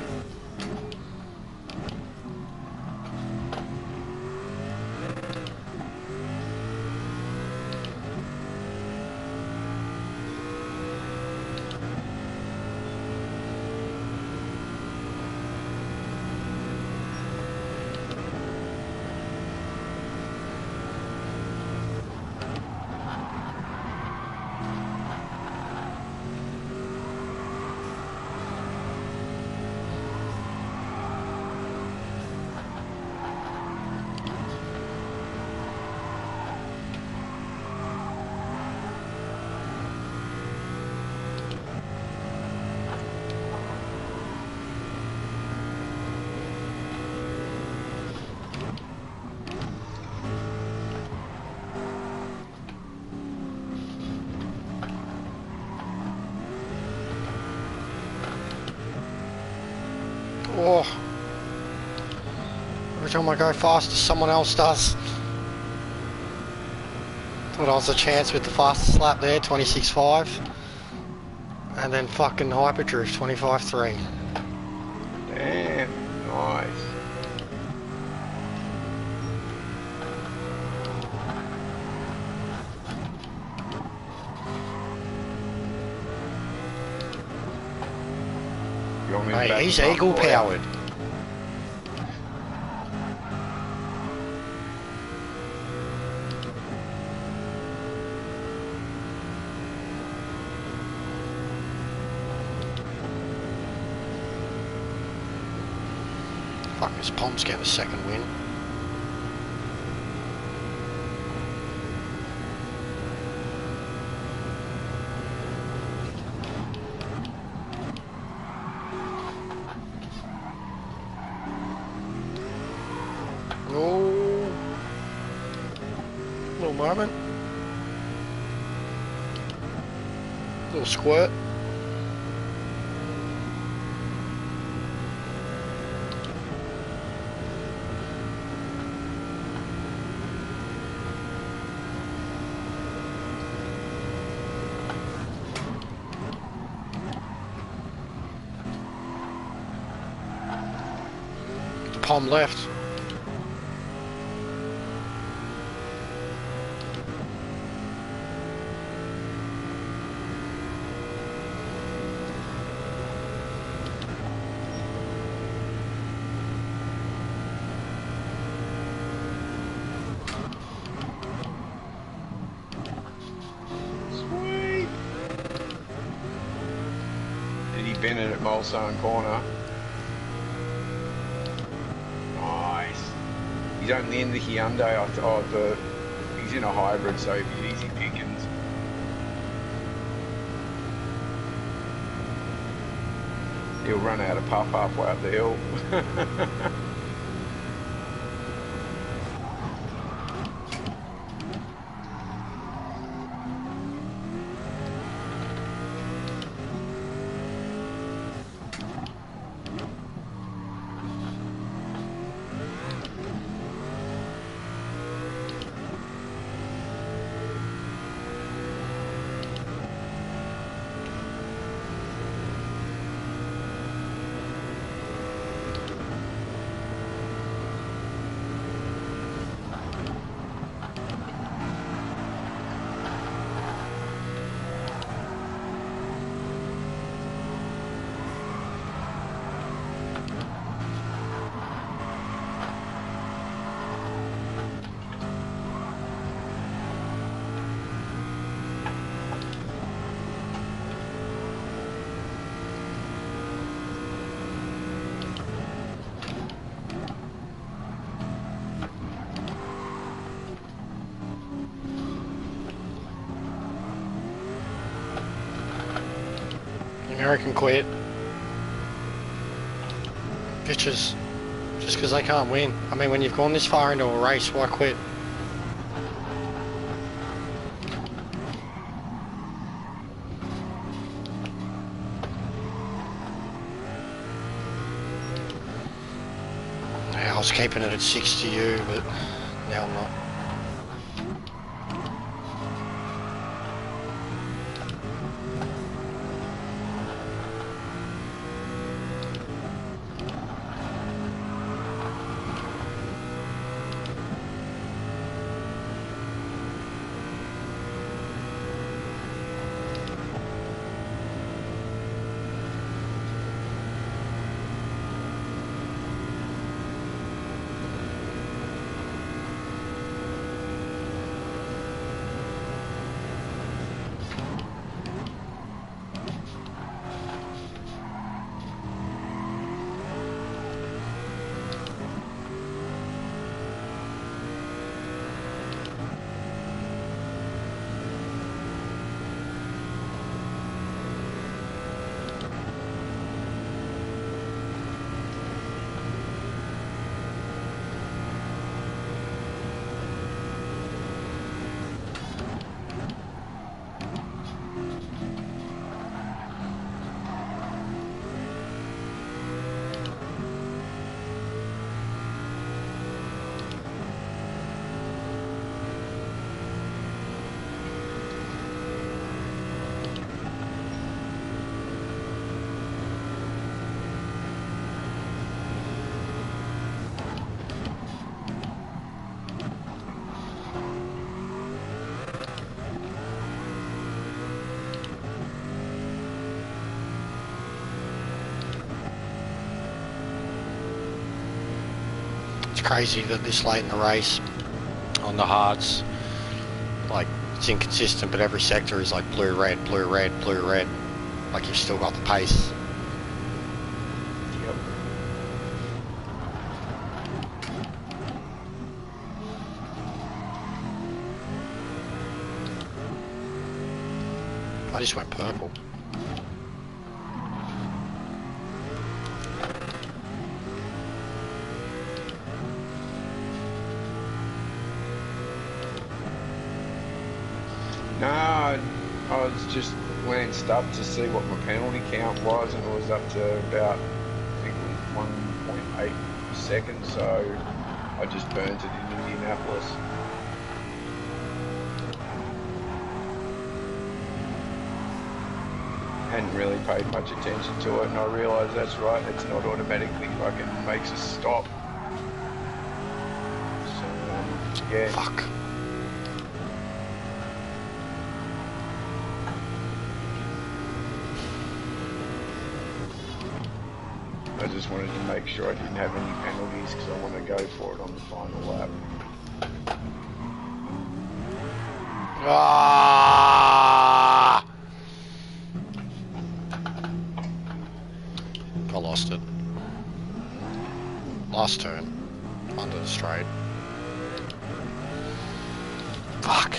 Oh, every time I go faster, someone else does. Thought I was a chance with the fastest lap there, 26.5. And then fucking hyperdrift, 25.3. Damn, nice. Mate, he's eagle powered. Fuck, this Pom's getting a second win. Oh, little moment, little squirt. Pom left. spinning at Mulsanne Corner. Nice. He's only in the Hyundai. He's in a hybrid, so he'd be easy pickings. He'll run out of puff halfway up the hill. American quit. Bitches. Just because they can't win. I mean, when you've gone this far into a race, why quit? Yeah, I was keeping it at 6 to you, but now I'm not. Crazy that this late in the race on the hards, like, it's inconsistent, but every sector is like blue red, blue red, blue red, like you've still got the pace. Yep. I just went purple. No, I was just glanced up to see what my penalty count was, and it was up to about, I think it was 1.8 seconds, so I just burnt it in Indianapolis. Hadn't really paid much attention to it, and I realised that's right, it's not automatically fucking makes a stop. So, yeah. Fuck. I just wanted to make sure I didn't have any penalties because I want to go for it on the final lap. Ah! last turn. Under the straight. Fuck.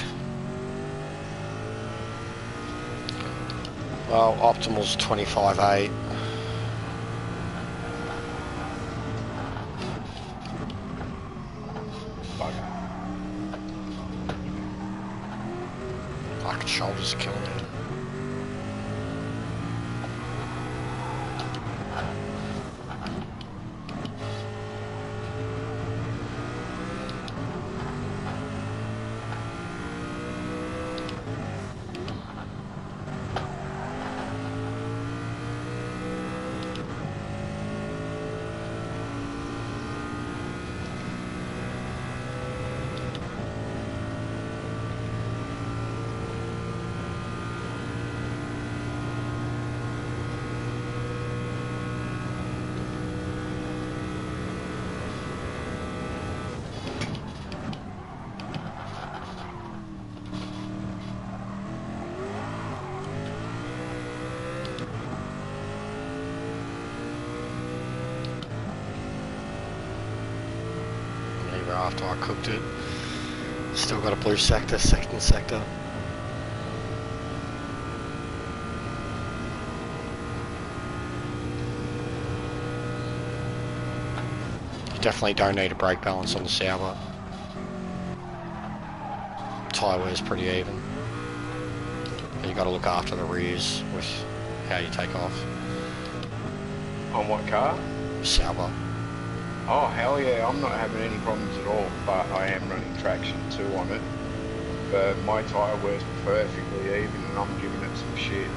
Well, optimal's 25.8. Fucking shoulders are killing me. After I cooked it, still got a blue sector, second sector. You definitely don't need a brake balance on the Sauber. Tyre wear's pretty even. But you got to look after the rears with how you take off. On what car? Sauber. Oh hell yeah, I'm not having any problems at all, but I am running traction 2 on it. But my tyre wears perfectly even and I'm giving it some shit.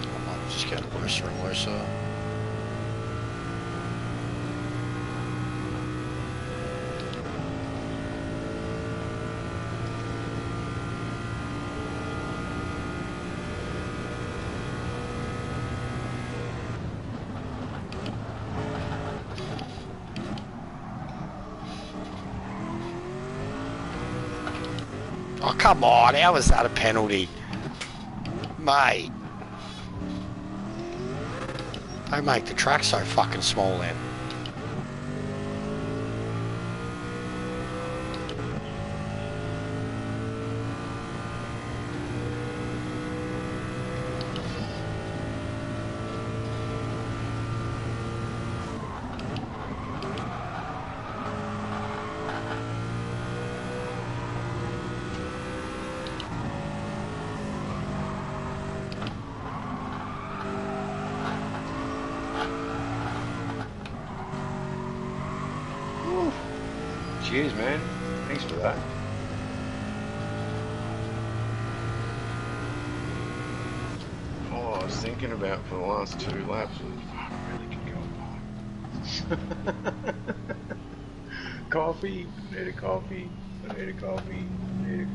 I might just get looser and looser. Oh, come on, how was that a penalty? Mate. Don't make the track so fucking small then. Cheers, man. Thanks for that. Oh, I was thinking about for the last 2 laps, I really can go by. Coffee, I need a coffee, I need a coffee, I need a...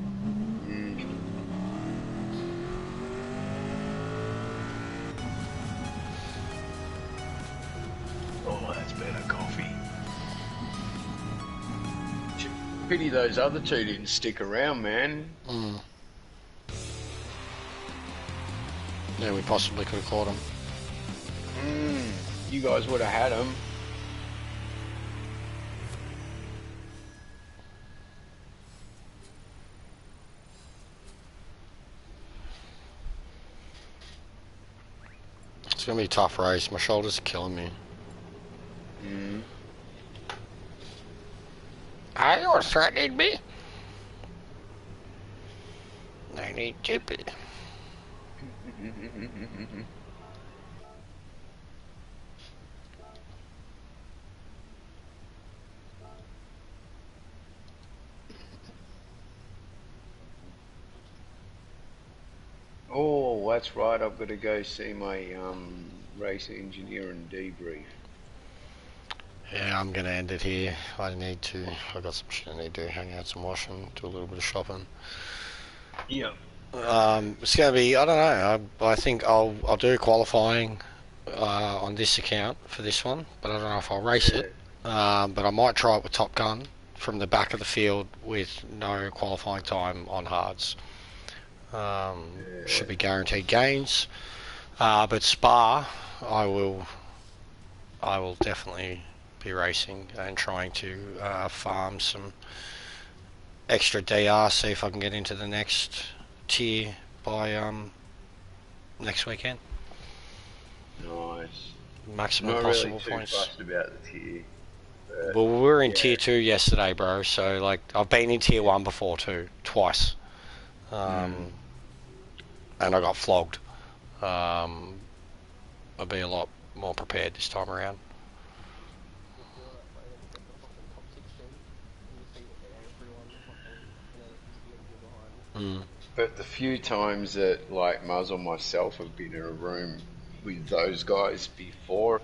Oh, that's better coffee. Pity those other 2 didn't stick around, man. Mm. Yeah, we possibly could have caught them. You guys would have had them. It's going to be a tough race. My shoulders are killing me. Are you threatening me? No need to be. Oh, that's right. I've got to go see my race engineer and debrief. Yeah, I'm going to end it here. I need to. I've got some shit I need to do. Hang out some washing, do a little bit of shopping. Yeah. It's going to be, I don't know, I think I'll do qualifying on this account for this one, but I don't know if I'll race it. But I might try it with Top Gun from the back of the field with no qualifying time on hards. Should be guaranteed gains. But Spa, I will definitely be racing and trying to farm some extra DR, see if I can get into the next tier by next weekend. Nice. Maximum Not possible really too points. fussed about the tier. Well, we were in yeah. tier 2 yesterday, bro, so like I've been in tier 1 before too, twice. And I got flogged. I'll be a lot more prepared this time around. But the few times that like Muzz or myself have been in a room with those guys before,